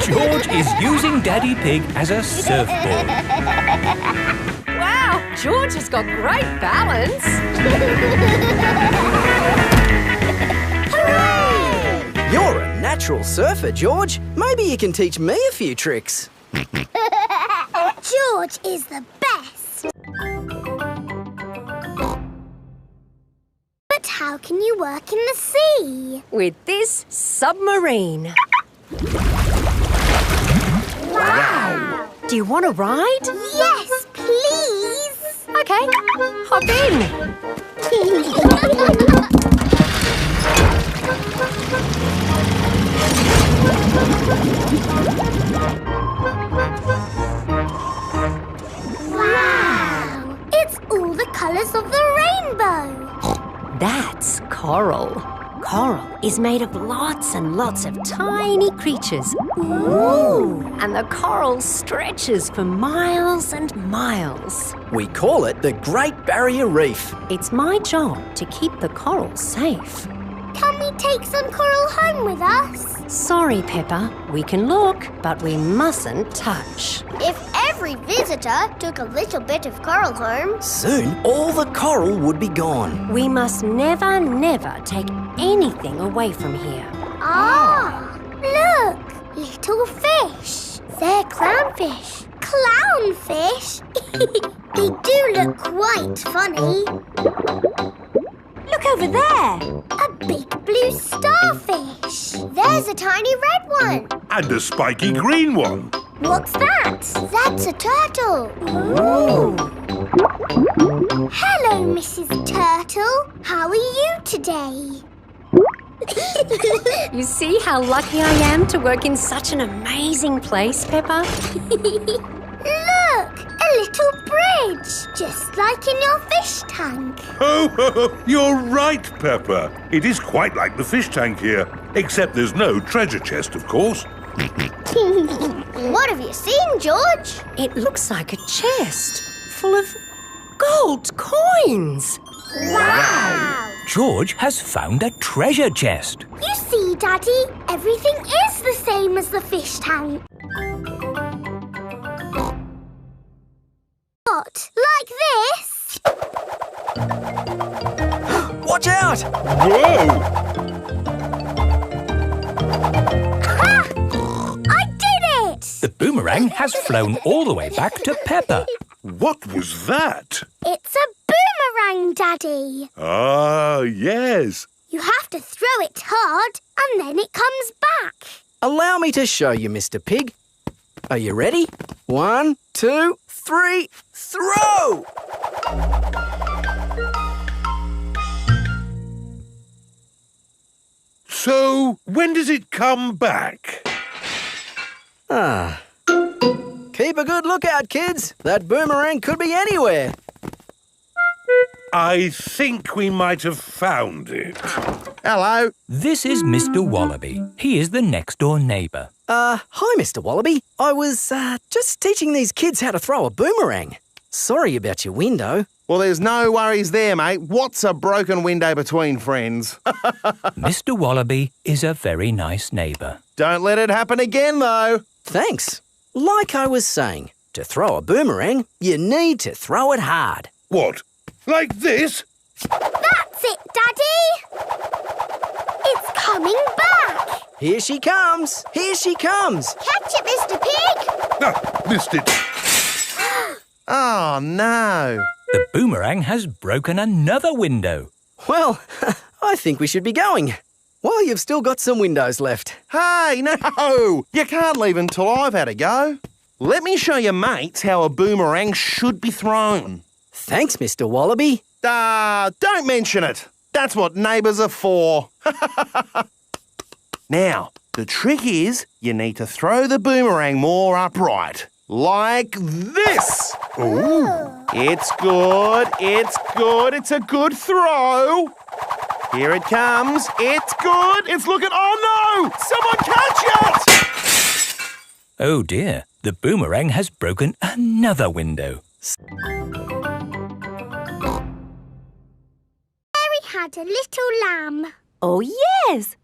Speaker 4: George is using Daddy Pig as a surfboard.
Speaker 19: Wow, George has got great balance.
Speaker 23: Hooray! You're a natural surfer, George. Maybe you can teach me a few tricks.
Speaker 2: George is the best. But how can you work in the sea?
Speaker 19: With this submarine.
Speaker 2: Wow!
Speaker 19: Do you want to ride?
Speaker 2: Yes, please.
Speaker 19: Okay, hop in.
Speaker 2: Wow! It's all the colours of the rainbow.
Speaker 19: That's coral. Coral is made of lots and lots of tiny creatures.
Speaker 2: Ooh!
Speaker 19: And the coral stretches for miles and miles.
Speaker 23: We call it the Great Barrier Reef.
Speaker 19: It's my job to keep the coral safe.
Speaker 2: Can we take some coral home with us?
Speaker 19: Sorry, Peppa. We can look, but we mustn't touch.
Speaker 2: If every visitor took a little bit of coral home,
Speaker 23: soon all the coral would be gone.
Speaker 19: We must never, never take anything away from here.
Speaker 2: Ah, look, little fish. They're clownfish. Clownfish? They do look quite funny.
Speaker 1: Look over there.
Speaker 2: A big blue starfish. There's a tiny red one.
Speaker 5: And a spiky green one.
Speaker 2: What's that? That's a turtle. Ooh. Hello, Mrs. Turtle. How are you today?
Speaker 19: You see how lucky I am to work in such an amazing place, Peppa?
Speaker 2: Look, a little bridge, just like in your fish tank.
Speaker 5: Oh, you're right, Peppa. It is quite like the fish tank here, except there's no treasure chest, of course.
Speaker 2: What have you seen, George?
Speaker 19: It looks like a chest full of gold coins.
Speaker 2: Wow!
Speaker 4: George has found a treasure chest.
Speaker 2: You see, Daddy, everything is the same as the fish tank. What? Like this?
Speaker 23: Watch out!
Speaker 5: Whoa!
Speaker 2: Ha! I did it!
Speaker 4: The boomerang has flown all the way back to Peppa.
Speaker 5: What was that?
Speaker 2: It's a boomerang, Daddy.
Speaker 5: Ah, yes.
Speaker 2: You have to throw it hard and then it comes back.
Speaker 23: Allow me to show you, Mr. Pig. Are you ready? 1, 2, 3, throw!
Speaker 5: So, when does it come back?
Speaker 23: Ah. Keep a good lookout, kids. That boomerang could be anywhere.
Speaker 5: I think we might have found it.
Speaker 23: Hello.
Speaker 4: This is Mr. Wallaby. He is the next-door neighbour.
Speaker 23: Hi, Mr. Wallaby. I was, just teaching these kids how to throw a boomerang. Sorry about your window.
Speaker 15: Well, there's no worries there, mate. What's a broken window between friends?
Speaker 4: Mr. Wallaby is a very nice neighbour.
Speaker 15: Don't let it happen again, though.
Speaker 23: Thanks. Like I was saying, to throw a boomerang, you need to throw it hard.
Speaker 5: What? Like this?
Speaker 2: That's it, Daddy. It's coming back.
Speaker 23: Here she comes. Here she comes.
Speaker 2: Catch it, Mr. Pig.
Speaker 5: Ah, missed it.
Speaker 15: Oh, no.
Speaker 4: The boomerang has broken another window.
Speaker 23: Well, I think we should be going. Well, you've still got some windows left.
Speaker 15: Hey, no! You can't leave until I've had a go. Let me show your mates how a boomerang should be thrown.
Speaker 23: Thanks, Mr. Wallaby.
Speaker 15: Don't mention it. That's what neighbours are for. Now, the trick is you need to throw the boomerang more upright. Like this.
Speaker 5: Ooh.
Speaker 15: It's good. It's good. It's a good throw. Here it comes. It's good. It's looking... Oh, no! Someone catch it!
Speaker 4: Oh, dear. The boomerang has broken another window.
Speaker 2: Mary had a little lamb.
Speaker 1: Oh, yes.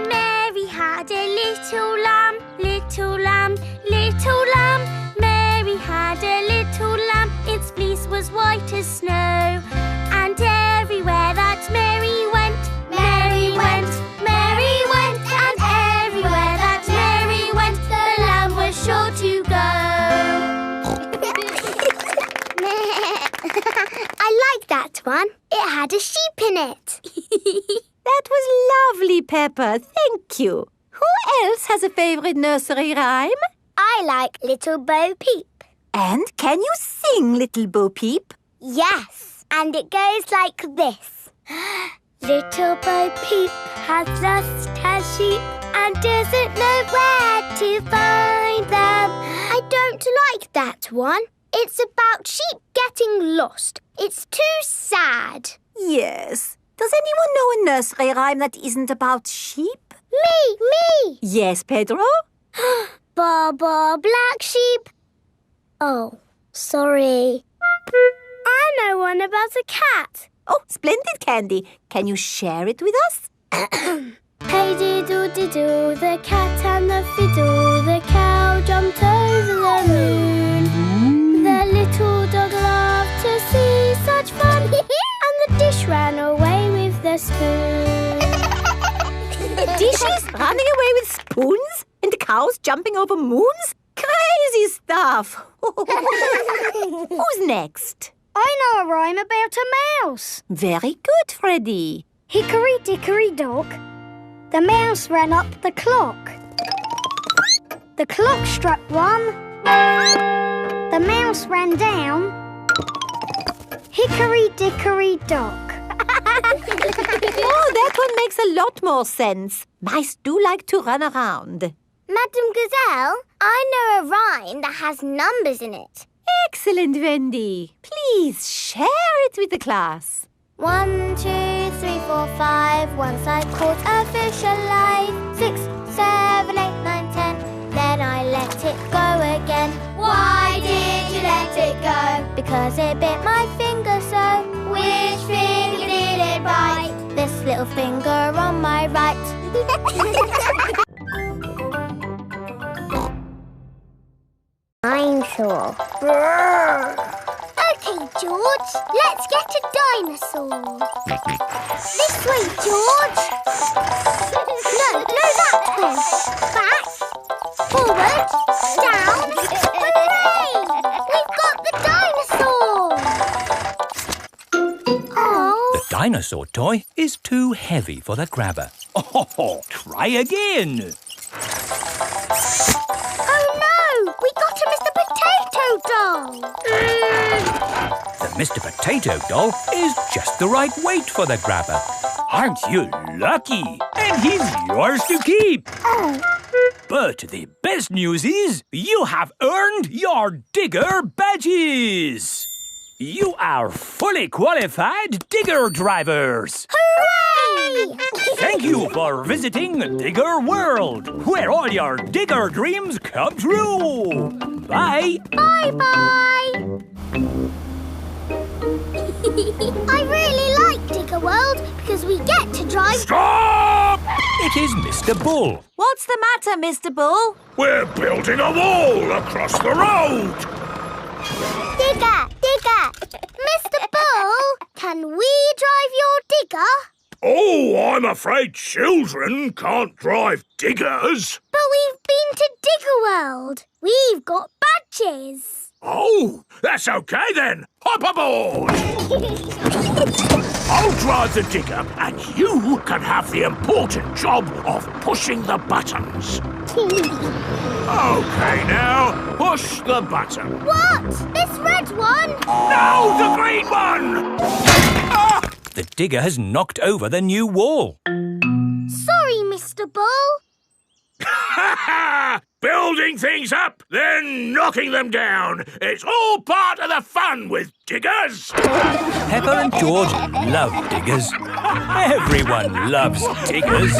Speaker 2: Mary had a little lamb, little lamb, little lamb. Mary had a little lamb, its fleece was white as snow. And everywhere that Mary went, Mary went, Mary went. And everywhere that Mary went, the lamb was sure to go. I like that one. It had a sheep in it.
Speaker 1: That was lovely, Peppa. Thank you. Who else has a favourite nursery rhyme?
Speaker 2: I like Little Bo Peep.
Speaker 1: And can you sing Little Bo Peep?
Speaker 2: Yes, and it goes like this. Little Bo Peep has lost her sheep and doesn't know where to find them. I don't like that one. It's about sheep getting lost. It's too sad.
Speaker 1: Yes. Does anyone know a nursery rhyme that isn't about sheep?
Speaker 2: Me!
Speaker 1: Yes, Pedro?
Speaker 2: Ba ba black sheep. Oh, sorry. I know one about a cat.
Speaker 1: Oh, splendid, Candy. Can you share it with us?
Speaker 2: Hey diddle-diddle, the cat and the fiddle, the cow jumped over the moon. The little dog loved to see such fun, and the dish ran away with the spoon.
Speaker 1: Dishes running away with spoons and cows jumping over moons? Crazy stuff. Who's next?
Speaker 2: I know a rhyme about a mouse.
Speaker 1: Very good, Freddy.
Speaker 2: Hickory dickory dock, the mouse ran up the clock. The clock struck one, the mouse ran down. Hickory dickory dock.
Speaker 1: Oh, that one makes a lot more sense. Mice do like to run around.
Speaker 2: Madam Gazelle, I know a rhyme that has numbers in it.
Speaker 1: Excellent, Wendy. Please share it with the class.
Speaker 2: 1, 2, 3, 4, 5. Once I caught a fish alive. 6, 7, 8, 9, 10. Then I let it go again. Why did you let it go? Because it bit my finger so. Which finger did it bite? This little finger on my right. Dinosaur. Okay, George, let's get a dinosaur. This way, George. No, that way. Back, forward, down. Hooray! We've got the dinosaur. Oh.
Speaker 4: The dinosaur toy is too heavy for the grabber. Oh, try again.
Speaker 2: We got a Mr. Potato doll!
Speaker 4: The Mr. Potato doll is just the right weight for the grabber. Aren't you lucky? And he's yours to keep.
Speaker 2: Oh.
Speaker 4: But the best news is you have earned your digger badges. You are fully qualified digger drivers.
Speaker 2: Hooray!
Speaker 4: Thank you for visiting Digger World, where all your digger dreams come true. Bye.
Speaker 2: Bye-bye. I really like Digger World because we get to drive...
Speaker 4: Stop! It is Mr. Bull.
Speaker 1: What's the matter, Mr. Bull?
Speaker 6: We're building a wall across the road.
Speaker 2: Digger! Mr. Bull, can we drive your digger?
Speaker 6: Oh, I'm afraid children can't drive diggers.
Speaker 2: But we've been to Digger World. We've got badges.
Speaker 6: Oh, that's okay then. Hop aboard. I'll drive the digger and you can have the important job of pushing the buttons. Okay, now, push the button.
Speaker 2: What? This red one?
Speaker 6: No, the green one! Ah!
Speaker 4: The digger has knocked over the new wall.
Speaker 2: Sorry, Mr. Bull.
Speaker 6: Building things up, then knocking them down. It's all part of the fun with diggers.
Speaker 4: Peppa and George love diggers. Everyone loves diggers.